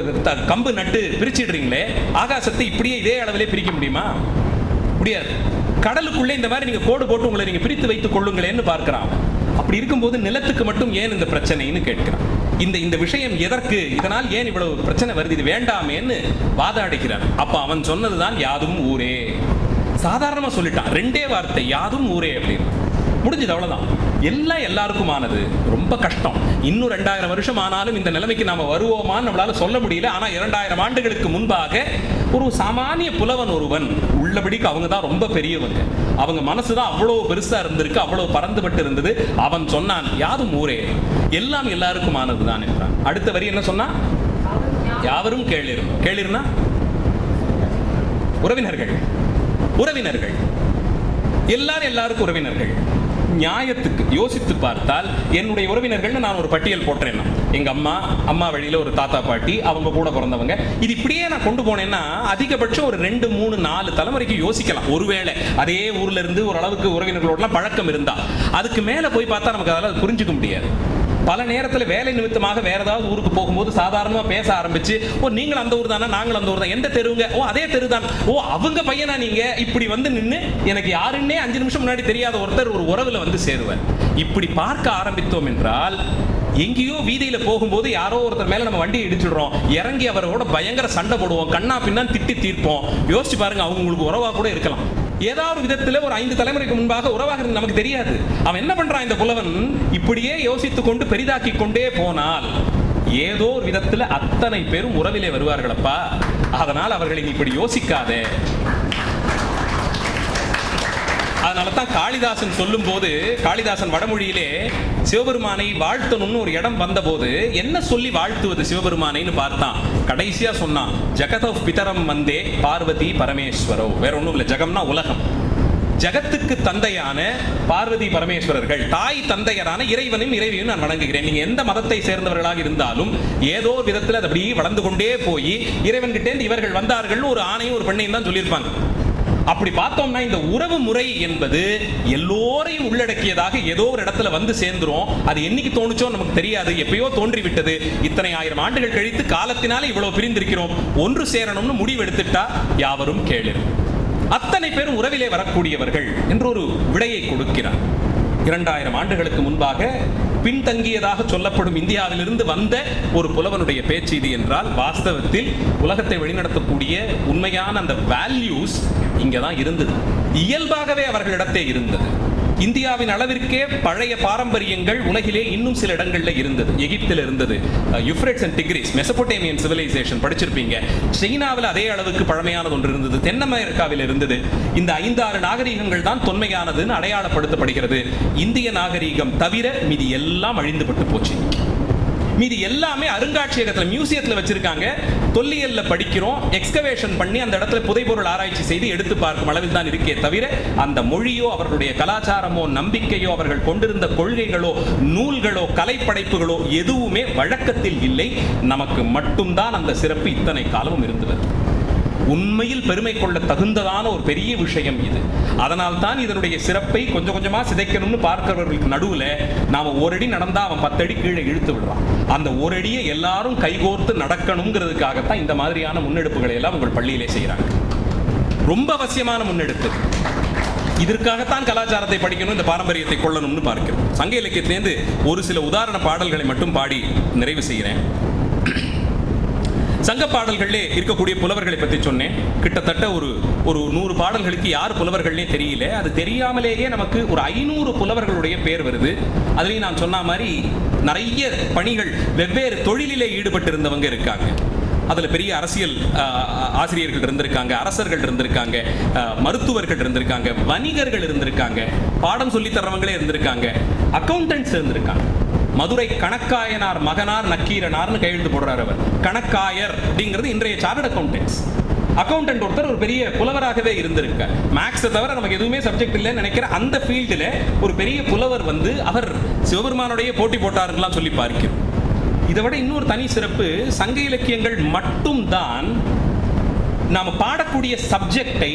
S7: கம்பு நட்டு பிரிச்சிடுறீங்களே, ஆகாசத்தை இப்படியே இதே அளவிலே பிரிக்க முடியுமா? முடியாது. கடலுக்குள்ளே இந்த மாதிரி நீங்க கோடு போட்டு உங்களை நீங்க பிரித்து வைத்துக் கொள்ளுங்களேன்னு பார்க்கிறான். அப்படி இருக்கும்போது நிலத்துக்கு மட்டும் ஏன் இந்த பிரச்சனைன்னு கேட்கிறான். இந்த விஷயம் எதற்கு, இதனால் ஏன் இவ்வளவு பிரச்சனை வருது, இது வேண்டாமேன்னு வாதாடுகிறான். அப்ப அவன் சொன்னதுதான் யாதும் ஊரே. சாதாரணமா சொல்லிட்டான், 2 வார்த்தை, யாதும் ஊரே அப்படின்னு. முடிஞ்சது, அவ்வளவுதான். எல்லாம் எல்லாருக்குமானது. ரொம்ப கஷ்டம். இன்னும் 2000 வருஷம் ஆனாலும் இந்த நிலைமைக்கு நாம வருவோமான்னு நம்மளால சொல்ல முடியல. ஆனா 2000 ஆண்டுகளுக்கு முன்பாக ஒரு சாமானிய புலவன் ஒருவன், உள்ளபடிக்கு அவங்க தான் ரொம்ப பெரியவங்க, அவங்க மனசுதான் அவ்வளவு பெருசா இருந்திருக்கு, அவ்வளவு பறந்துபட்டு இருந்தது. அவன் சொன்னான், யாதும் ஊரே, எல்லாம் எல்லாருக்குமானதுதான் என்றான். அடுத்த வரி என்ன சொன்னா? யாவரும் கேளிரும். கேளிர்னா உறவினர்கள். உறவினர்கள் எல்லாரும் எல்லாருக்கும் உறவினர்கள். நியாயத்துக்கு யோசித்து பார்த்தால் என்னுடைய உறவினர்கள்னு நான் ஒரு பட்டியல் போட்டேன். எங்க அம்மா வழியில ஒரு தாத்தா பாட்டி, அவங்க கூட பிறந்தவங்க. இது இப்படியே நான் கொண்டு போனேன்னா அதிகபட்சம் ஒரு 2, 3, 4 தலைமுறைக்கு யோசிக்கலாம். ஒருவேளை அதே ஊர்ல இருந்து ஒரு அளவுக்கு உறவினர்களோடலாம் பழக்கம் இருந்தா. அதுக்கு மேல போய் பார்த்தா நமக்கு அதெல்லாம் புரிஞ்சுக்க முடியாது. பல நேரத்தில் வேலை நிமித்தமாக வேற ஏதாவது ஊருக்கு போகும்போது சாதாரணமா பேச ஆரம்பிச்சு, ஓ நீங்களும் அந்த ஊர் தானே, நாங்களும் அந்த ஊர் தான், எந்த தெருவுங்க, ஓ அதே தெரு தான், ஓ அவங்க பையனா நீங்க, இப்படி வந்து நின்று எனக்கு யாருன்னே 5 நிமிஷம் முன்னாடி தெரியாத ஒருத்தர் ஒரு உறவுல வந்து சேருவார். இப்படி பார்க்க ஆரம்பித்தோம் என்றால், எங்கேயோ வீதியில போகும்போது யாரோ ஒருத்தர் மேல நம்ம வண்டியை இடிச்சிடுறோம், இறங்கி அவரோட பயங்கர சண்டை போடுவோம், கண்ணா பின்னான்னு திட்டி தீர்ப்போம். யோசிச்சு பாருங்க, அவங்க உங்களுக்கு உறவா கூட இருக்கலாம். ஏதாவது விதத்தில் ஒரு 5 தலைமுறைக்கு முன்பாக உறவாக இருந்து நமக்கு தெரியாது. அவன் என்ன பண்றான் இந்த புலவன், இப்படியே யோசித்துக் கொண்டு பெரிதாக்கி கொண்டே போனால் ஏதோ ஒரு விதத்தில் அத்தனை பேரும் உறவிலே வருவார்களப்பா. அதனால் அவர்களை நீ இப்படி யோசிக்காதே. அதனால தான் காளிதாசன் சொல்லும் போது, காளிதாசன் வடமொழியிலே சிவபெருமானை வாழ்த்தணும்னு ஒரு இடம் வந்தபோது என்ன சொல்லி வாழ்த்துவது சிவபெருமானைன்னு பார்த்தான். கடைசியா சொன்னான், ஜகத பிதரம் வந்தே பார்வதி பரமேஸ்வரோ. வேற ஒண்ணும் இல்லை, ஜகம்னா உலகம். ஜகத்துக்கு தந்தையான பார்வதி பரமேஸ்வரர்கள், தாய் தந்தையரான இறைவனும் இறைவியும் நான் வணங்குகிறேன். நீங்க எந்த மதத்தை சேர்ந்தவர்களாக இருந்தாலும் ஏதோ விதத்தில் அது அப்படியே வளர்ந்து கொண்டே போய் இறைவன்கிட்டே இவர்கள் வந்தார்கள் ஒரு ஆணையும் ஒரு பெண்ணையும் தான் சொல்லியிருப்பாங்க. அப்படி பார்த்தோம்னா இந்த உறவு முறை என்பது எல்லோரையும் உள்ளடக்கியதாக ஏதோ ஒரு இடத்துல வந்து சேர்ந்துரும். அது என்னைக்கு தோணுச்சோ நமக்கு தெரியாது, எப்பயோ தோன்றி விட்டது. இத்தனை 1000 ஆண்டுகள் கழித்து காலத்தினால இவ்வளவு பிரிந்திருக்கிறோம், ஒன்று சேரணும்னு முடிவு எடுத்துட்டா யாவரும் கேளிர். அத்தனை பேரும் உறவிலே வரக்கூடியவர்கள் என்று ஒரு விடையை கொடுக்கிறார். 2000 ஆண்டுகளுக்கு முன்பாக பின்தங்கியதாக சொல்லப்படும் இந்தியாவிலிருந்து வந்த ஒரு புலவனுடைய பேச்சு இது என்றால், வாஸ்தவத்தில் உலகத்தை வழிநடத்தக்கூடிய உண்மையான அந்த வேல்யூஸ் இங்கதான் இருந்தது. இயல்பாகவே அவர்களிடத்தே இருந்தது. இந்தியாவின் அளவிற்கே பழைய பாரம்பரியங்கள் உலகிலே இன்னும் சில இடங்கள்ல இருந்தது. எகிப்தில் இருந்தது, யூப்ரேட்ஸ் அண்ட் டிக்ரிஸ், மெசபோட்டேமியன் சிவிலைசேஷன் படிச்சிருப்பீங்க. சீனாவில் அதே அளவுக்கு பழமையானது ஒன்று இருந்தது. தென் அமெரிக்காவில் இருந்தது. இந்த 5-6 நாகரீகங்கள் தான் தொன்மையானதுன்னு அடையாளப்படுத்தப்படுகிறது. இந்திய நாகரீகம் தவிர மீதி எல்லாம் அழிந்துபட்டு போச்சு. மீதி எல்லாமே அருங்காட்சியகத்தில் மியூசியத்தில் வச்சிருக்காங்க. தொல்லியல்ல படிக்கிறோம், எக்ஸ்கவேஷன் பண்ணி அந்த இடத்துல புதைபொருள் ஆராய்ச்சி செய்து எடுத்து பார்க்கும் அளவில் தான் இருக்கே தவிர அந்த மொழியோ அவர்களுடைய கலாச்சாரமோ நம்பிக்கையோ அவர்கள் கொண்டிருந்த கொள்கைகளோ நூல்களோ கலைப்படைப்புகளோ எதுவுமே வழக்கத்தில் இல்லை. நமக்கு மட்டும்தான் அந்த சிறப்பு இத்தனை காலமும் இருந்தது. உண்மையில் பெருமை கொள்ள தகுந்ததான ஒரு பெரிய விஷயம் இது. அதனால் தான் இதனுடைய சிறப்பை கொஞ்சம் கொஞ்சமா சிதைக்கணும்னு பார்க்கிறவர்களுக்கு நடுவில் நாம ஒரு அடி நடந்தா அவன் 10 அடி கீழே இழுத்து விடுறான். அந்த ஒரு அடியை எல்லாரும் கைகோர்த்து நடக்கணுங்கிறதுக்காகத்தான் இந்த மாதிரியான முன்னெடுப்புகளை எல்லாம் உங்கள் பள்ளியிலே செய்யறாங்க. ரொம்ப அவசியமான முன்னெடுப்பு. இதற்காகத்தான் கலாச்சாரத்தை படிக்கணும், இந்த பாரம்பரியத்தை கொள்ளணும்னு பார்க்கிறோம். சங்க இலக்கியத்திலேருந்து ஒரு சில உதாரண பாடல்களை மட்டும் பாடி நிறைவு செய்கிறேன். சங்க பாடல்களே இருக்கக்கூடிய புலவர்களை பற்றி சொன்னேன். கிட்டத்தட்ட ஒரு 100 பாடல்களுக்கு யார் புலவர்கள்னே தெரியல. அது தெரியாமலேயே நமக்கு ஒரு 500 புலவர்களுடைய பேர் வருது. அதுலேயும் நான் சொன்ன மாதிரி நிறைய பணிகள், வெவ்வேறு தொழிலிலே ஈடுபட்டு இருந்தவங்க இருக்காங்க. அதில் பெரிய அரசியல் ஆசிரியர்கள் இருந்திருக்காங்க, அரசர்கள் இருந்திருக்காங்க, மருத்துவர்கள் இருந்திருக்காங்க, வணிகர்கள் இருந்திருக்காங்க, பாடம் சொல்லி தர்றவங்களே இருந்திருக்காங்க, அக்கௌண்டன்ட்ஸ் இருந்திருக்காங்க. மதுரை கணக்காயனார் மகனார் நக்கீரனார்னு கையெழுத்து போடுறார் அவர். கணக்காயர் அப்படிங்கிறது இன்றைய சார்ட்டர்ட் அக்கௌண்டன்ட்ஸ். அக்கௌண்டன்ட் ஒருத்தர் ஒரு பெரிய புலவராகவே இருந்திருக்க. மேக்ஸை தவிர நமக்கு எதுவுமே சப்ஜெக்ட் இல்லைன்னு நினைக்கிற அந்த ஃபீல்டில் ஒரு பெரிய புலவர் வந்து அவர் சிவபெருமானுடைய போட்டி போட்டாருலாம் சொல்லி பார்க்கிறோம். இதை விட இன்னொரு தனி சிறப்பு, சங்க இலக்கியங்கள் மட்டும்தான் நாம பாடக்கூடிய சப்ஜெக்டை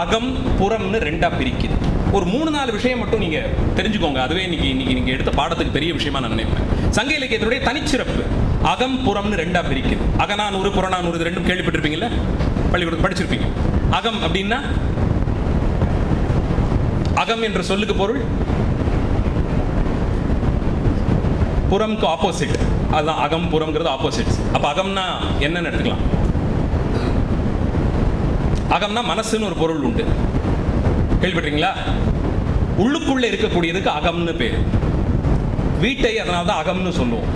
S7: அகம் புறம்னு 2ஆ பிரிக்குது. ஒரு 3-4 விஷயம் மட்டும் நீங்க தெரிஞ்சுக்கோங்க. அதுவே இன்னைக்கு நீங்க எடுத்த பாடத்துக்கு பெரிய விஷயமா நான் நினைப்பேன். சங்க இலக்கியத்துடைய தனிச்சிறப்பு அகம் புறம்னு ரெண்டா பிரிக்குது. அகநானூறு புறநானூறு இது ரெண்டும் கேள்விப்பட்டிருப்பீங்கல்ல, பள்ளிக்கூடத்தில் படிச்சிருப்பீங்க. அகம் அப்படின்னா, அகம் என்ற சொல்லுக்கு பொருள் புறம்க்கு ஆப்போசிட். அதுதான் அகம் புறம்ங்கிறது ஆப்போசிட். அப்ப அகம்னா என்னன்னு எடுத்துக்கலாம். அகம்னா மனசுன்னு ஒரு பொருள் உண்டு, கேள்விப்பட்டீங்களா? உள்ளுக்குள்ள இருக்கக்கூடியதுக்கு அகம்னு பேர். வீட்டை அதனால்தான் அகம்னு சொல்லுவோம்.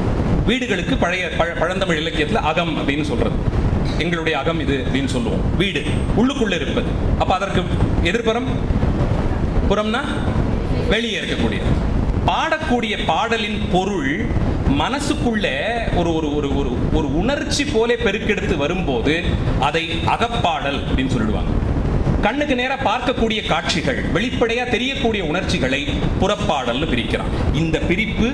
S7: வீடுகளுக்கு பழைய பழந்தமிழ் இலக்கியத்தில் அகம் அப்படின்னு சொல்றது. எங்களுடைய அகம் இது அப்படின்னு சொல்லுவோம். வீடு உள்ளுக்குள்ள இருப்பது. அப்ப அதற்கு எதிர்ப்புறம் புறம்னா வெளியே இருக்கக்கூடியது. பாடக்கூடிய பாடலின் பொருள் மனசுக்குள்ள ஒரு ஒரு ஒரு ஒரு ஒரு உணர்ச்சி போல பெருக்கெடுத்து வரும்போது அதை அகப்பாடல் அப்படின்னு சொல்லிடுவாங்க. கண்ணுக்கு நேரா பார்க்கக்கூடிய காட்சிகள், வெளிப்படையா தெரியக்கூடிய உணர்ச்சிகளை புறப்பாடல்னு பிரிக்கிறான். இந்த பிரிப்பு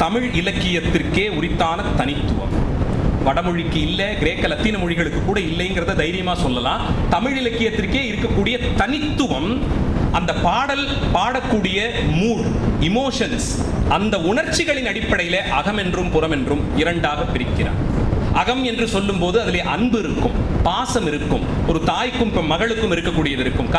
S7: தமிழ் இலக்கியத்திற்கே உரித்தான தனித்துவம். வடமொழிக்கு இல்லை, கிரேக்க லத்தீன மொழிகளுக்கு கூட இல்லைங்கிறத தைரியமா சொல்லலாம். தமிழ் இலக்கியத்திற்கே இருக்கக்கூடிய தனித்துவம் அந்த பாடல் பாடக்கூடிய மூட், இமோஷன்ஸ், அந்த உணர்ச்சிகளின் அடிப்படையில் அகம் என்றும் புறம் என்றும் இரண்டாக பிரிக்கிறார். அகம் என்று சொல்லும் போது அதிலே அன்பு இருக்கும், பாசம் இருக்கும், ஒரு தாய்க்கும் மகளுக்கும் இருக்கக்கூடியது இருக்கும்,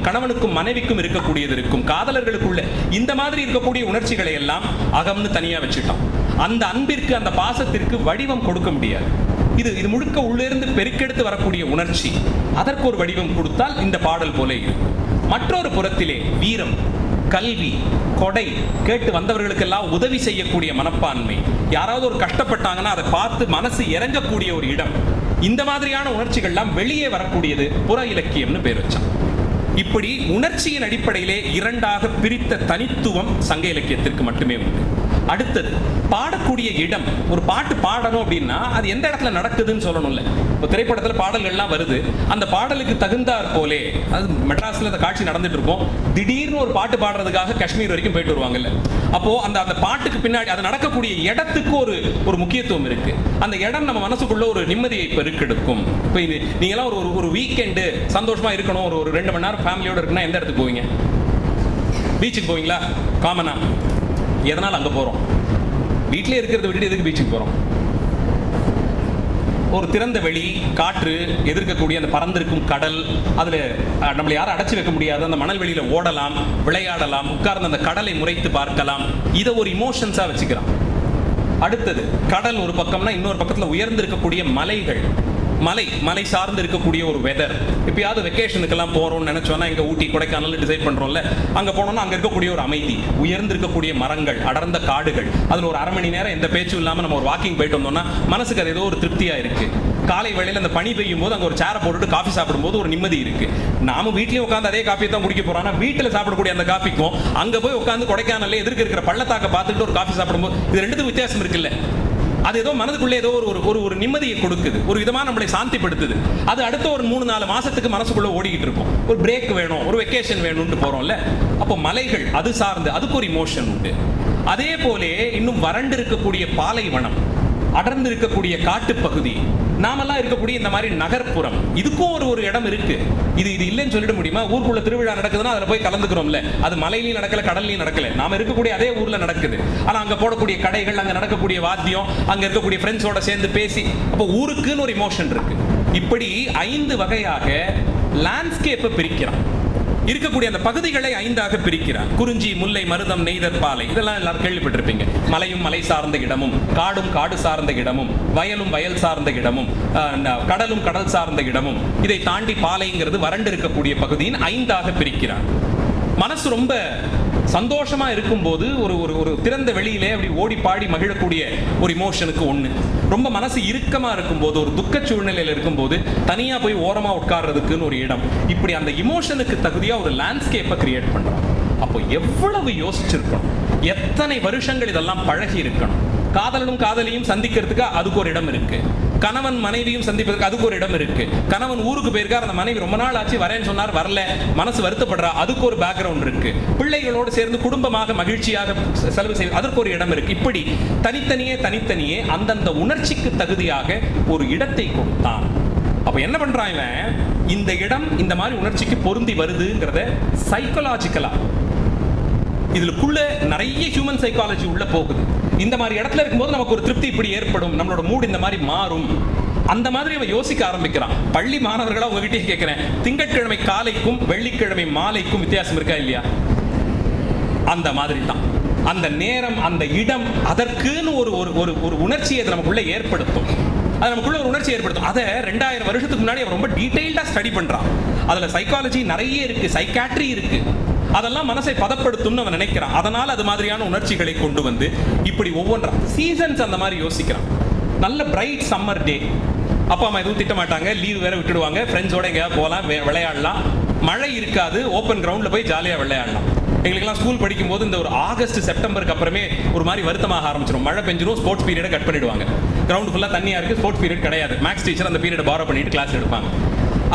S7: கணவனுக்கும் மனைவிக்கும் இருக்கக்கூடியது இருக்கும், காதலர்களுக்குள்ள இந்த மாதிரி இருக்கக்கூடிய உணர்ச்சிகளை எல்லாம் அகம்னு தனியா வச்சுட்டோம். அந்த அன்பிற்கு, அந்த பாசத்திற்கு வடிவம் கொடுக்க முடியாது. இது முழுக்க உள்ளிருந்து பெருக்கெடுத்து வரக்கூடிய உணர்ச்சி. அதற்கு ஒரு வடிவம் கொடுத்தால் இந்த பாடல் போல இருக்கும். மற்றொரு புறத்திலே வீரம், கல்வி, கொடை, கேட்டு வந்தவர்களுக்கெல்லாம் உதவி செய்யக்கூடிய மனப்பான்மை, யாராவது ஒரு கஷ்டப்பட்டாங்கன்னா அதை பார்த்து மனசு இறங்கக்கூடிய ஒரு இடம், இந்த மாதிரியான உணர்ச்சிகள்லாம் வெளியே வரக்கூடியது புற இலக்கியம்னு பேர் வச்சான். இப்படி உணர்ச்சியின் அடிப்படையிலே இரண்டாக பிரித்த தனித்துவம் சங்க இலக்கியத்திற்கு மட்டுமே உண்டு. அடுத்தது பாடக்கூடிய இடம். ஒரு பாட்டு பாடணும் அப்படின்னா அது எந்த இடத்துல நடக்குதுன்னு சொல்லணும்ல. இப்போ திரைப்படத்தில் பாடல்கள்லாம் வருது, அந்த பாடலுக்கு தகுந்தாற் போலே, அது மெட்ராஸில் அந்த காட்சி நடந்துட்டு இருக்கும், திடீர்னு ஒரு பாட்டு பாடுறதுக்காக காஷ்மீர் வரைக்கும் போயிட்டு வருவாங்கல்ல. அப்போ அந்த பாட்டுக்கு பின்னாடி அது நடக்கக்கூடிய இடத்துக்கு ஒரு முக்கியத்துவம் இருக்கு. அந்த இடம் நம்ம மனசுக்குள்ள ஒரு நிம்மதியை பெருக்கெடுக்கும். இப்போ இது நீங்களாம் ஒரு வீக்கெண்டு சந்தோஷமா இருக்கணும், ஒரு 2 மணி நேரம் ஃபேமிலியோட இருக்குன்னா எந்த இடத்துக்கு போவீங்க? பீச்சுக்கு போவீங்களா? காமனா எதனால் அங்கே போகிறோம்? வீட்டிலே இருக்கிறத விட்டு எதுக்கு பீச்சுக்கு போகிறோம்? ஒரு திறந்த வெளி, காற்று, எதிர்க்கக்கூடிய அந்த பறந்திருக்கும் கடல், அதில் நம்மளை யாரும் அடைச்சி வைக்க முடியாது, அந்த மணல் வெளியில் ஓடலாம், விளையாடலாம், உட்கார்ந்து அந்த கடலை முறைத்து பார்க்கலாம். இதை ஒரு இமோஷன்ஸாக வச்சுக்கிறான். அடுத்தது கடல் ஒரு பக்கம்னா, இன்னொரு பக்கத்தில் உயர்ந்து இருக்கக்கூடிய மலைகள், மலை சார்ந்து இருக்கக்கூடிய ஒரு வெதர். இப்பயாவது வெக்கேஷனுக்கெல்லாம் போகிறோம்னு நினச்சோன்னா, இங்கே ஊட்டி கொடைக்கானல் டிசைட் பண்ணுறோம்ல, அங்கே போனோம்னா அங்கே இருக்கக்கூடிய ஒரு அமைதி, உயர்ந்து இருக்கக்கூடிய மரங்கள், அடர்ந்த காடுகள், அதில் ஒரு 1/2 மணி நேரம் எந்த பேச்சும் இல்லாமல் நம்ம ஒரு வாக்கிங் போயிட்டு வந்தோம்னா மனசுக்கு அது ஏதோ ஒரு திருப்தியாக இருக்குது. காலை வேளையில் அந்த பனி பெய்யும் போது அங்கே ஒரு சேரை போட்டுட்டு காஃபி சாப்பிடும்போது ஒரு நிம்மதி இருக்குது. நாம வீட்லேயும் உட்காந்து அதே காஃபி தான் குடிக்க போகிறோம். ஆனால் வீட்டில் சாப்பிடக்கூடிய அந்த காஃபிக்கும் அங்கே போய் உட்காந்து கொடைக்கானல்ல எதிர்க்க இருக்கிற பள்ளத்தாக்க பார்த்துட்டு ஒரு காஃபி சாப்பிடும்போது இது ரெண்டுத்துக்கும் வித்தியாசம் இருக்குல்ல. அது ஏதோ மனதுக்குள்ளே ஏதோ ஒரு நிம்மதியை கொடுக்குது, ஒரு விதமாக நம்மளை சாந்திப்படுத்துது. அது அடுத்த ஒரு 3-4 மாசத்துக்கு மனசுக்குள்ள ஓடிக்கிட்டு இருக்கும். ஒரு பிரேக் வேணும், ஒரு வெக்கேஷன் வேணும்னு போறோம்ல. அப்போ மலைகள் அது சார்ந்து அதுக்கு ஒரு இமோஷன் உண்டு. அதே போலே இன்னும் வறண்டு இருக்கக்கூடிய பாலைவனம், அடர்ந்து இருக்கக்கூடிய காட்டுப்பகுதி, நாமெல்லாம் இருக்கக்கூடிய இந்த மாதிரி நகர்ப்புறம், இதுக்கும் ஒரு இடம் இருக்கு. இது இல்லைன்னு சொல்லிட முடியுமா? ஊருக்குள்ள திருவிழா நடக்குதுன்னா அதில் போய் கலந்துக்கிறோம்ல. அது மலையிலையும் நடக்கல, கடல்லையும் நடக்கல, நாம இருக்கக்கூடிய அதே ஊர்ல நடக்குது. ஆனா அங்க போடக்கூடிய கடைகள், அங்க நடக்கக்கூடிய வாத்தியம், அங்க இருக்கக்கூடிய ஃப்ரெண்ட்ஸோட சேர்ந்து பேசி, அப்போ ஊருக்குன்னு ஒரு இமோஷன் இருக்கு. இப்படி 5 வகையாக லேண்ட்ஸ்கேப்பை பிரிக்கிறான். இருக்கக்கூடிய அந்த பகுதிகளை 5ஆக பிரிக்கிறார். குறிஞ்சி, முல்லை, மருதம், நெய்தல், பாலை, இதெல்லாம் எல்லாரும் கேள்விப்பட்டிருப்பீங்க. மலையும் மலை சார்ந்த இடமும், காடும் காடு சார்ந்த இடமும், வயலும் வயல் சார்ந்த இடமும், கடலும் கடல் சார்ந்த இடமும், இதை தாண்டி பாலைங்கிறது வறண்டு இருக்கக்கூடிய பகுதியின் 5ஆக பிரிக்கிறார். மனசு ரொம்ப சந்தோஷமா இருக்கும்போது ஒரு திறந்த வெளியிலே அப்படி ஓடி பாடி மகிழக்கூடிய ஒரு இமோஷனுக்கு ஒண்ணு. ரொம்ப மனசு இறுக்கமா இருக்கும்போது, ஒரு துக்க சூழ்நிலையில் இருக்கும்போது தனியா போய் ஓரமா உட்கார்றதுக்குன்னு ஒரு இடம். இப்படி அந்த இமோஷனுக்கு தகுதியா ஒரு லேண்ட்ஸ்கேப்பை கிரியேட் பண்றோம். அப்போ எவ்வளவு யோசிச்சிருக்கணும், எத்தனை வருஷங்கள் இதெல்லாம் பழகி இருக்கணும். காதலனும் காதலியும் சந்திக்கிறதுக்கு அதுக்கு ஒரு இடம் இருக்கு. கணவன் மனைவியும் சந்திப்பதற்கு அதுக்கு ஒரு இடம் இருக்கு. கணவன் ஊருக்கு போயிருக்கார், அந்த மனைவி ரொம்ப நாள் ஆச்சு வரேன்னு சொன்னார், வரல, மனசு வருத்தப்படுறா, அதுக்கு ஒரு பேக்ரவுண்ட் இருக்கு. பிள்ளைகளோடு சேர்ந்து குடும்பமாக மகிழ்ச்சியாக செலவு செய்வது, அதற்கு ஒரு இடம் இருக்கு. இப்படி தனித்தனியே அந்தந்த உணர்ச்சிக்கு தகுதியாக ஒரு இடத்தை கொடுத்தான். அப்ப என்ன பண்றான் இவன், இந்த இடம் இந்த மாதிரி உணர்ச்சிக்கு பொருந்தி வருதுங்கிறத சைக்கலாஜிக்கலா, இதுக்குள்ள நிறைய ஹியூமன் சைக்காலஜி உள்ள போகுது. இந்த மாதிரி இடத்துல இருக்கும்போது நமக்கு ஒரு திருப்தி இப்படி ஏற்படும், நம்மளோட மூட் இந்த மாதிரி மாறும், அந்த மாதிரி அவன் யோசிக்க ஆரம்பிக்கிறான். பள்ளி மாணவர்களா உங்ககிட்டயே கேட்கிறேன், திங்கட்கிழமை காலைக்கும் வெள்ளிக்கிழமை மாலைக்கும் வித்தியாசம் இருக்கா இல்லையா? அந்த மாதிரி தான் அந்த நேரம், அந்த இடம், அதற்குன்னு ஒரு ஒரு ஒரு உணர்ச்சியை நமக்குள்ள ஏற்படுத்தும். அது நமக்குள்ள ஒரு உணர்ச்சி ஏற்படுத்தும். அதை 2000 வருஷத்துக்கு முன்னாடி அவன் ரொம்ப டீடைல்டா ஸ்டடி பண்றான். அதுல சைக்காலஜி நிறைய இருக்கு, சைக்காட்ரி இருக்கு, அதெல்லாம் மனசை பதப்படுத்தும்னு அவன் நினைக்கிறான். அதனால அது மாதிரியான உணர்ச்சிகளை கொண்டு வந்து இப்படி ஒவ்வொன்றா சீசன்ஸ் அந்த மாதிரி யோசிக்கிறான். நல்ல பிரைட் சம்மர் டே, அப்பா அம்மா எதுவும் திட்ட மாட்டாங்க, லீவ் வேற விட்டுடுவாங்க, ஃப்ரெண்ட்ஸோட எங்கேயாவது போகலாம், விளையாடலாம், மழை இருக்காது, ஓப்பன் கிரவுண்டில் போய் ஜாலியாக விளையாடலாம். எங்களுக்கெல்லாம் ஸ்கூல் படிக்கும்போது இந்த ஒரு ஆகஸ்ட் செப்டம்பருக்கு அப்புறமே ஒரு மாதிரி வருத்தமாக ஆரம்பிச்சிடும். மழை பெஞ்சிரும், ஸ்போர்ட்ஸ் பீரியடை கட் பண்ணிடுவாங்க. கிரவுண்ட் ஃபுல்லாக தண்ணியாக இருக்குது, ஸ்போர்ட்ஸ் பீரியட் கிடையாது. மேக்ஸ் டீச்சர் அந்த பீரியட் பாரோ பண்ணிட்டு கிளாஸ் எடுப்பாங்க.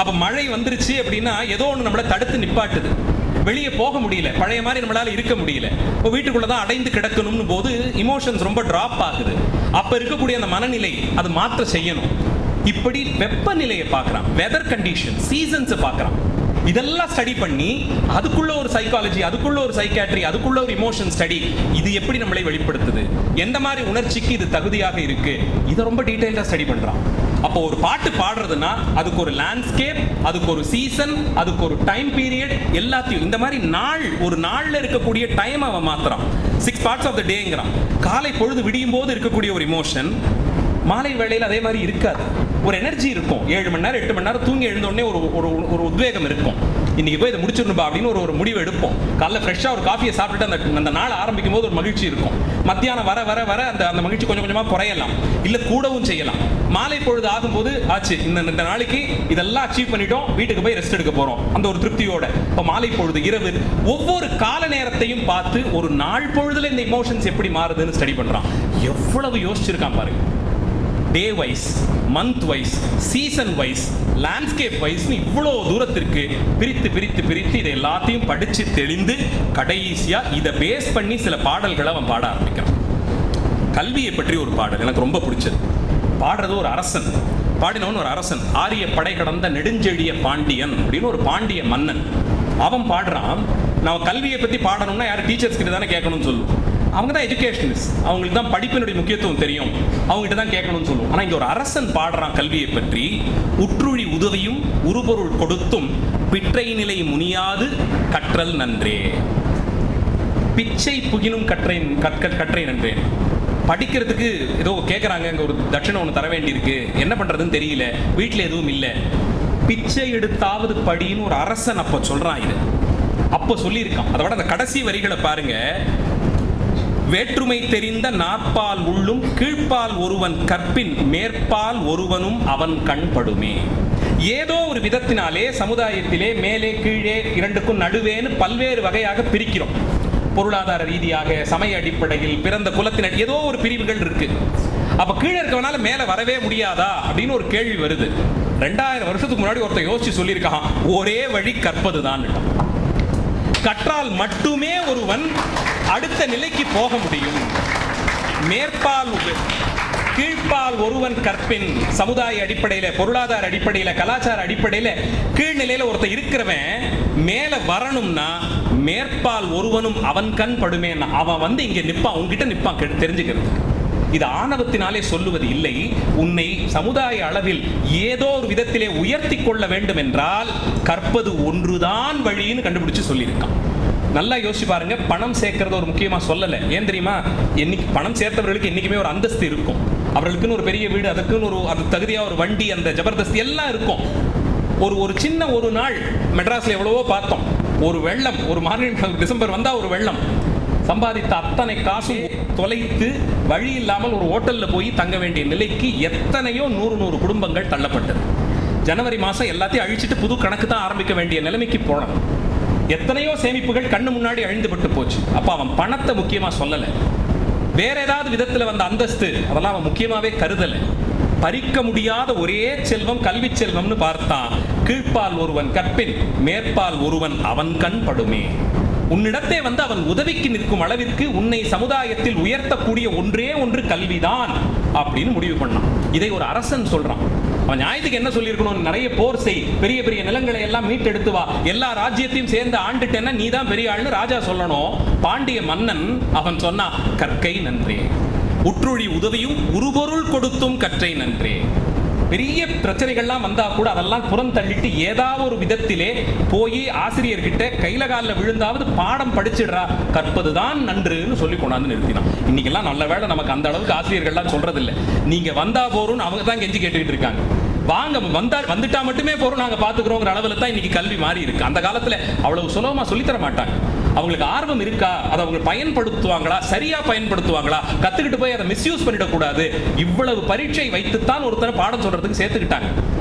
S7: அப்போ மழை வந்துருச்சு அப்படின்னா ஏதோ ஒன்று நம்மளை தடுத்து நிப்பாட்டுது, வெளியே போக முடியல, பழைய மாதிரி நம்மளால இருக்க முடியல, இப்போ வீட்டுக்குள்ள தான் அடைந்து கிடக்கணும்னு போது இமோஷன்ஸ் ரொம்ப டிராப் ஆகுது. அப்ப இருக்கக்கூடிய அந்த மனநிலை அது மாற்ற செய்யணும். இப்படி வெப்பநிலையை பார்க்கறான், வெதர் கண்டிஷன், சீசன்ஸை பார்க்கறான். இதெல்லாம் ஸ்டடி பண்ணி அதுக்குள்ள ஒரு சைக்காலஜி, அதுக்குள்ள ஒரு சைக்காட்ரி, அதுக்குள்ள ஒரு இமோஷன் ஸ்டடி, இது எப்படி நம்மளை வெளிப்படுத்துது, எந்த மாதிரி உணர்ச்சிக்கு இது தகுதியாக இருக்கு, இதை ரொம்ப டீடைலா ஸ்டடி பண்றான். அப்போ ஒரு பாட்டு பாடுறதுன்னா அதுக்கு ஒரு லேண்ட்ஸ்கேப், அதுக்கு ஒரு சீசன், அதுக்கு ஒரு டைம் பீரியட், எல்லாத்தையும் இந்த மாதிரி நாள், ஒரு நாள்ல இருக்கக்கூடிய டைம் அவன் மாத்துறான். 6 parts of the டேங்கிறான். காலை பொழுது விடியும் போது இருக்கக்கூடிய ஒரு இமோஷன் மாலை வேளையில் அதே மாதிரி இருக்காது. ஒரு எனர்ஜி இருக்கும். 7 மணி நேரம் 8 மணி நேரம் தூங்கி எழுந்தோடனே ஒரு உத்வேகம் இருக்கும். இன்னைக்கு போய் இதை முடிச்சிடணும்பா அப்படின்னு ஒரு முடிவு எடுப்போம். காலைல ஃப்ரெஷ்ஷாக ஒரு காஃபியை சாப்பிட்டுட்டு அந்த நாள் ஆரம்பிக்கும் போது ஒரு மகிழ்ச்சி இருக்கும். மத்தியானம் வர வர வர அந்த மகிழ்ச்சி கொஞ்சம் கொஞ்சமாக குறையலாம், இல்லை கூடவும் செய்யலாம். மாலை பொழுது ஆகும்போது ஆச்சு, இந்த நாளைக்கு இதெல்லாம் அச்சீவ் பண்ணிட்டோம், வீட்டுக்கு போய் ரெஸ்ட் எடுக்க போகிறோம், அந்த ஒரு திருப்தியோட. இப்போ மாலை பொழுது, இரவு, ஒவ்வொரு கால நேரத்தையும் பார்த்து ஒரு நாள் பொழுதுல இந்த இமோஷன்ஸ் எப்படி மாறுதுன்னு ஸ்டடி பண்ணுறான். எவ்வளவு யோசிச்சிருக்கான் பாருங்க. Day wise, month wise, season wise, landscape வைஸ்னு இவ்வளோ தூரத்திற்கு பிரித்து பிரித்து பிரித்து இதை எல்லாத்தையும் படித்து தெளிந்து கடைசியாக இதை பேஸ் பண்ணி சில பாடல்களை அவன் பாட ஆரம்பிக்கிறான். கல்வியை பற்றி ஒரு பாடல் எனக்கு ரொம்ப பிடிச்சது. பாடுறது ஒரு அரசன், பாடினவன் ஒரு அரசன். ஆரிய படை கடந்த நெடுஞ்செழிய பாண்டியன் அப்படின்னு ஒரு பாண்டிய மன்னன். அவன் பாடுறான். நான் கல்வியை பற்றி பாடணும்னா யார் டீச்சர்ஸ் கிட்ட தானே கேட்கணும்னு சொல்லுவோம். அவங்க தான் எஜுகேஷனிஸ்ட், அவங்களுக்கு தான் படிப்பினுடைய முக்கியத்துவம் தெரியும், அவங்ககிட்ட தான் கேட்கணும்னு சொல்லுவோம். ஆனால் இங்கே ஒரு அரசன் பாடுறான் கல்வியை பற்றி. உற்றுழி உதவியும் உருபொருள் கொடுத்தும் பிற்றை நிலை முனியாது கற்றல் நன்றே. பிச்சை புகினும் கற்றை நன்றேன். படிக்கிறதுக்கு ஏதோ கேட்குறாங்க, இங்கே ஒரு தட்சணை ஒன்று தர வேண்டியிருக்கு, என்ன பண்ணுறதுன்னு தெரியல, வீட்டில் எதுவும் இல்லை, பிச்சை எடுத்தாவது படின்னு ஒரு அரசன் அப்போ சொல்கிறான். இது அப்போ சொல்லியிருக்கான். அதை விட அந்த கடைசி வரிகளை பாருங்க. வேற்றுமை தெரிந்த நாற்பால் உள்ளும் கீழ்ப்பால் ஒருவன் கற்பின் மேற்பால் ஒருவனும் அவன் கண்படுமே. ஏதோ ஒரு விதத்தினாலே சமுதாயத்திலே மேலே கீழே இரண்டுக்கும் நடுவேன்னு பல்வேறு வகையாக பிரிக்கிறோம். பொருளாதார ரீதியாக, சமய அடிப்படையில், பிறந்த குலத்தினர், ஏதோ ஒரு பிரிவுகள் இருக்கு. அப்ப கீழே இருக்கவனால மேல வரவே முடியாதா அப்படின்னு ஒரு கேள்வி வருது. 2000 வருஷத்துக்கு முன்னாடி ஒருத்தர் யோசிச்சு சொல்லியிருக்கான், ஒரே வழி கற்பதுதான். கற்றால் மட்டுமே ஒருவன் அடுத்த நிலைக்கு போக முடியும். மேற்பால் கீழ்ப்பால் ஒருவன் கற்பின், சமுதாய அடிப்படையில, பொருளாதார அடிப்படையில, கலாச்சார அடிப்படையில கீழ்நிலையில ஒருத்தர் இருக்கிறவன் மேல வரணும்னா மேற்பால் ஒருவனும் அவன் கண் படுமே. அவன் இங்க நிப்பான், உங்ககிட்ட நிப்பான் தெரிஞ்சுக்கிறது. இது ஆணவத்தினாலே சொல்லுவது இல்லை. உன்னை சமுதாய அளவில் ஏதோ ஒரு விதத்திலே உயர்த்தி கொள்ள வேண்டும் என்றால் கற்பது ஒன்றுதான் வழின்னு கண்டுபிடிச்சு சொல்லியிருக்கான். நல்லா யோசிச்சு பாருங்க. பணம் சேர்க்கறது ஒரு முக்கியமா சொல்லலை. ஏன் தெரியுமா? என்னைக்கு பணம் சேர்த்தவர்களுக்கு என்னைக்குமே ஒரு அந்தஸ்து இருக்கும். அவர்களுக்குன்னு ஒரு பெரிய வீடு, அதுக்குன்னு அது தகுதியா ஒரு வண்டி, அந்த ஜபர்தஸ்தி எல்லாம் இருக்கும். ஒரு சின்ன ஒரு நாள் மெட்ராஸ்ல எவ்வளவோ பார்த்தோம். ஒரு வெள்ளம், ஒரு மார்கழி டிசம்பர் வந்தா ஒரு வெள்ளம், சம்பாதித்த அத்தனை காசும் தொலைத்து வழி இல்லாமல் ஒரு ஹோட்டல்ல போய் தங்க வேண்டிய நிலைக்கு எத்தனையோ 100 குடும்பங்கள் தள்ளப்பட்டது. ஜனவரி மாசம் எல்லாத்தையும் அழிச்சிட்டு புது கணக்கு தான் ஆரம்பிக்க வேண்டிய நிலைமைக்கு போனோம். எத்தனையோ சேமிப்புகள் கண்ணு முன்னாடி அழிந்துபட்டு போச்சு. அப்ப அவன் பணத்தை முக்கியமா சொல்லல, வேற ஏதாவது விதத்துல வந்த அந்தஸ்து அதெல்லாம் அவன் முக்கியமாவே கருதல. பறிக்க முடியாத ஒரே செல்வம் கல்வி செல்வம்னு பார்த்தான். கீழ்ப்பால் ஒருவன் கற்பின் மேற்பால் ஒருவன் அவன் கண் படுமே. உன்னிடத்தே அவன் உதவிக்கு நிற்கும் அளவிற்கு உன்னை சமுதாயத்தில் உயர்த்தக்கூடிய ஒன்றே ஒன்று கல்விதான் அப்படின்னு முடிவு பண்ணான். இதை ஒரு அரசன் சொல்றான். அவன் நியாயத்துக்கு என்ன சொல்லியிருக்கணும்? நிறைய போர் செய், பெரிய பெரிய நிலங்களை எல்லாம் மீட்டெடுத்து வா, எல்லா ராஜ்யத்தையும் சேர்ந்து ஆண்டுட்டேன்னா நீ தான் பெரிய ஆள்னு ராஜா சொல்லணும். பாண்டிய மன்னன் அவன் சொன்னா, கற்கை நன்றே, உற்றுழி உதவியும் உருபொருள் கொடுத்தும் கற்றை நன்றே. பெரிய பிரச்சனைகள்லாம் வந்தா கூட அதெல்லாம் புறம் தள்ளிட்டு ஏதாவது ஒரு விதத்திலே போய் ஆசிரியர்கிட்ட கையில காலில் விழுந்தாவது பாடம் படிச்சிடுறா, கற்பதுதான் நன்றுன்னு சொல்லி கொண்டாந்து நிறுத்தினான். இன்னைக்கெல்லாம் நல்ல வேளை நமக்கு அந்த அளவுக்கு ஆசிரியர்கள்லாம் சொல்றது இல்லை. நீங்க வந்தா போறோம்னு அவங்க தான் கெஞ்சி கேட்டுக்கிட்டு இருக்காங்க. வாங்க வந்துட்டா மட்டுமே போறோம், நாங்க பாத்துக்கிறோங்கிற அளவில் தான் இன்னைக்கு கல்வி மாறி இருக்கு. அந்த காலத்துல அவ்வளவு சுலபமா சொல்லித்தர மாட்டாங்க. அவங்களுக்கு ஆர்வம் இருக்கா, அதை அவங்க பயன்படுத்துவாங்களா, சரியா பயன்படுத்துவாங்களா, கத்துக்கிட்டு போய் அதை மிஸ்யூஸ் பண்ணிடக்கூடாது, இவ்வளவு பரீட்சை வைத்துத்தான் ஒருத்தரை பாடம் சொல்றதுக்கு சேர்த்துக்கிட்டாங்க.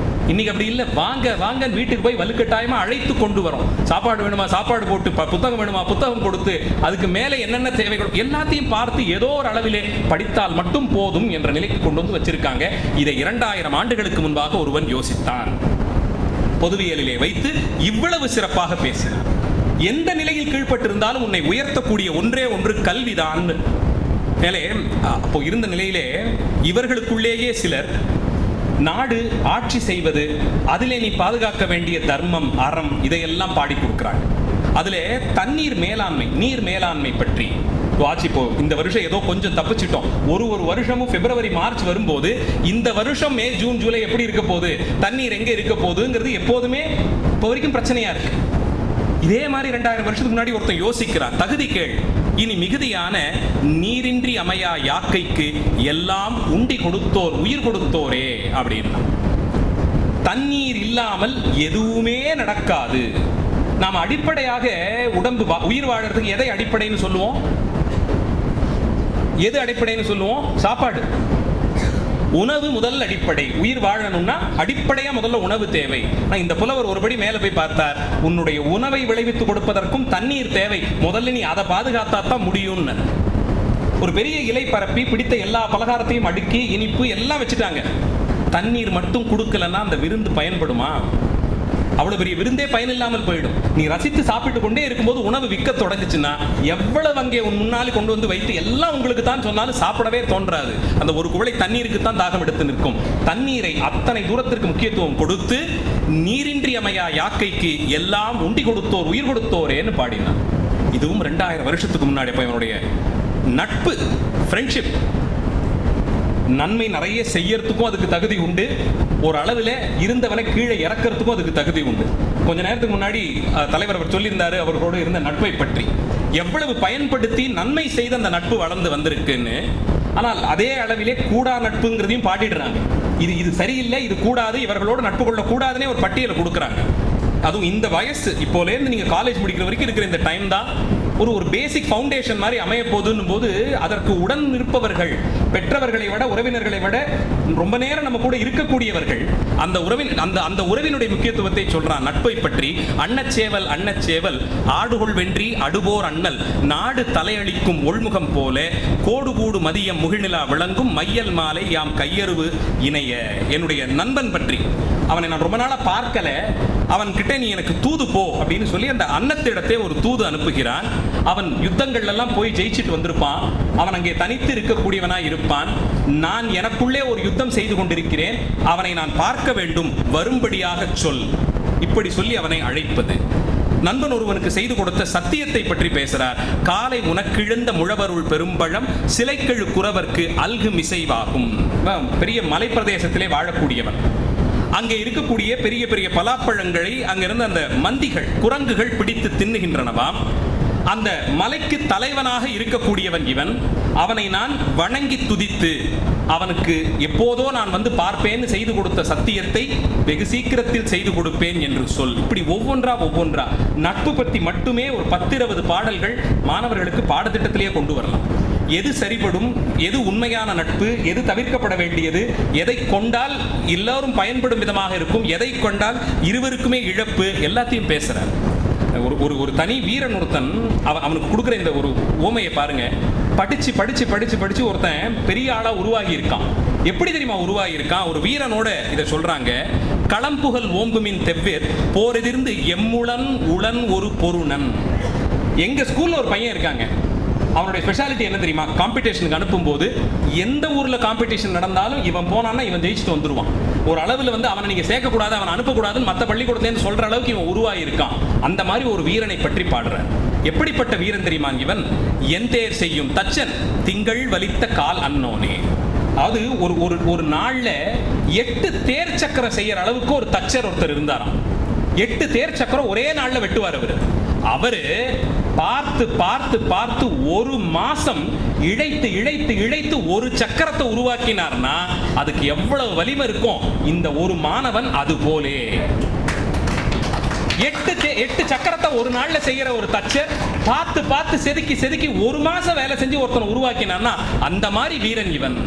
S7: இன்னைக்கு அப்படி இல்லை. வாங்க வாங்க வீட்டுக்கு போய் வலுக்கட்டாயமா அழைத்து கொண்டு வரோம். சாப்பாடு வேணுமா சாப்பாடு போட்டு, புத்தகம் வேணுமா புத்தகம் கொடுத்து, அதுக்கு மேலே என்னென்ன தேவைகள் எல்லாத்தையும் பார்த்து ஏதோ ஒரு அளவிலே படித்தால் மட்டும் போதும் என்ற நிலைக்கு கொண்டு வந்து வச்சிருக்காங்க. இதை 2000 ஆண்டுகளுக்கு முன்பாக ஒருவன் யோசித்தான். பொதுவியலிலே வைத்து இவ்வளவு சிறப்பாக பேசினார். எந்த நிலையில் கீழ்பட்டிருந்தாலும் உன்னை உயர்த்தக்கூடிய ஒன்றே ஒன்று கல்விதான். அப்போ இருந்த நிலையிலே இவர்களுக்குள்ளேயே சிலர் நாடு ஆட்சி செய்வது, அதிலே நீ பாதுகாக்க வேண்டிய தர்மம், அறம், இதையெல்லாம் பாடி கொடுக்கிறாங்க. அதிலே தண்ணீர் மேலாண்மை, நீர் மேலாண்மை பற்றி வாட்சி. இப்போ இந்த வருஷம் ஏதோ கொஞ்சம் தப்பிச்சிட்டோம். ஒரு வருஷமும் பிப்ரவரி மார்ச் வரும்போது இந்த வருஷம் மே ஜூன் ஜூலை எப்படி இருக்க போகுது, தண்ணீர் எங்க இருக்க போகுதுங்கிறது எப்போதுமே இப்போ வரைக்கும் பிரச்சனையா இருக்கு. இதே மாதிரி 2000 வருஷத்துக்கு முன்னாடி ஒருத்தன் யோசிக்கிறான், தகுதி கேள், இனி மிகுதியான நீரின்றி அமையா யாக்கைக்கு எல்லாம் உண்டி கொடுத்தோர் உயிர் கொடுத்தோரே அப்படின்னா. தண்ணீர் இல்லாமல் எதுவுமே நடக்காது. நாம் அடிப்படையாக உடம்பு உயிர் வாழறதுக்கு எதை அடிப்படைன்னு சொல்லுவோம்? எது அடிப்படைன்னு சொல்லுவோம்? சாப்பாடு. உணவு முதல் அடிப்படை. உயிர் வாழணும்னா அடிப்படையா முதல்ல உணவு தேவை. இந்த புலவர் ஒருபடி மேல போய் பார்த்தார், உன்னுடைய உணவை விளைவித்து கொடுப்பதற்கும் தண்ணீர் தேவை, முதல்ல நீ அதை பாதுகாத்தா தான் முடியும்னு. ஒரு பெரிய இலை பரப்பி பிடித்த எல்லா பலகாரத்தையும் அடுக்கி இனிப்பு எல்லாம் வச்சுட்டாங்க. தண்ணீர் மட்டும் கொடுக்கலன்னா அந்த விருந்து பயன்படுமா? அவ்வளவு பெரிய விருந்தே பயனில்லாமல் போயிடும். நீ ரசித்து சாப்பிட்டு கொண்டே இருக்கும்போது உணவு விற்க தொடங்குச்சுன்னா எவ்வளவு அங்கே உன் முன்னாலே கொண்டு வந்து வைத்து எல்லாம் உங்களுக்கு தான் சொன்னாலும் சாப்பிடவே தோன்றாது. அந்த ஒரு குவளை தண்ணீருக்கு தான் தாகம் எடுத்து நிற்கும். தண்ணீரை அத்தனை தூரத்திற்கு முக்கியத்துவம் கொடுத்து நீரின்றி அமையா யாக்கைக்கு எல்லாம் உண்டி கொடுத்தோர் உயிர் கொடுத்தோரேன்னு பாடினான். இதுவும் 2000 வருஷத்துக்கு முன்னாடி அவனுடைய நட்பு, ஃப்ரெண்ட்ஷிப். நன்மை நிறைய செய்யறதுக்கும் அதுக்கு தகுதி உண்டு, ஒரு அளவில் இருந்தவனை கீழே இறக்கிறதுக்கும் அதுக்கு தகுதி உண்டு. கொஞ்ச நேரத்துக்கு முன்னாடி தலைவர் அவர் சொல்லியிருந்தாரு அவர்களோடு இருந்த நட்பை பற்றி, எவ்வளவு பயன்படுத்தி நன்மை செய்த அந்த நட்பு வளர்ந்து வந்திருக்குன்னு. ஆனால் அதே அளவிலே கூடா நட்புங்கிறதையும் பாடிடுறாங்க. இது சரியில்லை, இது கூடாது, இவர்களோடு நட்பு கொள்ள கூடாதுன்னே ஒரு பட்டியலை கொடுக்குறாங்க. அதுவும் இந்த வயசு, இப்போலேருந்து நீங்கள் காலேஜ் முடிக்கிற வரைக்கும் இருக்கிற இந்த டைம் தான் ஒரு பேசிக் ஃபவுண்டேஷன் மாதிரி அமைய போதுன்னும் போது அதற்கு உடன் இருப்பவர்கள், பெற்றவர்களை விட உறவினர்களை விட ரொம்ப நேரம் நம்ம கூட இருக்கக்கூடியவர்கள், அந்த உறவினுடைய முக்கியத்துவத்தை சொல்றான். நட்பை பற்றி அன்னச்சேவல் அன்னச்சேவல் ஆடுகொள் வென்றி அடுபோர் அண்ணல் நாடு தலையளிக்கும் ஒள்முகம் போல கோடு கூடு மதியம் முகிழ்நிலா விளங்கும் மையல் மாலை யாம் கையறுவு இணைய. என்னுடைய நண்பன் பற்றி, அவனை நான் ரொம்ப நாளா பார்க்கல, அவன் கிட்ட நீ எனக்கு தூது போ அப்படின்னு சொல்லி அந்த அன்னத்திடத்தை ஒரு தூது அனுப்புகிறான். அவன் யுத்தங்கள் எல்லாம் போய் ஜெயிச்சிட்டு வந்திருப்பான். அவன் அங்கே தனித்து இருக்கக்கூடியவனா இருப்பான். நான் எனக்குள்ளே ஒரு யுத்தம் செய்து கொண்டிருக்கிறேன், அவனை நான் பார்க்க வேண்டும், வரும்படியாக சொல். இப்படி சொல்லி அவனை அழைப்பது. நண்பன் ஒருவனுக்கு செய்து கொடுத்த சத்தியத்தை பற்றி பேசுறார். காலை உனக்கிழந்த முழவருள் பெரும்பழம் சிலைக்கெழு குறவர்க்கு அல்கு மிசைவாகும். பெரிய மலை பிரதேசத்திலே வாழக்கூடியவன். அங்கே இருக்கக்கூடிய பெரிய பெரிய பலாப்பழங்களை அங்கிருந்து அந்த மந்திகள், குரங்குகள் பிடித்து தின்னுகின்றனவாம். அந்த மலைக்கு தலைவனாக இருக்கக்கூடியவன் இவன். அவனை நான் வணங்கி துதித்து அவனுக்கு எப்போதோ நான் வந்து பார்ப்பேன்னு செய்து கொடுத்த சத்தியத்தை வெகு சீக்கிரத்தில் செய்து கொடுப்பேன் என்று சொல். இப்படி ஒவ்வொன்றா நட்பு பற்றி மட்டுமே ஒரு 10-20 பாடல்கள் மாணவர்களுக்கு பாடத்திட்டத்திலேயே கொண்டு வரலாம். எது சரிபடும், எது உண்மையான நட்பு, எது தவிர்க்கப்பட வேண்டியது, எதை கொண்டால் எல்லாரும் பயன்படும் விதமாக இருக்கும், எதை கொண்டால் இருவருக்குமே இழப்பு, எல்லாத்தையும் பேசுறார். ஒரு தனி வீரன் ஒருத்தன் அவனுக்கு கொடுக்குற இந்த ஒரு ஓமையை பாருங்க. படிச்சு படிச்சு படிச்சு படிச்சு ஒருத்தன் பெரிய ஆளா உருவாகி இருக்கான். எப்படி தெரியுமா உருவாகி இருக்கான்? ஒரு வீரனோட இதை சொல்றாங்க. களம்புகழ் ஓம்புமின் தெவ்வேர் போரெதிர்ந்து எம்முளன் உளன் ஒரு பொருணன். எங்க ஸ்கூல்ல ஒரு பையன் இருக்காங்க. அவனுடைய ஸ்பெஷாலிட்டி என்ன தெரியுமா? காம்படிஷனுக்கு அனுப்பும்போது எந்த ஊர்ல காம்படிஷன் நடந்தாலும் இவன் போனான்னா இவன் ஜெயிச்சுட்டு வந்துடுவான். ஒரு அளவில் வந்து அவனை நீங்க சேர்க்கக்கூடாது, அவனை அனுப்பக்கூடாதுன்னு மற்ற பள்ளிக்கூடத்துலேருந்து சொல்ற அளவுக்கு இவன் உருவாயிருக்கான். அந்த மாதிரி ஒரு வீரனை பற்றி பாடுறார். எப்படிப்பட்ட வீரன் தெரியுமா இவன்? என் தேர் செய்யும் தச்சன் திங்கள் வலித்த கால் அன்னோனே. அதாவது ஒரு நாள்ல 8 தேர் சக்கரம் செய்யற அளவுக்கு ஒரு தச்சர் ஒருத்தர் இருந்தாராம். 8 தேர் சக்கரம் ஒரே நாள்ல வெட்டுவார் அவரு. பார்த்து பார்த்து பார்த்து ஒரு மாசம் இழைத்து இழைத்து இழைத்து ஒரு சக்கரத்தை உருவாக்கினார்னா அதுக்கு எவ்வளவு வலிமை இருக்கும். இந்த ஒரு மாணவன் அது போலே 8 சக்கரத்தை ஒரு நாள்ல செய்யற ஒரு தச்சர் பார்த்து பார்த்து செதுக்கி செதுக்கி ஒரு மாசம் வேலை செஞ்சு ஒருத்தனை உருவாக்கினார்னா அந்த மாதிரி வீரன் இவன்.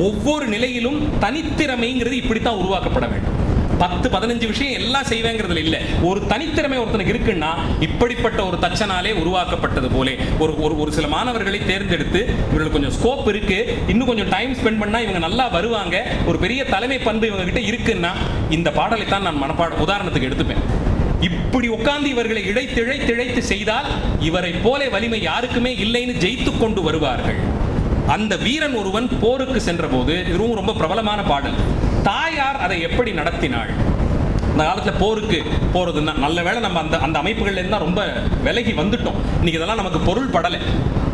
S7: ஒவ்வொரு நிலையிலும் தனித்திறமைங்கிறது இப்படித்தான் உருவாக்கப்பட வேண்டும். 10-15 விஷயம் எல்லாம் செய்வேங்கிறதுல இல்ல. ஒரு தனித்திறமை ஒருத்தனுக்கு இருக்குன்னா இப்படிப்பட்ட ஒரு தச்சனாலே உருவாக்கப்பட்டது போலே ஒரு சில மாணவர்களை தேர்ந்தெடுத்து இவர்களுக்கு கொஞ்சம் ஸ்கோப் இருக்கு, இன்னும் கொஞ்சம் டைம் ஸ்பெண்ட் பண்ணா இவங்க நல்லா வருவாங்க, ஒரு பெரிய தலைமை பண்பு இவங்க கிட்ட இருக்குன்னா இந்த பாடலை தான் நான் உதாரணத்துக்கு எடுத்துப்பேன். இப்படி உட்கார்ந்து இவர்களை இழைத்து இழைத்து இழைத்து செய்தால் இவரை போல வலிமை யாருக்குமே இல்லைன்னு ஜெயித்து கொண்டு வருவார்கள். அந்த வீரன் ஒருவன் போருக்கு சென்ற போது, இதுவும் ரொம்ப பிரபலமான பாடல், தாயார் அதை எப்படி நடத்தினாள். அந்த காலத்தில் போருக்கு போறதுன்னா நல்ல வேளை நம்ம அந்த அமைப்புகள்ல இருந்தா ரொம்ப விலகி வந்துட்டோம். இன்னைக்கு இதெல்லாம் நமக்கு பொருள் படலை.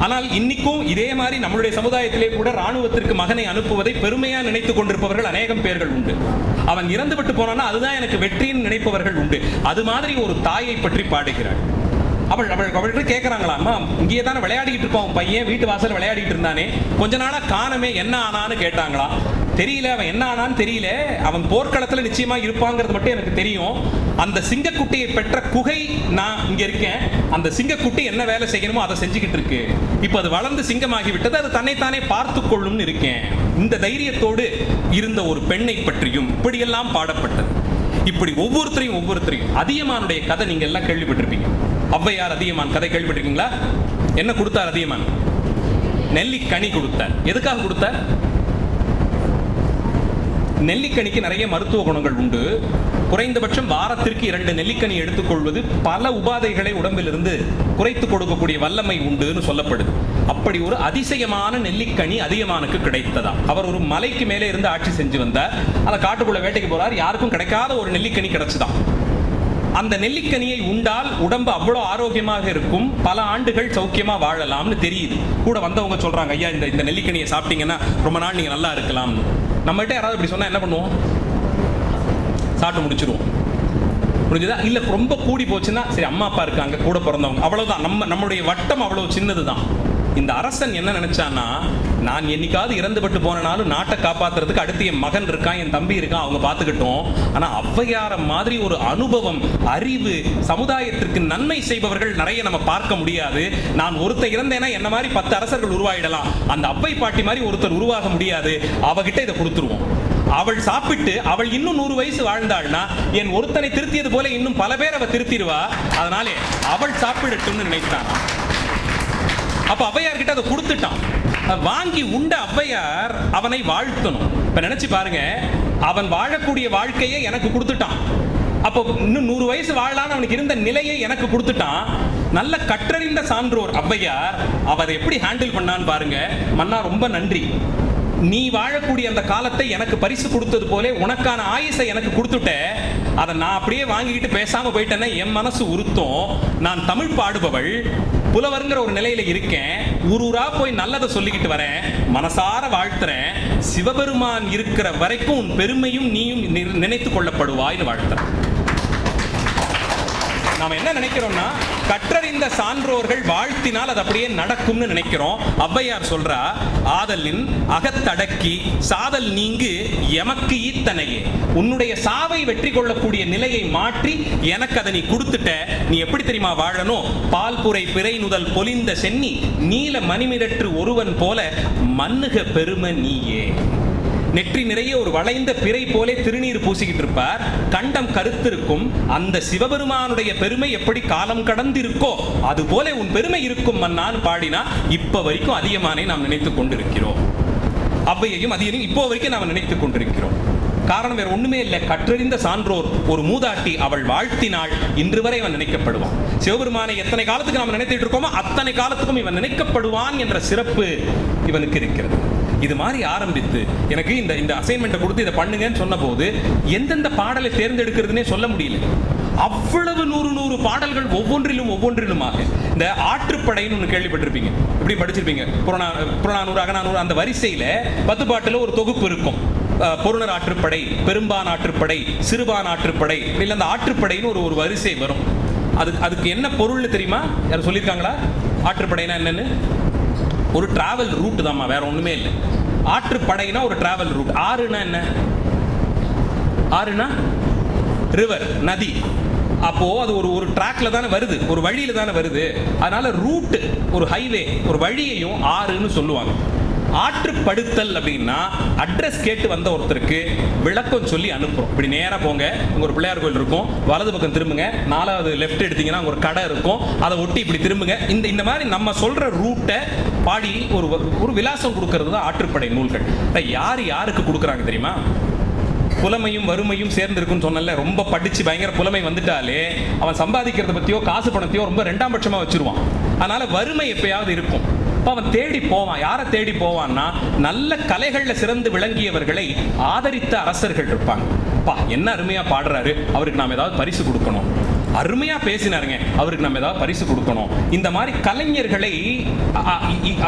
S7: ஆனால் இன்னைக்கும் இதே மாதிரி நம்மளுடைய சமுதாயத்திலே கூட ராணுவத்திற்கு மகனை அனுப்புவதை பெருமையா நினைத்துக் கொண்டிருப்பவர்கள் அநேகம் பேர்கள் உண்டு. அவன் இறந்து விட்டு போனான்னா அதுதான் எனக்கு வெற்றின்னு நினைப்பவர்கள் உண்டு. அது மாதிரி ஒரு தாயை பற்றி பாடுகிறாள். அவள்கிட்ட கேட்கறாங்களாமா, இங்கேயே தானே விளையாடிட்டு இருப்பான் பையன், வீட்டு வாசல் விளையாடிட்டு இருந்தானே, கொஞ்ச நாளா காணமே, என்ன ஆனான்னு கேட்டாங்களா. தெரியல, அவன் என்ன ஆனான்னு தெரியல, அவன் போர்க்களத்தில் நிச்சயமா இருப்பாங்கிறது மட்டும் எனக்கு தெரியும். அந்த சிங்கக்குட்டியை பெற்ற குகை நான் இங்க இருக்கேன், அந்த சிங்கக்குட்டி என்ன வேலை செய்யணுமோ அதை செஞ்சுக்கிட்டு இருக்கு, இப்ப அது வளர்ந்து சிங்கமாகி விட்டது, அது தன்னைத்தானே பார்த்து கொள்ளும்னு இருக்கேன். இந்த தைரியத்தோடு இருந்த ஒரு பெண்ணை பற்றியும் இப்படியெல்லாம் பாடப்பட்டது. இப்படி ஒவ்வொருத்தரையும் அதியமானுடைய கதை நீங்க எல்லாம் கேள்விப்பட்டிருப்பீங்க. ஔவையார் அதியமான் கதை கேள்விப்பட்டிருக்கீங்களா? என்ன கொடுத்தார் அதியமான்? நெல்லிக்கனி கொடுத்தார். எதுக்காக கொடுத்தார்? நெல்லிக்கனிக்கு நிறைய மருத்துவ குணங்கள் உண்டு. குறைந்தபட்சம் வாரத்திற்கு 2 நெல்லிக்கனி எடுத்துக்கொள்வது பல உபாதைகளை உடம்பிலிருந்து குறைத்து கொடுக்கக்கூடிய வல்லமை உண்டுன்னு சொல்லப்படுது. அப்படி ஒரு அதிசயமான நெல்லிக்கனி அதியமானுக்கு கிடைத்ததா. அவர் ஒரு மலைக்கு மேலே இருந்து ஆட்சி செஞ்சு வந்தார். அந்த காட்டுக்குள்ள வேட்டைக்கு போறார், யாருக்கும் கிடைக்காத ஒரு நெல்லிக்கனி கிடைச்சுதான். அந்த நெல்லிக்கனியை உண்டால் உடம்பு அவ்வளோ ஆரோக்கியமாக இருக்கும், பல ஆண்டுகள் சௌக்கியமா வாழலாம்னு தெரியுது. கூட வந்தவங்க சொல்றாங்க, ஐயா இந்த நெல்லிக்கனியை சாப்பிட்டீங்கன்னா ரொம்ப நாள் நீங்க நல்லா இருக்கலாம்னு. நம்மகிட்ட யாராவது இப்படி சொன்னா என்ன பண்ணுவோம்? சாப்பிட்டு முடிச்சிருவோம். புரிஞ்சுதா? இல்ல ரொம்ப கூடி போச்சுன்னா சரி அம்மா அப்பா இருக்காங்க, கூட பிறந்தவங்க, அவ்வளவுதான். நம்மளுடைய வட்டம் அவ்வளவு சின்னதுதான். இந்த அரசன் என்ன நினைச்சான்னா, நான் என்னைக்காவது இறந்துபட்டு போனாலும் நாட்டை காப்பாத்துறதுக்கு அடுத்து என் மகன் இருக்கான், என் தம்பி இருக்கான், அவங்க பார்த்துக்கிட்டோம். ஆனா ஔவையார மாதிரி ஒரு அனுபவம், அறிவு, சமுதாயத்திற்கு நன்மை செய்பவர்கள் நிறைய நம்ம பார்க்க முடியாது. நான் ஒருத்தர் இறந்தேன்னா என்ன மாதிரி 10 அரசர்கள் உருவாயிடலாம், அந்த ஔவை பாட்டி மாதிரி ஒருத்தர் உருவாக முடியாது. அவகிட்ட இதை கொடுத்துருவோம். அவள் சாப்பிட்டு அவள் இன்னும் 100 வயசு வாழ்ந்தாள்னா என் ஒருத்தனை திருத்தியது போல இன்னும் பல பேர் அவ திருத்திடுவா. அதனாலே அவள் சாப்பிடட்டும்னு நினைத்தான். அப்ப ஔவையார் கிட்ட அதை கொடுத்துட்டான். வாங்கி உண்ட ஔவையார் அவனை வாழ்த்தணும். இப்ப நினைச்சு பாருங்க, அவன் வாழக்கூடிய வாழ்க்கையை எனக்கு கொடுத்துட்டான். அப்போ இன்னும் 100 வயசு வாழலான்னு அவனுக்கு இருந்த நிலையை எனக்கு கொடுத்துட்டான். நல்ல கற்றறிந்த சான்றோர் ஔவையார் அவரை எப்படி ஹேண்டில் பண்ணான்னு பாருங்க. மன்னா ரொம்ப நன்றி, நீ வாழக்கூடிய அந்த காலத்தை எனக்கு பரிசு கொடுத்தது போல உனக்கான ஆயுசை எனக்கு கொடுத்துட்ட. அதை நான் அப்படியே வாங்கிக்கிட்டு பேசாம போயிட்டேன்னா என் மனசு உறுத்தும். நான் தமிழ் பாடுபவள், புலவருங்கிற ஒரு நிலையில இருக்கேன், ஊரூரா போய் நல்லதை சொல்லிக்கிட்டு வரேன், மனசார வாழ்த்துறேன். சிவபெருமான் இருக்கிற வரைக்கும் உன் பெருமையும் நீயும் நினைத்து கொள்ளப்படுவாய்னு வாழ்த்துறேன். நாம என்ன நினைக்கிறோம்னா, கற்றறிந்த சான்றோர்கள் வாழ்த்தினால் அது அப்படியே நடக்கும்னு நினைக்கிறோம். ஔவையார் சொல்றா, ஆதலின் அகத்தடக்கி சாதல் நீங்கு எமக்கு ஈத்தனையே. உன்னுடைய சாவை வெற்றி கொள்ளக்கூடிய நிலையை மாற்றி எனக்கு அதை நீ கொடுத்துட்ட. நீ எப்படி தெரியுமா வாழணும்? பால்புரை பிறை நுதல் பொலிந்த சென்னி நீல மணிமிடற்று ஒருவன் போல மன்னுக பெருமை நீயே. நெற்றி நிறைய ஒரு வளைந்த பிறை போலே திருநீர் பூசிக்கிட்டு இருப்பார், கண்டம் கருத்திருக்கும். அந்த சிவபெருமானுடைய பெருமை எப்படி காலம் கடந்து இருக்கோ அது போல உன் பெருமை இருக்கும் மன்னான்னு பாடினா இப்ப வரைக்கும் அதியமானை நாம் நினைத்துக் கொண்டிருக்கிறோம். ஔவையையும் அதியனையும் இப்போ வரைக்கும் நாம் நினைத்துக் கொண்டிருக்கிறோம். காரணம் வேற ஒண்ணுமே இல்லை, கற்றறிந்த சான்றோர் ஒரு மூதாட்டி அவள் வாழ்த்தினாள், இன்று வரை அவன் நினைக்கப்படுவான். சிவபெருமானை எத்தனை காலத்துக்கு நாம் நினைத்துட்டு இருக்கோமோ அத்தனை காலத்துக்கும் இவன் நினைக்கப்படுவான் என்ற சிறப்பு இவனுக்கு இருக்கிறது. இது மாதிரி ஆரம்பித்து எனக்கு இந்த அசைன்மெண்ட்டை கொடுத்து இதை பண்ணுங்கன்னு சொன்ன போது எந்தெந்த பாடலை தேர்ந்தெடுக்கிறதுனே சொல்ல முடியல. அவ்வளவு 100 பாடல்கள் ஒவ்வொன்றிலுமாக. இந்த ஆற்றுப்படைன்னு ஒன்று கேள்விப்பட்டிருப்பீங்க, இப்படி படிச்சிருப்பீங்க. புறநானூறு, அகநானூறு, அந்த வரிசையில் 10 பாட்டில் ஒரு தொகுப்பு இருக்கும். பொருணர் ஆற்றுப்படை, பெரும்பான் ஆற்றுப்படை, சிறுபான் ஆற்றுப்படை, இல்லை அந்த ஆற்றுப்படைன்னு ஒரு வரிசை வரும். அதுக்கு என்ன பொருள் தெரியுமா? யாரும் சொல்லியிருக்காங்களா? ஆற்றுப்படைனா என்னன்னு? ஒரு டிராவல் ரூட் தான்மா, வேற ஒண்ணுமே இல்லை. ஆற்றுப்படைனா ஒரு டிராவல் ரூட். ஆறுனா என்ன? ஆறுனா ரிவர், நதி. அப்போ அது ஒரு ட்ராக்ல தானே வருது, ஒரு வழியில தானே வருது. அதனால ரூட், ஒரு ஹைவே, ஒரு வழியையும் ஆறுன்னு சொல்லுவாங்க. ஆற்றுப்படுத்தல் அப்படின்னா அட்ரஸ் கேட்டு வந்த ஒருத்தருக்கு விளக்கம் சொல்லி அனுப்புறோம். இப்படி நேராக போங்க, உங்க ஒரு பிள்ளையார் கோயில் இருக்கும், வலது பக்கம் திரும்புங்க, 4வது லெஃப்ட் எடுத்தீங்கன்னா ஒரு கடை இருக்கும், அதை ஒட்டி இப்படி திரும்புங்க. இந்த மாதிரி நம்ம சொல்ற ரூட்டை பாடி ஒரு விலாசம் கொடுக்கறது தான் ஆற்றுப்படை நூல்கள். யாருக்கு கொடுக்குறாங்க தெரியுமா? புலமையும் வறுமையும் சேர்ந்து இருக்குன்னு சொன்னல. ரொம்ப படிச்சு பயங்கர புலமை வந்துட்டாலே அவன் சம்பாதிக்கிறத பத்தியோ காசு பணத்தையோ ரொம்ப 2ஆம் பட்சமா வச்சிருவான். அதனால வறுமை எப்பயாவது இருக்கும். அவன் தேடி போவான். யாரை தேடி போவான்னா, நல்ல கலைகள்ல சிறந்து விளங்கியவர்களை ஆதரித்த அரசர்கள் இருப்பாங்க. பா என்ன அருமையா பாடுறாரு, அவருக்கு நாம் ஏதாவது பரிசு கொடுக்கணும். அருமையா பேசினாருங்க, அவருக்கு நம்ம ஏதாவது பரிசு கொடுக்கணும். இந்த மாதிரி கலைஞர்களை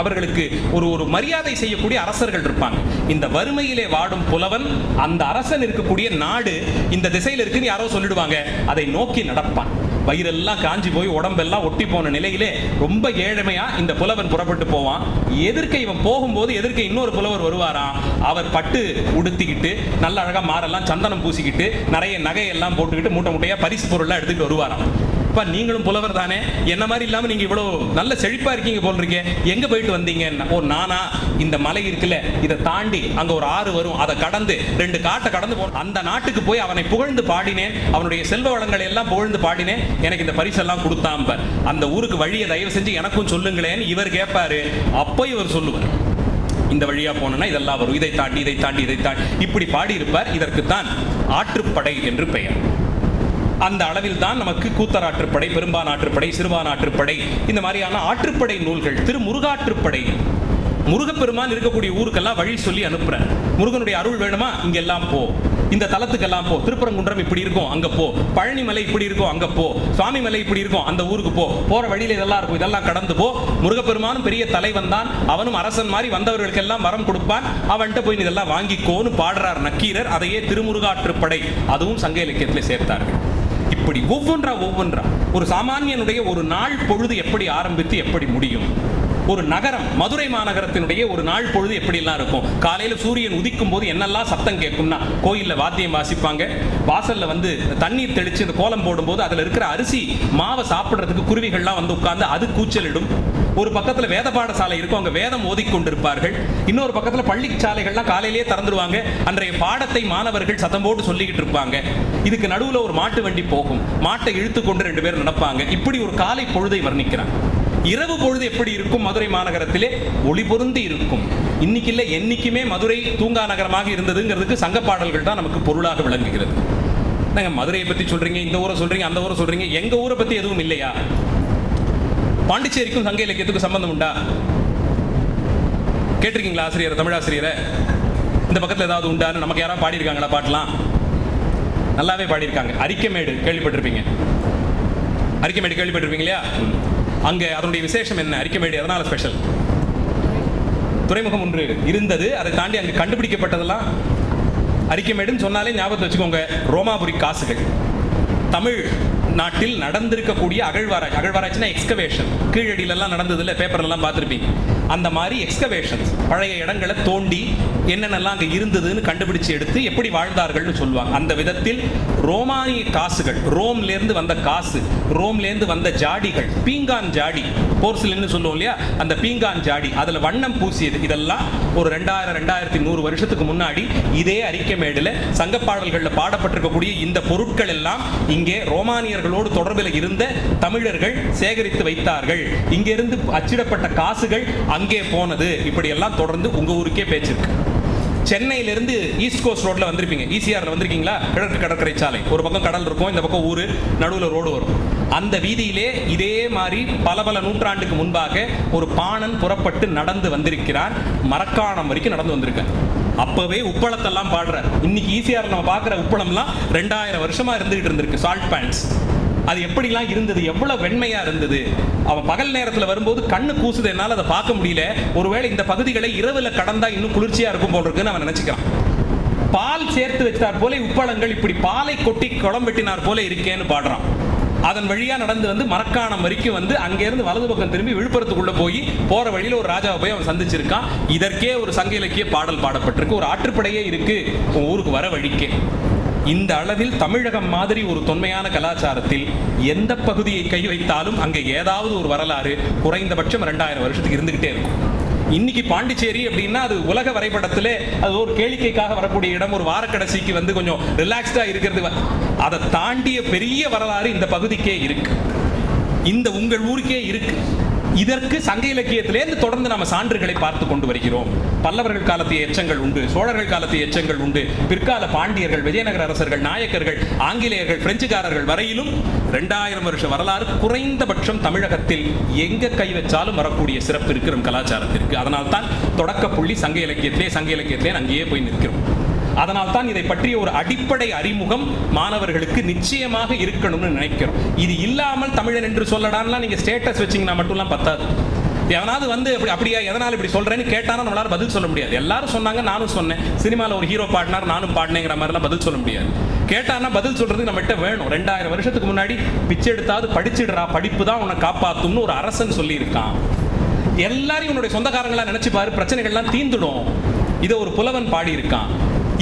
S7: அவர்களுக்கு ஒரு மரியாதை செய்யக்கூடிய அரசர்கள் இருப்பாங்க. இந்த வறுமையிலே வாடும் புலவன், அந்த அரசன் இருக்கக்கூடிய நாடு இந்த திசையில் இருக்குன்னு யாரோ சொல்லிடுவாங்க, அதை நோக்கி நடப்பான். வயிறெல்லாம் காஞ்சி போய் உடம்பெல்லாம் ஒட்டி போன நிலையிலே ரொம்ப ஏழ்மையா இந்த புலவன் புறப்பட்டு போவான். எதிர்க்க இவன் போகும்போது எதிர்க்க இன்னொரு புலவர் வருவாராம். அவர் பட்டு உடுத்திக்கிட்டு நல்ல அழகா மாறெல்லாம் சந்தனம் பூசிக்கிட்டு நிறைய நகையெல்லாம் போட்டுக்கிட்டு மூட்டை மூட்டையா பரிசு பொருள்லாம் எடுத்துக்கிட்டு வருவாராம். இப்ப நீங்களும் புலவர் தானே, என்ன மாதிரி இல்லாம நீங்க இவ்வளவு நல்ல செழிப்பா இருக்கீங்க போல் இருக்கே, எங்க போயிட்டு வந்தீங்க? ஓ நானா, இந்த மலை இருக்குல்ல, இதை தாண்டி அங்க ஒரு ஆறு வரும், அதை கடந்து 2 காட்டை கடந்து அந்த நாட்டுக்கு போய் அவனை புகழ்ந்து பாடினேன், அவனுடைய செல்வ வளங்களை எல்லாம் புகழ்ந்து பாடினேன், எனக்கு இந்த பரிசெல்லாம் கொடுத்தாம்ப. அந்த ஊருக்கு வழியை தயவு செஞ்சு எனக்கும் சொல்லுங்களேன்னு இவர் கேட்பாரு. அப்போ இவர் சொல்லுவார், இந்த வழியா போனா இதெல்லாம் வரும், இதை தாண்டி இதை தாண்டி இதை தாண்டி, இப்படி பாடி இருப்பார். இதற்குத்தான் ஆற்றுப்படை என்று பெயர். அந்த அளவில் தான் நமக்கு கூத்தராற்றுப்படை, பெரும்பான் ஆற்றுப்படை, சிறுபான் ஆற்றுப்படை, இந்த மாதிரியான ஆற்றுப்படை நூல்கள். திருமுருகாற்றுப்படை, முருகப்பெருமான் இருக்கக்கூடிய ஊருக்கெல்லாம் வழி சொல்லி அனுப்புற. முருகனுடைய அருள் வேணுமா, இங்கெல்லாம் போ, இந்த தலத்துக்கெல்லாம் போ, திருப்பரங்குன்றம் இப்படி இருக்கும் அங்க போ, பழனி மலை இப்படி இருக்கும் அங்க போ, சுவாமி மலை இப்படி இருக்கும் அந்த ஊருக்கு போ, போற வழியில இதெல்லாம் இருக்கும், இதெல்லாம் கடந்து போ. முருகப்பெருமானும் பெரிய தலைவன் தான், அவனும் அரசன் மாதிரி வந்தவர்களுக்கெல்லாம் வரம் கொடுப்பான், அவன்கிட்ட போய் இதெல்லாம் வாங்கிக்கோன்னு பாடுறார் நக்கீரர். அதையே திருமுருகாற்றுப்படை, அதுவும் சங்க இலக்கியத்தில் சேர்த்தார்கள். இப்படி ஒவ்வொன்றா ஒரு சாமானியனுடைய ஒரு நாள் பொழுது எப்படி ஆரம்பித்து எப்படி முடியும், ஒரு நகரம், மதுரை மாநகரத்தினுடைய ஒரு நாள் பொழுது எப்படி எல்லாம் இருக்கும். காலையில சூரியன் உதிக்கும் போது என்னெல்லாம் சத்தம் கேட்கும்னா, கோயில்ல வாத்தியம் வாசிப்பாங்க, வாசல்ல வந்து தண்ணீர் தெளிச்சு இந்த கோலம் போடும்போது அதுல இருக்கிற அரிசி மாவை சாப்பிடுறதுக்கு குருவிகள்லாம் வந்து உட்கார்ந்து அது கூச்சலிடும். ஒரு பக்கத்துல வேத பாடசாலை இருக்கும், அங்க வேதம் ஓதிக்கொண்டிருப்பார்கள். இன்னொரு பக்கத்துல பள்ளி சாலைகள்லாம் காலையிலேயே திறந்துருவாங்க, அன்றைய பாடத்தை மாணவர்கள் சத்தம் போட்டு சொல்லிக்கிட்டு இருப்பாங்க. இதுக்கு நடுவுல ஒரு மாட்டு வண்டி போகும், மாட்டை இழுத்து கொண்டு 2 பேர் நடப்பாங்க. இப்படி ஒரு காலை பொழுதை வர்ணிக்கிறான். இரவு பொழுது எப்படி இருக்கும் மதுரை மாநகரத்திலே? ஒளி பொருந்தி இருக்கும். இன்னைக்கு இல்லை, என்னைக்குமே மதுரை தூங்கா நகரமாக இருந்ததுங்கிறதுக்கு சங்க பாடல்கள் தான் நமக்கு பொருளாக விளங்குகிறது. நாங்க மதுரையை பத்தி சொல்றீங்க, இந்த ஊரை சொல்றீங்க, அந்த ஊரை சொல்றீங்க, எங்க ஊரை பத்தி எதுவும் இல்லையா? பாண்டிச்சேரிக்கும் சங்க இலக்கியத்துக்கும் சம்பந்தம் உண்டா? கேட்டிருக்கீங்களா ஆசிரியர், தமிழாசிரியரை? இந்த பக்கத்தில் ஏதாவது உண்டான்னு நமக்கு யாராவது பாடியிருக்காங்களா? பாட்டலாம் நல்லாவே பாடியிருக்காங்க. அரிக்கமேடு கேள்விப்பட்டிருப்பீங்க, அரிக்கமேடு கேள்விப்பட்டிருப்பீங்க இல்லையா? அங்கே அதனுடைய விசேஷம் என்ன? அரிக்கமேடு எதனால ஸ்பெஷல்? துறைமுகம் ஒன்று இருந்தது, அதை தாண்டி அங்கே கண்டுபிடிக்கப்பட்டதெல்லாம் அரிக்கமேடுன்னு சொன்னாலே ஞாபகத்தை வச்சுக்கோங்க, ரோமாபுரி காசுகள். தமிழ் நாட்டில் நடந்திருக்கக்கூடிய அகழ்வாராய்ச்சினா எக்ஸ்கவேஷன், கீழடியிலெல்லாம் நடந்ததில்ல, பேப்பர்லாம் பார்த்துருப்பீங்க. அந்த மாதிரி எக்ஸ்கவேஷன்ஸ், பழைய இடங்களை தோண்டி என்னென்னலாம் அங்கே இருந்ததுன்னு கண்டுபிடிச்சு எடுத்து எப்படி வாழ்ந்தார்கள்னு சொல்லுவாங்க. அந்த விதத்தில் ரோமானிய காசுகள், ரோம்லேருந்து வந்த காசு, ரோம்லேருந்து வந்த ஜாடிகள், பீங்கான் ஜாடி, போர்சிலின்னு சொல்லுவோம் இல்லையா, அந்த பீங்கான் ஜாடி, அதில் வண்ணம் பூசியது, இதெல்லாம் ஒரு 2000-2100 வருஷத்துக்கு முன்னாடி இதே அரிக்கமேடுல சங்கப்பாடல்களில் பாடப்பட்டிருக்கக்கூடிய இந்த பொருட்கள் எல்லாம் இங்கே ரோமானியர்களோடு தொடர்பில் இருந்த தமிழர்கள் சேகரித்து வைத்தார்கள். இங்கிருந்து அச்சிடப்பட்ட காசுகள் அங்கே போனது. இப்படி எல்லாம் தொடர்ந்து உங்க ஊருக்கே பேச்சிருக்கு. சென்னையிலிருந்து ஈஸ்ட் கோஸ்ட் ரோட்ல வந்திருப்பீங்க, ஈசிஆர்ல வந்திருக்கீங்களா? கிழக்கு கடற்கரை சாலை, ஒரு பக்கம் கடல் இருக்கும், இந்த பக்கம் ஊரு, நடுவில் ரோடு வரும். அந்த வீதியிலே இதே மாதிரி பல நூற்றாண்டுக்கு முன்பாக ஒரு பாணன் புறப்பட்டு நடந்து வந்திருக்கிறார். மரக்காணம் வரைக்கும் நடந்து வந்திருக்கார். அப்பவே உப்பளத்தெல்லாம் பாடுறார். இன்னைக்கு ஈஸியாக நம்ம பார்க்குற உப்பளம்லாம் 2000 வருஷமா இருந்துகிட்டு இருந்திருக்கு. சால்ட் பேண்ட்ஸ் அது எப்படிலாம் இருந்தது, எவ்வளவு வெண்மையா இருந்தது. அவன் பகல் நேரத்தில் வரும்போது கண்ணு கூசுது, என்னால் அதை பார்க்க முடியல. ஒருவேளை இந்த பகுதிகளை இரவுல கடந்தா இன்னும் குளிர்ச்சியா இருக்கும் போல் இருக்குன்னு அவன் நினைச்சுக்கிறான். பால் சேர்த்து வச்சார் போல உப்பளங்கள் இப்படி பாலை கொட்டி குளம் வெட்டினார் போல இருக்கேன்னு பாடுறான். அதன் வழியா நடந்து வந்து மரக்காணம் வரைக்கும் வந்து அங்கிருந்து வலது பக்கம் திரும்பி விழுப்புரத்துக்குள்ள போய் போற வழியில ஒரு ராஜாவை போய் அவன் சந்திச்சிருக்கான். இதற்கே ஒரு சங்க இலக்கிய பாடல் பாடப்பட்டிருக்கு. ஒரு ஆற்றுப்படையே இருக்கு உன் ஊருக்கு வர வழிக்கே. இந்த அளவில் தமிழகம் மாதிரி ஒரு தொன்மையான கலாச்சாரத்தில் எந்த பகுதியை கை வைத்தாலும் அங்கே ஏதாவது ஒரு வரலாறு குறைந்தபட்சம் 2000 வருஷத்துக்கு இருந்துகிட்டே இருக்கும். இன்னைக்கு பாண்டிச்சேரி அப்படின்னா அது உலக வரைபடத்தில் அது ஒரு கேளிக்கைக்காக வரக்கூடிய இடம். ஒரு வார கடைசிக்கு வந்து கொஞ்சம் ரிலாக்ஸ்டா இருக்கிறது. அதை தாண்டிய பெரிய வரலாறு இந்த பகுதிக்கே இருக்கு, இந்த உங்கள் ஊருக்கே இருக்கு. இதற்கு சங்க இலக்கியத்திலேருந்து தொடர்ந்து நம்ம சான்றுகளை பார்த்து கொண்டு வருகிறோம். பல்லவர்கள் காலத்திய எச்சங்கள் உண்டு, சோழர்கள் காலத்திய எச்சங்கள் உண்டு, பிற்கால பாண்டியர்கள், விஜயநகர அரசர்கள், நாயக்கர்கள், ஆங்கிலேயர்கள், பிரெஞ்சுக்காரர்கள் வரையிலும் 2000 வருஷ வரலாறு குறைந்தபட்சம் தமிழகத்தில் எங்க கை வச்சாலும் வரக்கூடிய சிறப்பு இருக்கிற கலாச்சாரத்திற்கு. அதனால் தான் தொடக்க புள்ளி சங்க இலக்கியத்திலே அங்கேயே போய் நிற்கிறோம். அதனால் தான் இதை பற்றிய ஒரு அடிப்படை அறிமுகம் மாணவர்களுக்கு நிச்சயமாக இருக்கணும்னு நினைக்கிறோம். இது இல்லாமல் தமிழன் என்று சொல்லடான்லாம் நீங்க ஸ்டேட்டஸ் வச்சீங்கன்னா மட்டும்லாம் பத்தாது. எவனாவது வந்து அப்படியா எதனால் இப்படி சொல்றேன்னு கேட்டானா நம்மளால பதில் சொல்ல முடியாது. எல்லாரும் சொன்னாங்க, நானும் சொன்னேன். சினிமாவில் ஒரு ஹீரோ பாடினார், நானும் பாடினேங்கிற மாதிரிலாம் பதில் சொல்ல முடியாது. கேட்டானா பதில் சொல்றதுக்கு நம்மகிட்ட வேணும். 2000 வருஷத்துக்கு முன்னாடி பிச்சை எடுத்தாவது படிச்சிடுறா, படிப்பு தான் உன்னை காப்பாத்தும்னு ஒரு அரசன் சொல்லி இருக்கான். எல்லாரையும் உன்னுடைய சொந்தக்காரங்களா நினைச்சு பாரு, பிரச்சனைகள்லாம் தீந்துடும். இதை ஒரு புலவன் பாடி இருக்கான்.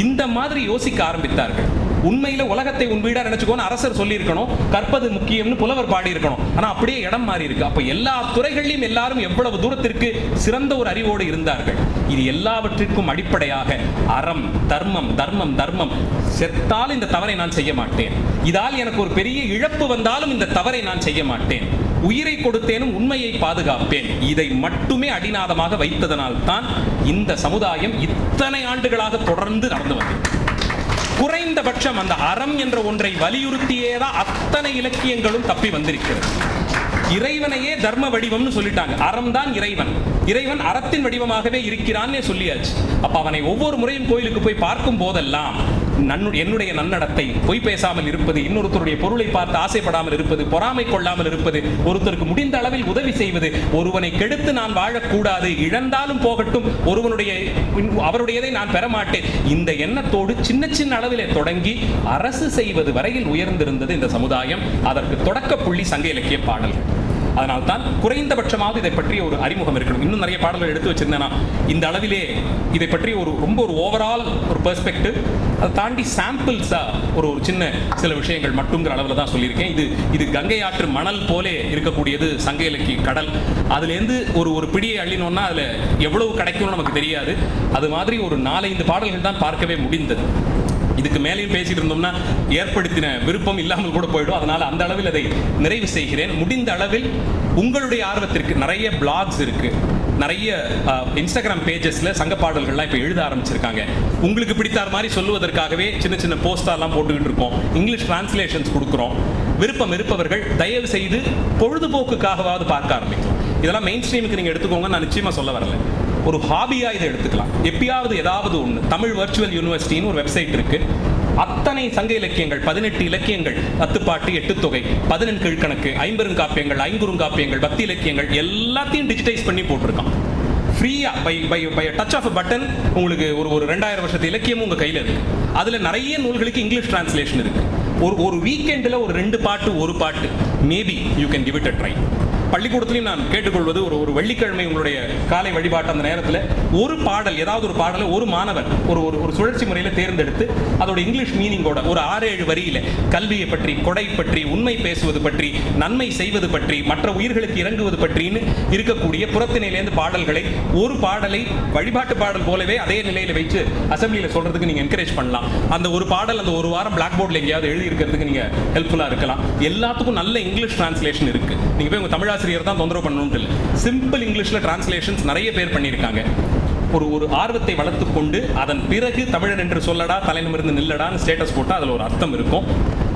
S7: இந்த மாதிரி யோசிக்க ஆரம்பித்தார்கள். உண்மையில உலகத்தை உன் வீடா நினைச்சுக்கோன்னு அரசர் சொல்லி இருக்கணும், கற்பது முக்கியம்னு புலவர் பாடி இருக்கணும். ஆனா அப்படியே இடம் மாறி இருக்கு. அப்ப எல்லா துறைகளிலும் எல்லாரும் எவ்வளவு தூரத்திற்கு சிறந்த ஒரு அறிவோடு இருந்தார்கள். இது எல்லாவற்றிற்கும் அடிப்படையாக அறம், தர்மம். செத்தால் இந்த தவறை நான் செய்ய மாட்டேன், இதால் எனக்கு ஒரு பெரிய இழப்பு வந்தாலும் இந்த தவறை நான் செய்ய மாட்டேன், உயிரை கொடுத்தேனும் உண்மையை பாதுகாப்பேன். இதை மட்டுமே அடிநாதமாக வைத்ததனால் தான் இந்த சமுதாயம் இத்தனை ஆண்டுகளாக தொடர்ந்து நடந்து வந்தது. குறைந்தபட்சம் அந்த அறம் என்ற ஒன்றை வலியுறுத்தியேதான் அத்தனை இலக்கியங்களும் தப்பி வந்திருக்கிறது. இறைவனையே தர்ம வடிவம்னு சொல்லிட்டாங்க. அறம் தான் இறைவன் அறத்தின் வடிவமாகவே இருக்கிறான்னு சொல்லியாச்சு. அப்ப அவனை ஒவ்வொரு முறையும் கோயிலுக்கு போய் பார்க்கும் போதெல்லாம் என்னுடைய நன்னடத்தை, பொய் பேசாமல் இருப்பது, இன்னொருத்தருடைய பொருளை பார்த்து ஆசைப்படாமல் இருப்பது, பொறாமை கொள்ளாமல் இருப்பது, ஒருத்தருக்கு முடிந்த அளவில் உதவி செய்வது, ஒருவனை கெடுத்து நான் வாழக்கூடாது, இழந்தாலும் போகட்டும், அவருடையதை நான் பெற மாட்டேன், இந்த எண்ணத்தோடு சின்ன அளவிலே தொடங்கி அரசு செய்வது வரையில் உயர்ந்திருந்தது இந்த சமுதாயம். அதற்கு தொடக்க புள்ளி சங்க இலக்கிய பாடல்கள். அதனால்தான் குறைந்தபட்சமாவது இதை பற்றி ஒரு அறிமுகம் இருக்கணும். இன்னும் நிறைய பாடல்கள் எடுத்து வச்சிருந்தேன்னா இந்த அளவிலே இதை பற்றி ரொம்ப ஒரு ஓவரால் ஒரு பெர்ஸ்பெக்டிவ், அதை தாண்டி சாம்பிள்ஸா ஒரு சின்ன சில விஷயங்கள் மட்டுங்கிற அளவில் தான் சொல்லியிருக்கேன். இது கங்கை ஆற்று மணல் போலே இருக்கக்கூடியது சங்க இலக்கிய கடல். அதுலேருந்து ஒரு பிடியை அள்ளினோம்னா அதில் எவ்வளவு கிடைக்கும்னு நமக்கு தெரியாது. அது மாதிரி ஒரு 4-5 பாடல்கள் தான் பார்க்கவே முடிந்தது. இதுக்கு மேலேயும் பேசிட்டு இருந்தோம்னா ஏற்படுத்தின விருப்பம் இல்லாமல் கூட போயிடும். அதனால அந்த அளவில் அதை நிறைவு செய்கிறேன். முடிந்த அளவில் உங்களுடைய ஆர்வத்திற்கு நிறைய பிளாக்ஸ் இருக்கு, நிறைய இன்ஸ்டாகிராம் பேஜஸ்ல சங்க பாடல்கள்லாம் இப்போ எழுத ஆரம்பிச்சிருக்காங்க. உங்களுக்கு பிடித்தார் மாதிரி சொல்லுவதற்காகவே சின்ன போஸ்டர்லாம் போட்டுக்கிட்டு இருக்கோம். இங்கிலீஷ் டிரான்ஸ்லேஷன்ஸ் கொடுக்குறோம். விருப்பம் இருப்பவர்கள் தயவு செய்து பொழுதுபோக்குக்காகவாவது பார்க்க ஆரம்பிக்கும். இதெல்லாம் மெயின் ஸ்ட்ரீமுக்கு நீங்கள் எடுத்துக்கோங்க, நான் நிச்சயமாக சொல்ல வரல. ஒரு ஹாபியாக இதை எடுத்துக்கலாம். எப்பயாவது ஏதாவது ஒன்று. தமிழ் வர்ச்சுவல் யூனிவர்சிட்டின்னு ஒரு வெப்சைட் இருக்கு. அத்தனை சங்க இலக்கியங்கள் 18 இலக்கியங்கள், 10 பாட்டு 8 தொகை, 11 கீழ்கணக்கு, 50 ஐங்குறுங்காப்பியங்கள், பக்தி இலக்கியங்கள் எல்லாத்தையும் டிஜிட்டைஸ் பண்ணி போட்டிருக்கான். ஃப்ரீயா பை டச் ஆஃப் பட்டன் உங்களுக்கு ஒரு 2000 வருஷத்து இலக்கியமும் உங்க கையில் இருக்கு. அதுல நிறைய நூல்களுக்கு இங்கிலீஷ் டிரான்ஸ்லேஷன் இருக்கு. ஒரு வீக்கெண்டில் ஒரு 2 பாட்டு 1 பாட்டு maybe you can give it a try. பள்ளிக்கூடத்திலையும் நான் கேட்டுக்கொள்வது ஒரு வெள்ளிக்கிழமை உங்களுடைய காலை வழிபாட்டு அந்த நேரத்தில் ஒரு பாடல், ஏதாவது ஒரு பாடலை ஒரு மாணவர் ஒரு சுழற்சி முறையில் தேர்ந்தெடுத்து அதோட இங்கிலீஷ் மீனிங்கோட ஒரு 6-7 வரியில கல்வியை பற்றி, கொடை பற்றி, உண்மை பேசுவது பற்றி, நன்மை செய்வது பற்றி, மற்ற உயிர்களுக்கு இறங்குவது பற்றின்னு இருக்கக்கூடிய புறத்திணையிலேருந்து பாடல்களை, ஒரு பாடலை வழிபாட்டு பாடல் போலவே அதே நிலையில் வச்சு அசம்பிளியில் சொல்றதுக்கு நீங்க என்கரேஜ் பண்ணலாம். அந்த ஒரு பாடல் அந்த ஒரு வாரம் பிளாக் போர்டில் எங்கேயாவது எழுதி இருக்கிறதுக்கு நீங்க ஹெல்ப்ஃபுல்லா இருக்கலாம். எல்லாத்துக்கும் நல்ல இங்கிலீஷ் டிரான்ஸ்லேஷன் இருக்கு. நீங்க போய் உங்க தமிழ் ஆசிரியர் தான் தொந்தரவு பண்ணணும் இல்லை. சிம்பிள் இங்கிலீஷ்ல டிரான்ஸ்லேஷன்ஸ் நிறைய பேர் பண்ணியிருக்காங்க. ஒரு ஆர்வத்தை வளர்த்து கொண்டு அதன் பிறகு தமிழன் என்று சொல்லடா, தலைநிமிர்ந்து நில்லடான்னு ஸ்டேட்டஸ் போட்டால் அதில் ஒரு அர்த்தம் இருக்கும்.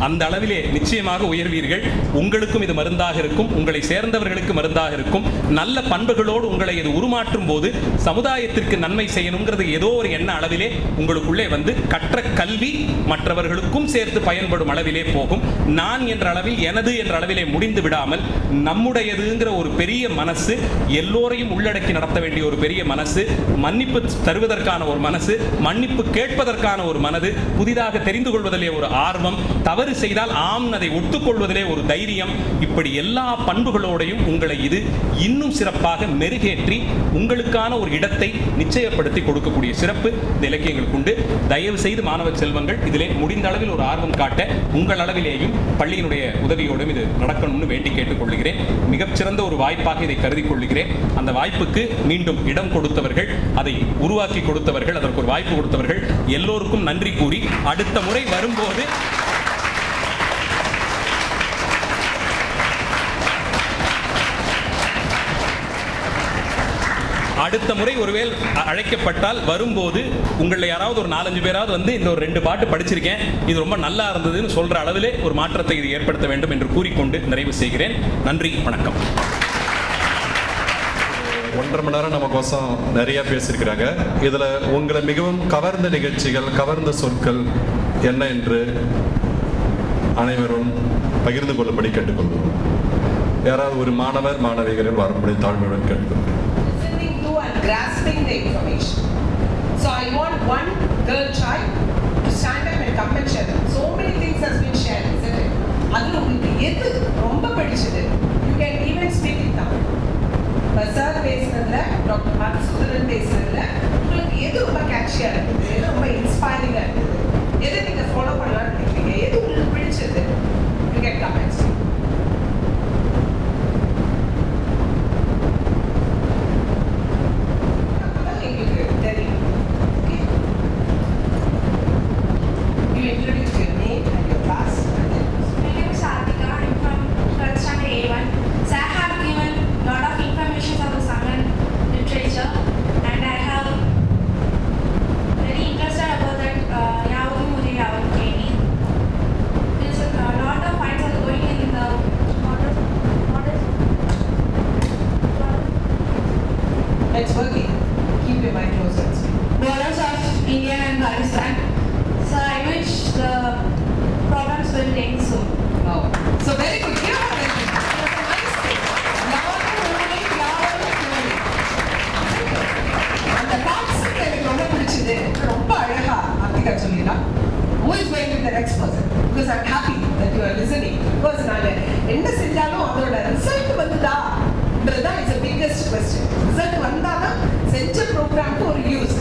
S7: அந்த அளவிலே நிச்சயமாக உயர்வீர்கள். உங்களுக்கும் இது மருந்தாக இருக்கும், உங்களை சேர்ந்தவர்களுக்கு மருந்தாக இருக்கும். நல்ல பண்புகளோடு உங்களை இது உருமாற்றும் போது சமுதாயத்திற்கு நன்மை செய்யணுங்கிறது ஏதோ ஒரு எண்ண அளவிலே உங்களுக்குள்ளே வந்து கற்ற கல்வி மற்றவர்களுக்கும் சேர்த்து பயன்படும் அளவிலே போகும். நான் என்ற அளவில், எனது என்ற அளவிலே முடிந்து விடாமல் நம்முடையதுங்கிற ஒரு பெரிய மனசு, எல்லோரையும் உள்ளடக்கி நடத்த வேண்டிய ஒரு பெரிய மனசு, மன்னிப்பு தருவதற்கான ஒரு மனசு, மன்னிப்பு கேட்பதற்கான ஒரு மனது, புதிதாக தெரிந்து கொள்வதிலே ஒரு ஆர்வம், தவறு செய்தால் ஆம் அதை ஒத்துக்கொள்வதிலே ஒரு தைரியம், இப்படி எல்லா பண்புகளோடையும் உங்களை இது இன்னும் சிறப்பாக மெருகேற்றி உங்களுக்கான ஒரு இடத்தை நிச்சயப்படுத்தி கொடுக்கக்கூடிய சிறப்பு இந்த இலக்கியங்களுக்கு உண்டு. தயவு செய்து மாணவ செல்வங்கள் இதிலே முடிந்த அளவில் ஒரு ஆர்வம் காட்ட உங்கள் அளவிலேயும் பள்ளியினுடைய உதவியோடும் இது நடக்கணும்னு வேண்டி கேட்டுக்கொள்கிறேன். மிகச்சிறந்த ஒரு வாய்ப்பாக இதை கருதி கொள்கிறேன். அந்த வாய்ப்புக்கு மீண்டும் இடம் கொடுத்தவர்கள், அதை உருவாக்கி கொடுத்தவர்கள், அதற்கு ஒரு வாய்ப்பு கொடுத்தவர்கள் எல்லோருக்கும் நன்றி கூறி அடுத்த முறை வரும்போது ஒருவேளை அழைக்கப்பட்டால் வரும்போது உங்களை யாராவது ஒரு 4-5 பேராவது வந்து இந்த ஒரு 2 பாட்டு படிச்சிருக்கேன், இது ரொம்ப நல்லா இருந்ததுன்னு சொல்ற அளவிலே ஒரு மாற்றத்தை இது ஏற்படுத்த வேண்டும் என்று கூறிக்கொண்டு நிறைவு செய்கிறேன். நன்றி, வணக்கம்.
S1: 1.5 மணி நேரம் நமக்கோசம் நிறைய பேசியிருக்கிறாங்க. இதில் உங்களை மிகவும் கவர்ந்த நிகழ்ச்சிகள், கவர்ந்த சொற்கள் என்ன என்று அனைவரும் பகிர்ந்து கொள்ளும்படி கேட்டுக்கொள்வோம். யாராவது ஒரு மாணவர் மாணவிகள் வரும்படி தாழ்மையுடன் கேட்டுக்கொள்வோம்.
S5: Grasping the information. So I want one girl child to stand up and come and share. So many things has been shared, isn't it? Adhu ungalku edhu romba padichadu. You can even speak in Tamil. Sir பேசுனதுல, doctor Madhusudhanan பேசுனதுல உங்களுக்கு எது ரொம்ப கேட்சியா இருந்தது, எது ரொம்ப இன்ஸ்பைரிங்கா இருந்தது, எதை நீங்க ஃபாலோ பண்ணலாம்னு நினைக்கிறீங்க, எது உங்களுக்கு பிடிச்சது? You can come and speak. It's working. Keep your mind closed.
S2: Borders of India and Pakistan. So I wish the problems will end soon.
S5: Oh, so very good. Yeah, very good. That's a nice thing. And the concept எனக்கு ரொம்ப பிடிச்சது, ரொம்ப அழகா அம்பிகா சொல்லிடலாம். Who is going to be the next person? Because I'm happy that you are listening. Because நாங்க என்ன செஞ்சாலும் அதோட ரிசல்ட் வந்துதா? That is the biggest question. Result வந்தாதான் செஞ்ச ப்ரோக்ராம்க்கு ஒரு யூஸ்.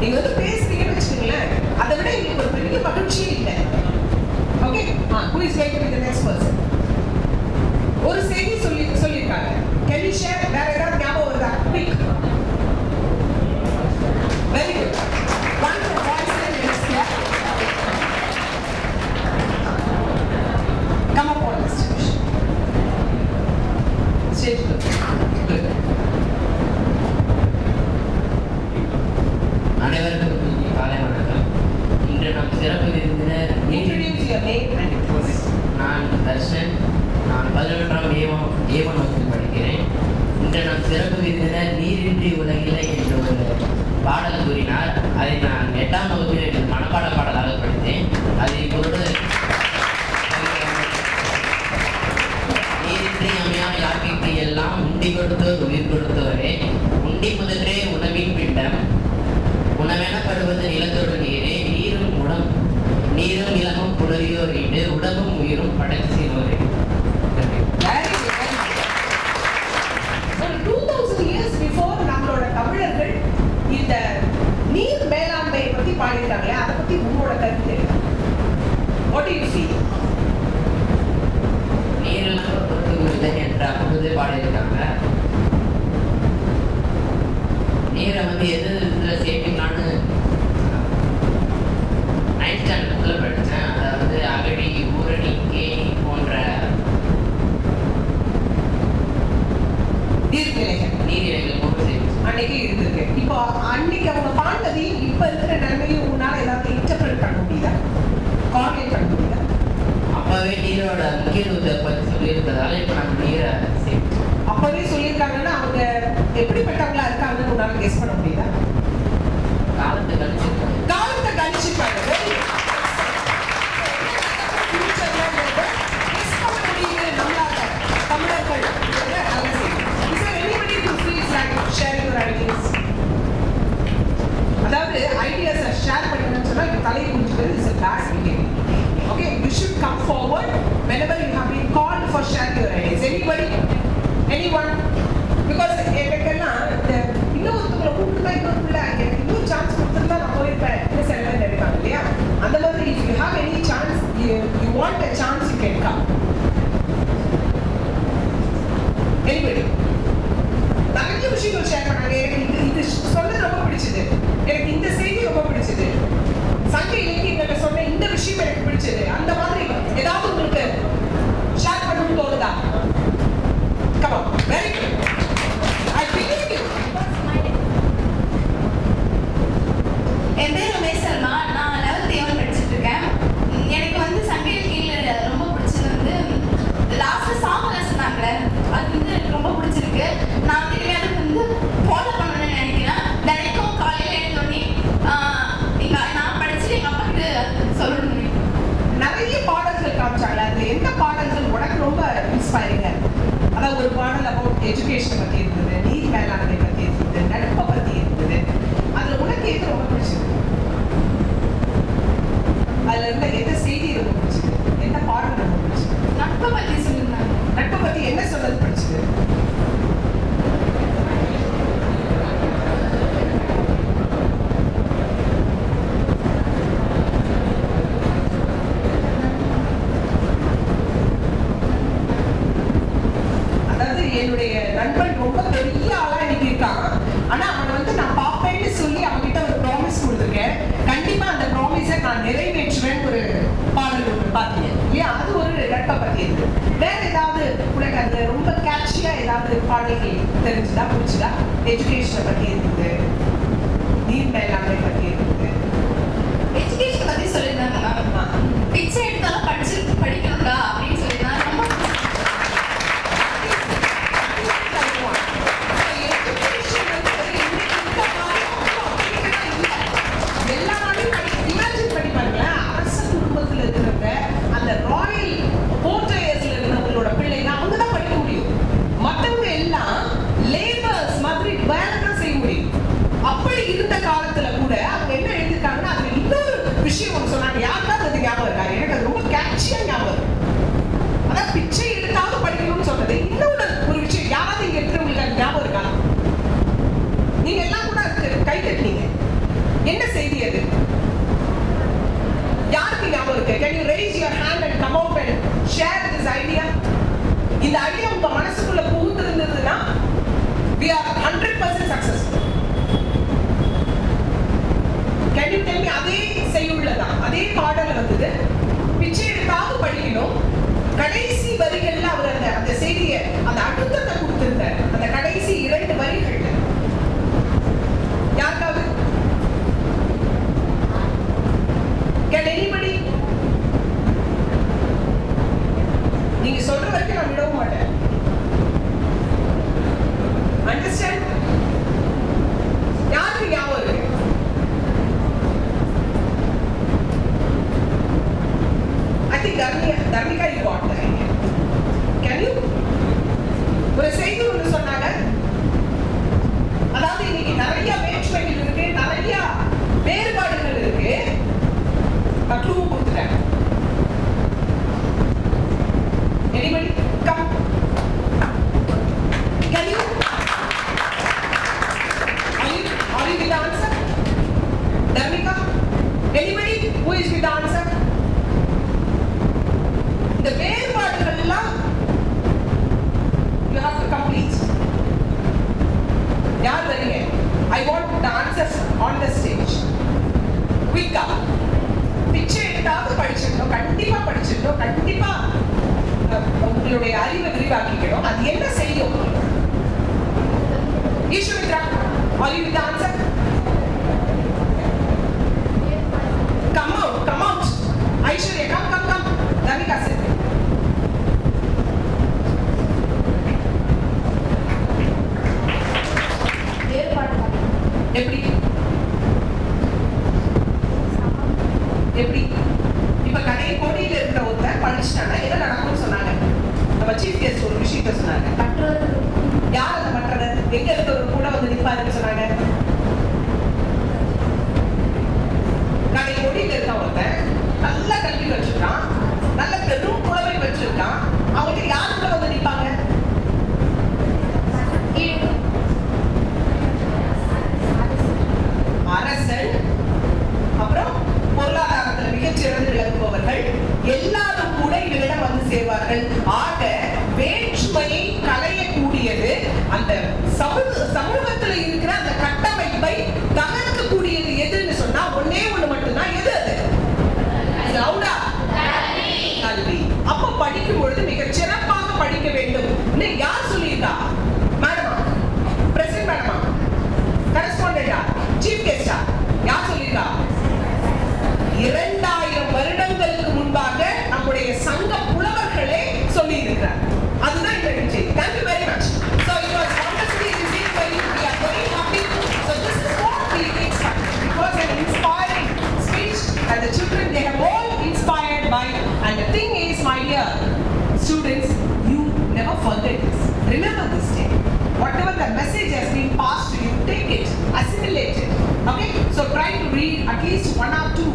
S5: நீங்க வந்து பேசுறீங்கன்னு வச்சுக்கோங்களேன், அதை விட எனக்கு ஒரு பெரிய மகிழ்ச்சியே இல்லை. Okay, who is going to be the next person? ஒரு செய்தி சொல்லியிருக்காங்க. Can you share? வேற ஏதாவது ஞாபகம் வருதா? Quick. Very good. One for voice and next year. Come up on the stage. Stage good.
S8: அனைவருக்கும் காலை வணக்கம். இன்று நம் சிறப்பு விருந்தினர் நான் தர்ஷன். நான் 11ஆம் ஏவன் வகுப்பில் படிக்கிறேன். இன்று நம் சிறப்பு விருந்தினர் நீரின்றி உலகில்லை என்று ஒரு பாடல் கூறினார். அதை நான் 8ஆம் வகுப்பில் என்று மனப்பாட பாடலாக படித்தேன். அதை இப்பொழுது நீரின்றி அமையா யாக்கைக்கு எல்லாம் உண்டி கொடுத்தோர் உயிர் கொடுத்தவரே, உண்டி முதன்றே உணவின் பிண்டம், உணவெனப்படுவது நிலத்தோடு நீரே, நீரும் நிலமும் புணரியோர் ஈடு, உடம்பும் உயிரும் படைச்சினோரே.
S5: 2000 years before நம்மளோட தமிழர்கள் இந்த நீர் மேலாண்மையை பத்தி பாடியிருக்காங்களே, அதை பத்தி உங்களோட கருத்து? What do you feel?
S8: நீரெல்லாம் பொறுத்து என்ற அப்பொழுது பாடியிருக்காங்க. நீரை வந்து எது இதில் சேர்த்துக்கலான்னு 9th ஸ்டாண்டர்டில் படித்தேன். அதாவது அகடி, ஊரணி, கேணி போன்ற நீர்நிலைகள் போட்டு சேர்த்து
S5: அன்னைக்கு இருந்திருக்கு. இப்போ அன்னைக்கு அவங்க பாண்டதையும் இப்ப இருக்கிற நிலைமையும் உங்களால ஏதாவது இன்டர்பிரட் பண்ண முடியுதா, கார்டினேட் பண்ண முடியுதா?
S8: அப்பவே நீரோட முக்கியத்துவத்தை பற்றி சொல்லியிருக்கிறதால இப்போ நான் நீரை சேமிச்சோம்.
S5: அப்பவே சொல்லியிருக்காங்கன்னா அவங்க எப்படிப்பட்டவங்களா இருக்காங்கன்னு உன்னால கெஸ் பண்ண முடியுதா?
S8: காலத்தை கழிச்சிருக்கோம்.
S5: காலத்தை கழிச்சிருக்காங்க. தமிழர்கள் sharing your ideas. அதாவது ஐடியாஸை ஷேர் பண்ணணும்னு சொன்னா இப்ப தலை குடிக்கிறது is a bad behavior. Okay, you should come forward whenever you have been called for sharing your ideas. Anybody? Anyone? Because எனக்கெல்லாம் இன்னொருத்தவங்களை கூப்பிட்டு இன்னொருக்குள்ள எனக்கு இன்னொரு சான்ஸ் கொடுத்துருந்தா நான் போயிருப்பேன் இன்னும் சில பேர் நினைப்பாங்க இல்லையா? அந்த மாதிரி if you have any chance, you want a chance, you can come. Anybody? நிறைய விஷயங்கள் ஷேர் பண்ணாங்க. எனக்கு இது சொன்னது ரொம்ப பிடிச்சது, எனக்கு இந்த செய்தி ரொம்ப பிடிச்சது, சங்க இலக்கியங்கள்ல சொன்ன இந்த விஷயம் எனக்கு பிடிச்சது. அந்த மாதிரி ஏதாவது உங்களுக்கு ஷேர் பண்ணணும்னு தோணுதா? Come on, very good. I believe you.
S2: என் பேர் ரமேஷ் சர்மா. நான் 11th A1 படிச்சுட்டு இருக்கேன். எனக்கு வந்து சங்க இலக்கியங்கள்ல ரொம்ப பிடிச்சது வந்து லாஸ்ட் சாங் சொன்னாங்க. அது வந்து எனக்கு ரொம்ப பிடிச்சிருக்கு. நான் திரும்பி அதை வந்து ஃபாலோ பண்ணணும்னு நினைக்கிறேன். தினைக்கும் காலையில் எழுந்தோடனே நான் படிச்சுட்டு எங்கள் அப்பா கிட்ட சொல்லணும்.
S5: நிறைய பாடல்கள் காமிச்சாங்க. அதுல எந்த பாடல்கள் உனக்கு ரொம்ப இன்ஸ்பைரிங்கா இருக்கு? அதாவது ஒரு பாடல் அபவுட் எஜுகேஷன் பத்தி இருந்தது, நீர் மேலாண்மை பத்தி இருந்தது, நட்பை பத்தி இருந்தது. அதுல உனக்கு எது ரொம்ப பிடிச்சது? அதுல இருந்த எந்த செய்தி ரொம்ப பிடிச்சது? எந்த பாடல் ரொம்ப பிடிச்சது?
S2: நட்பை பற்றி சொல்லியிருந்தாங்க.
S5: நட்பை பத்தி என்ன சொன்னது பிடிச்சது? என்னுடைய நண்பன் ரொம்ப பெரிய ஆளா இன்னைக்கு இருக்கான். ஆனா அவன் வந்து நான் பாப்பேன்னு சொல்லி அவன்கிட்ட ஒரு ப்ராமிஸ் கொடுத்துருக்கேன். கண்டிப்பா அந்த ப்ராமிஸை நான் நிறைவேற்றுவேன். ஒரு பாடல் ஒன்று பார்த்தீங்க இல்லையா? அது ஒரு நட்பை பத்தி இருக்கு. வேற ஏதாவது உனக்கு அது ரொம்ப கேட்சியா ஏதாவது பாடல்கள் தெரிஞ்சுதா, பிடிச்சதா? எஜுகேஷனை பத்தி இருக்குது, நீர் மேலாண்மை பத்தி இருக்குது.
S2: எஜுகேஷன் பற்றி சொல்லியிருந்தாங்க. பிச்சை எடுத்தாலும் படிக்கணும்டா அப்படின்னு சொல்லியிருந்தாங்க. ரொம்ப அப்படி இருந்த காலத்துல கூட அவங்க என்ன எழுதிருக்காங்கன்னா அதுல இன்னொரு விஷயம் ஒன்று சொன்னாங்க. யாருக்காவது அது ஞாபகம் இருக்கா? எனக்கு அது ரொம்ப கேட்சியா ஞாபகம். அதான் பிச்சை எடுத்தாவது படிக்கணும்னு சொன்னது. இன்னொரு ஒரு விஷயம் யாராவது இங்க இருக்கிறவங்களுக்கு அது ஞாபகம் இருக்கா? நீங்க எல்லாம் கூட அதுக்கு கை தட்டினீங்க. என்ன செய்தி அது? யாருக்கு ஞாபகம் இருக்கு? Can you raise your hand and come out and share this idea? இந்த ஐடியா உங்க மனசுக்குள்ள புகுந்து இருந்ததுன்னா we are 100% successful. Can you tell me அதே செய்யுள்ளதான் அதே பாடல் வந்தது, பிச்சை எடுத்தாவது படிக்கணும். கடைசி வரிகள்ல அவர் அந்த செய்தியை அந்த அழுத்தத்தை கொடுத்திருந்தார். அந்த கடைசி 2 வரிகள்ல யாருக்காவது? Can anybody? நீங்க சொல்ற வரைக்கும் நான் விடவும் மாட்டேன். அண்டர்ஸ்டாண்ட்? யாருக்கு ஞாபகம் இருக்கு? I think Dharmika, you got the idea. Can you? ஒரு செய்தி ஒன்று சொன்னாங்க. அதாவது இன்னைக்கு நிறைய வேற்றுமைகள் இருக்கு, நிறைய வேறுபாடுகள் இருக்கு. நான் க்ளூ கொடுத்துட்டேன். Anybody? Come. Can you? Are you with the answer? Dharmika? Anybody who is with the answer? இந்த வேறுபாடுகள் எல்லாம் you have to complete. யார் வரீங்க? I want the answers on the stage. Quick up. பிச்சை எடுத்தாவது படிச்சிடணும், கண்டிப்பா படிச்சிடணும், கண்டிப்பா உங்களுடைய அறிவை விரிவாக்கிக்கணும். அது என்ன செய்யும்? ஈஸ்வமித்ரா, are you with the answer? Come out. Aishwarya, come. Dharmika said.
S5: எப்படி? இப்ப கடை கோடியில இருக்கிற ஒருத்தர் படிச்சுட்டாங்க, என்ன நடக்கும்னு சொன்னாங்க? நம்ம சீஃப் கெஸ்ட் ஒரு விஷயத்த சொன்னாங்க. யார் அந்த மற்றவர்? எங்க இருக்கிறவர் கூட வந்து நிற்பாருன்னு சொன்னாங்க? கடை கோடியில இருக்க ஒருத்தன் நல்ல கல்வி வச்சிருக்கான், நல்ல பெரும் புலமை வச்சிருக்கான், அவங்க யார் கூட வந்து நிற்பாங்க? அரசன், அப்புறம் பொருளாதாரத்தில் மிகச்சிறந்து விளங்குபவர்கள் எல்லாரும் கூட இவரிடம் வந்து சேர்வார்கள். ஆக வேற்றுமையை களையக்கூடியது, அந்த சமூகத்தில் இருக்கிற அந்த கட்டமைப்பை தகர்க்கக்கூடியது எதுன்னு சொன்னா ஒன்னே ஒண்ணு மட்டும்தான். எது அது? கல்வி. அப்ப படிக்கும் பொழுது மிகச் சிறப்பாக படிக்க வேண்டும். யார் சொல்லியிருக்கா? மேடமா? பிரசிடென்ட் மேடமா? கரஸ்பாண்டா? சீஃப் கெஸ்டா? யார் சொல்லியிருக்கா? 2000 வருடங்களுக்கு முன்பாக நம்முடைய சங்க புலவர்களே சொல்லி இருக்கிறார். அதுதான் இந்த நிகழ்ச்சி. Thank you very much. So it was wonderfully received by you. We are very happy. So this is what we expect. It was an inspiring speech and the children, they have all inspired by, and the thing is, my dear students, you never forget this. Remember this day. Whatever the message has been passed to you, take it, assimilate it. Okay? So try to read at least 1 or 2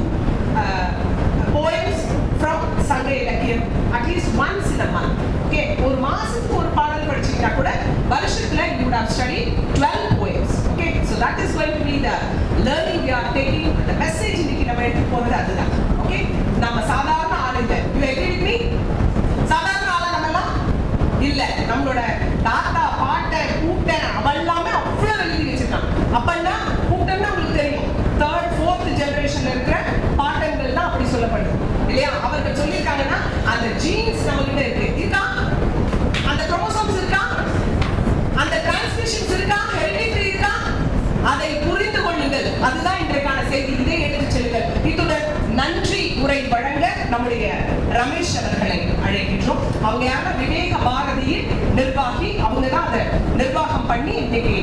S5: poems from Sanga Ilakkiyam at least once in a month. Okay? ஒரு மாசத்துக்கு ஒரு பாடல் படிச்சீங்கன்னா கூட வருஷத்துல you would have studied 12 poems. Okay? So that is going to be the learning we are taking. The message இன்னைக்கு நம்ம எடுத்து போறது அதுதான். Okay? நம்ம சாதாரண ஆள் இல்ல. You agree with me? சாதாரண ஆளா நம்ம எல்லாம் இல்ல. நம்மளோட தாத்தா பாட்டை கூட்டன் அவெல்லாமே அவ்வளவு எழுதி வச்சிருக்காங்க. அப்பன்னா கூட்டன்னா உங்களுக்கு தெரியும், 3rd 4th ஜெனரேஷன்ல இருக்கிற பாட்டங்கள் தான் அப்படி சொல்லப்படுது இல்லையா? அவர்கள் சொல்லியிருக்காங்கன்னா அந்த ஜீன்ஸ் நம்ம கிட்ட இருக்கு. இருக்கா? அந்த குரோமோசோம்ஸ் இருக்கா? அந்த டிரான்ஸ்மிஷன்ஸ் இருக்கா? ஹெரிடிட்டி இருக்கா? அதை புரிந்து கொள்ளுங்கள். அதுதான் இன்றைக்கான செய்தி. இதை எடுத்துச் செல்லுங்கள். இத்துடன் நன்றி உரை வழங்க நம்முடைய ரமேஷ் அவர்களை அழைக்கின்றோம். அவங்க யாரும் விவேக பாரதியின் நிர்வாகி. அவங்க தான் அதை நிர்வாகம் பண்ணி இன்னைக்கு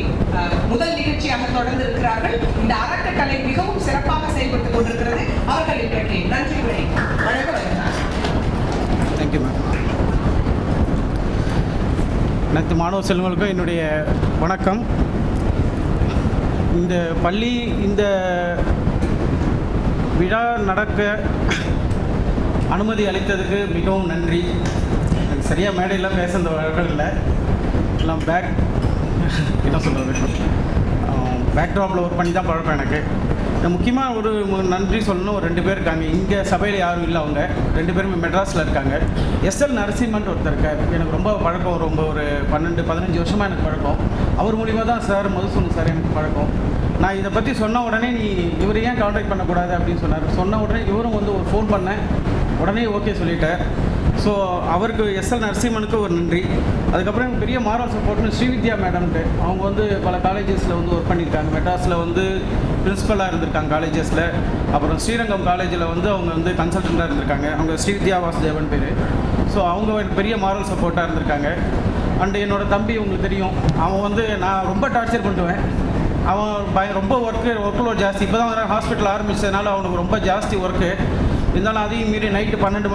S5: முதல் நிகழ்ச்சியாக தொடர்ந்து இருக்கிறார்கள். இந்த அறக்கட்டளை மிகவும் சிறப்பாக செயல்பட்டுக் கொண்டிருக்கிறது. அவர்கள் இன்றைக்கு நன்றி உரை வழங்க வருகிறார்.
S6: Thank you ma'am. அனைத்து மாணவ செல்வங்களுக்கும் என்னுடைய வணக்கம். இந்த பள்ளி இந்த விழா நடக்க அனுமதி அளித்ததுக்கு மிகவும் நன்றி. எனக்கு சரியாக மேடையெல்லாம் பேச இந்த வழக்கம் இல்லை, எல்லாம் என்ன சொல்கிறது, பேக்ட்ராப்பில் ஒர்க் பண்ணி தான் பழக்கம். எனக்கு முக்கியமாக ஒரு நன்றி சொல்லணும். ஒரு 2 பேர் இருக்காங்க இங்கே சபையில், யாரும் இல்லை. அவங்க 2 பேருமே மெட்ராஸில் இருக்காங்க. எஸ்எல் நரசிம்மன் ஒருத்தர் இருக்கார். எனக்கு ரொம்ப பழக்கம், ரொம்ப ஒரு 12-15 வருஷமாக எனக்கு பழக்கம். அவர் மூலிமா தான் சார் மதுசூதன் சார் எனக்கு பழக்கம். நான் இதை பற்றி சொன்ன உடனே நீ இவரை ஏன் கான்டாக்ட் பண்ணக்கூடாது அப்படின்னு சொன்னார். சொன்ன உடனே இவரும் வந்து ஒரு ஃபோன் பண்ணேன், உடனே ஓகே சொல்லிட்டார். ஸோ அவருக்கு எஸ்எல் நரசிம்மனுக்கு ஒரு நன்றி. அதுக்கப்புறம் எனக்கு பெரிய மாரல் சப்போர்ட்னு ஸ்ரீவித்யா மேடம்ட்டு, அவங்க வந்து பல காலேஜஸில் வந்து ஒர்க் பண்ணியிருக்காங்க. மெட்ராஸில் வந்து பிரின்ஸிபலாக இருந்திருக்காங்க காலேஜஸில். அப்புறம் ஸ்ரீரங்கம் காலேஜில் வந்து அவங்க வந்து கன்சல்டண்ட்டாக இருந்திருக்காங்க. அவங்க ஸ்ரீவித்யா வாசுதேவன் பேர். ஸோ அவங்க பெரிய மாரல் சப்போர்ட்டாக இருந்திருக்காங்க. அண்டு என்னோடய தம்பி உங்களுக்கு தெரியும், அவன் வந்து நான் ரொம்ப டார்ச்சர் பண்ணுவேன். அவன் ரொம்ப ஒர்க் லோட் ஜாஸ்தி. இப்போ தான் ஹாஸ்பிட்டல் ஆரம்பித்ததுனால அவனுக்கு ரொம்ப ஜாஸ்தி ஒர்க்கு. இருந்தாலும் அதையும் மீறி நைட்டு 12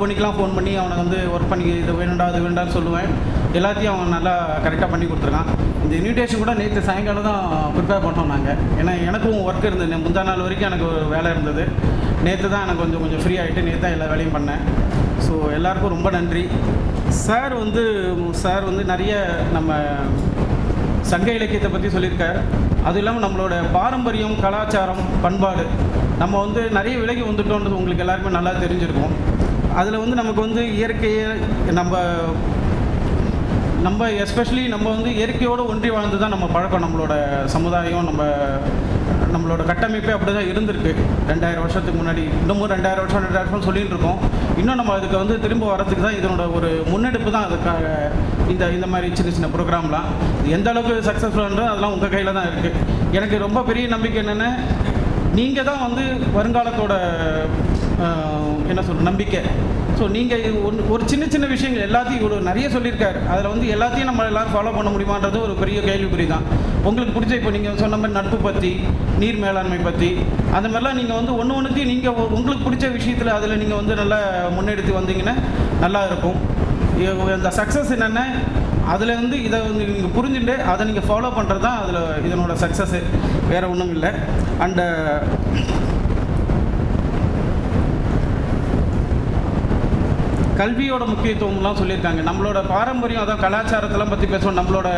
S6: மணிக்கெலாம் ஃபோன் பண்ணி அவனை வந்து ஒர்க் பண்ணி இது வேணுண்டா அது வேண்டான்னு சொல்லுவேன். எல்லாத்தையும் அவன் நல்லா கரெக்டாக பண்ணி கொடுத்துருக்கான். இந்த இன்விடேஷன் கூட நேற்று சாயங்காலம் தான் ப்ரிப்பேர் பண்ணோம் நாங்கள். ஏன்னா எனக்கும் ஒர்க் இருந்தது, முந்தா நாள் வரைக்கும் எனக்கு ஒரு வேலை இருந்தது. நேற்று தான் எனக்கு கொஞ்சம் ஃப்ரீ ஆகிட்டு நேற்று தான் எல்லா வேலையும் பண்ணேன். ஸோ எல்லாருக்கும் ரொம்ப நன்றி. சார் வந்து நிறைய நம்ம சங்க இலக்கியத்தை பற்றி சொல்லியிருக்கார். அதுவும் இல்லாமல் நம்மளோட பாரம்பரியம், கலாச்சாரம், பண்பாடு நம்ம வந்து நிறைய விலகி வந்துட்டோன்றது உங்களுக்கு எல்லாருக்குமே நல்லா தெரிஞ்சிருக்கும். அதில் வந்து நமக்கு வந்து இயற்கையை நம்ம எஸ்பெஷலி நம்ம வந்து இயற்கையோடு ஒன்றி வாழ்ந்து தான் நம்ம பழக்கம். நம்மளோட சமுதாயம், நம்மளோட கட்டமைப்பே அப்படி தான் இருந்திருக்கு 2000 வருஷத்துக்கு முன்னாடி. இன்னமும் 2000 வருஷம் சொல்லிகிட்டு இருக்கோம். இன்னும் நம்ம அதுக்கு வந்து திரும்ப வரதுக்கு தான் இதனோட ஒரு முன்னெடுப்பு தான் அதுக்காக இந்த மாதிரி சின்ன ப்ரோக்ராம்லாம். எந்த அளவுக்கு சக்ஸஸ்ஃபுல்லாக அதெல்லாம் உங்கள் கையில் தான் இருக்குது. எனக்கு ரொம்ப பெரிய நம்பிக்கை என்னென்னா, நீங்கள் தான் வந்து வருங்காலத்தோட என்ன சொல்கிற நம்பிக்கை. ஸோ நீங்கள் ஒரு சின்ன சின்ன விஷயங்கள் எல்லாத்தையும் இவ்வளோ நிறைய சொல்லியிருக்காரு, அதில் வந்து எல்லாத்தையும் நம்ம எல்லோரும் ஃபாலோ பண்ண முடியுமான்றது ஒரு பெரிய கேள்விக்குறி தான். உங்களுக்கு பிடிச்ச இப்போ நீங்கள் சொன்ன மாதிரி நட்பு பற்றி, நீர் மேலாண்மை பற்றி, அந்த மாதிரிலாம் நீங்கள் வந்து ஒன்றுத்தையும் நீங்கள் உங்களுக்கு பிடிச்ச விஷயத்தில் அதில் நீங்கள் வந்து நல்லா முன்னெடுத்து வந்தீங்கன்னா நல்லா இருக்கும். இந்த சக்ஸஸ் என்னென்ன, அதில் வந்து இதை வந்து நீங்கள் புரிஞ்சுட்டு அதை நீங்கள் ஃபாலோ பண்ணுறது தான் அதில் இதனோட சக்ஸஸ்ஸு, வேறு ஒன்றும் இல்லை. அண்டு கல்வியோட முக்கியத்துவம்லாம் சொல்லியிருக்காங்க. நம்மளோட பாரம்பரியம், அதான் கலாச்சாரத்தெல்லாம் பற்றி பேசுவோம். நம்மளோட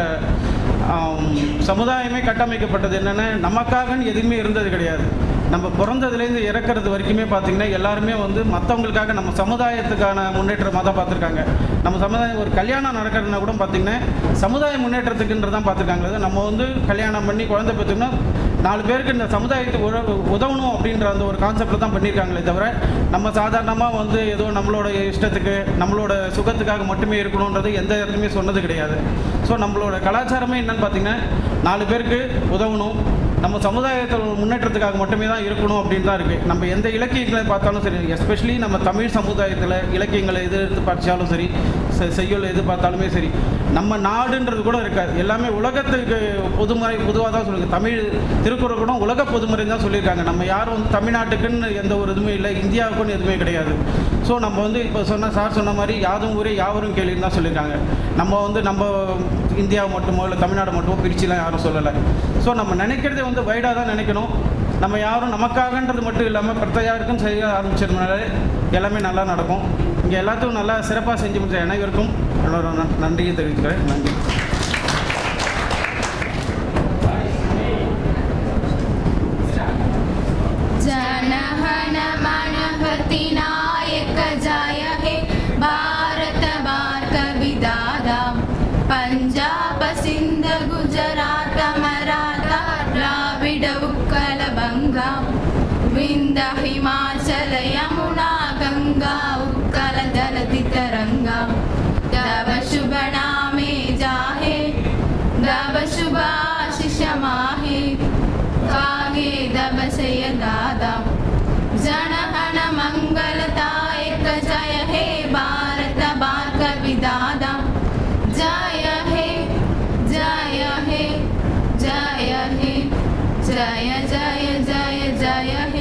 S6: சமுதாயமே கட்டமைக்கப்பட்டது என்னென்னா, நமக்காகன்னு எதுவுமே இருந்தது கிடையாது. நம்ம பிறந்ததுலேருந்து இறக்கிறது வரைக்குமே பார்த்திங்கன்னா எல்லாருமே வந்து மற்றவங்களுக்காக, நம்ம சமுதாயத்துக்கான முன்னேற்றமாக தான் பார்த்துருக்காங்க. நம்ம சமுதாயம் ஒரு கல்யாணம் நடக்கிறதுனா கூட பார்த்திங்கன்னா சமுதாய முன்னேற்றத்துக்குன்றதான் பார்த்துருக்காங்க. நம்ம வந்து கல்யாணம் பண்ணி குழந்தை பெற்றோம்னா 4 பேருக்கு இந்த சமுதாயத்துக்கு உதவணும் அப்படின்ற அந்த ஒரு கான்செப்டில் தான் பண்ணியிருக்காங்களே தவிர, நம்ம சாதாரணமாக வந்து ஏதோ நம்மளோட இஷ்டத்துக்கு நம்மளோட சுகத்துக்காக மட்டுமே இருக்கணுன்றது எந்த இடத்துலையுமே சொன்னது கிடையாது. ஸோ நம்மளோட கலாச்சாரமே என்னன்னு பார்த்திங்கன்னா 4 பேருக்கு உதவணும், நம்ம சமுதாயத்தில் முன்னேற்றத்துக்காக மட்டுமே தான் இருக்கணும் அப்படின்னு தான் இருக்குது. நம்ம எந்த இலக்கியங்களை பார்த்தாலும் சரி, எஸ்பெஷலி நம்ம தமிழ் சமுதாயத்தில் இலக்கியங்களை எது எடுத்து படித்தாலும் சரி, செய்யுள் எது பார்த்தாலுமே சரி, நம்ம நாடுன்றது கூட இருக்காது. எல்லாமே உலகத்துக்கு பொதுவாக தான் சொல்லுங்கள். தமிழ் திருக்குறள் கூட உலக பொதுமுறை தான் சொல்லியிருக்காங்க. நம்ம யாரும் வந்து தமிழ்நாட்டுக்குன்னு எந்த ஒரு இதுவுமே இல்லை, இந்தியாவுக்குன்னு எதுவுமே கிடையாது. ஸோ நம்ம வந்து இப்போ சார் சொன்ன மாதிரி யாதும் ஊரே யாவரும் கேள்வின்னு தான் சொல்லியிருக்காங்க. நம்ம வந்து நம்ம இந்தியாவை மட்டுமோ இல்லை தமிழ்நாடு மட்டுமோ பிரிச்சுலாம் யாரும் சொல்லலை. ஸோ நம்ம நினைக்கிறதே வந்து வைடாக தான் நினைக்கணும். நம்ம யாரும் நமக்காகன்றது மட்டும் இல்லாமல் பிரத்தையாருக்கும் செய்ய ஆரம்பிச்சதுனால எல்லாமே நல்லா நடக்கும். இங்கே எல்லாத்துக்கும் நல்லா சிறப்பாக செஞ்சு முடிச்ச அனைவருக்கும் என்னோட நன்றியை தெரிவிச்சுக்கிறேன். நன்றி.
S2: जनहन मनहति नायक जय हे भारत भार्ग विदादा पंजाब सिंध गुजरात मराठा द्राविड उत्कल बंगा विंध्य हिमाचल यमुना गंगा उत्कल दलति तरंगा तव शुभ नामे जाहे तव शुभ आशीष माहे कागे दबसय दादा जनहन मंगलदायक जय हे भारत भार्ग विदादा जय हे जय हे जय हे जय जय जय जय हे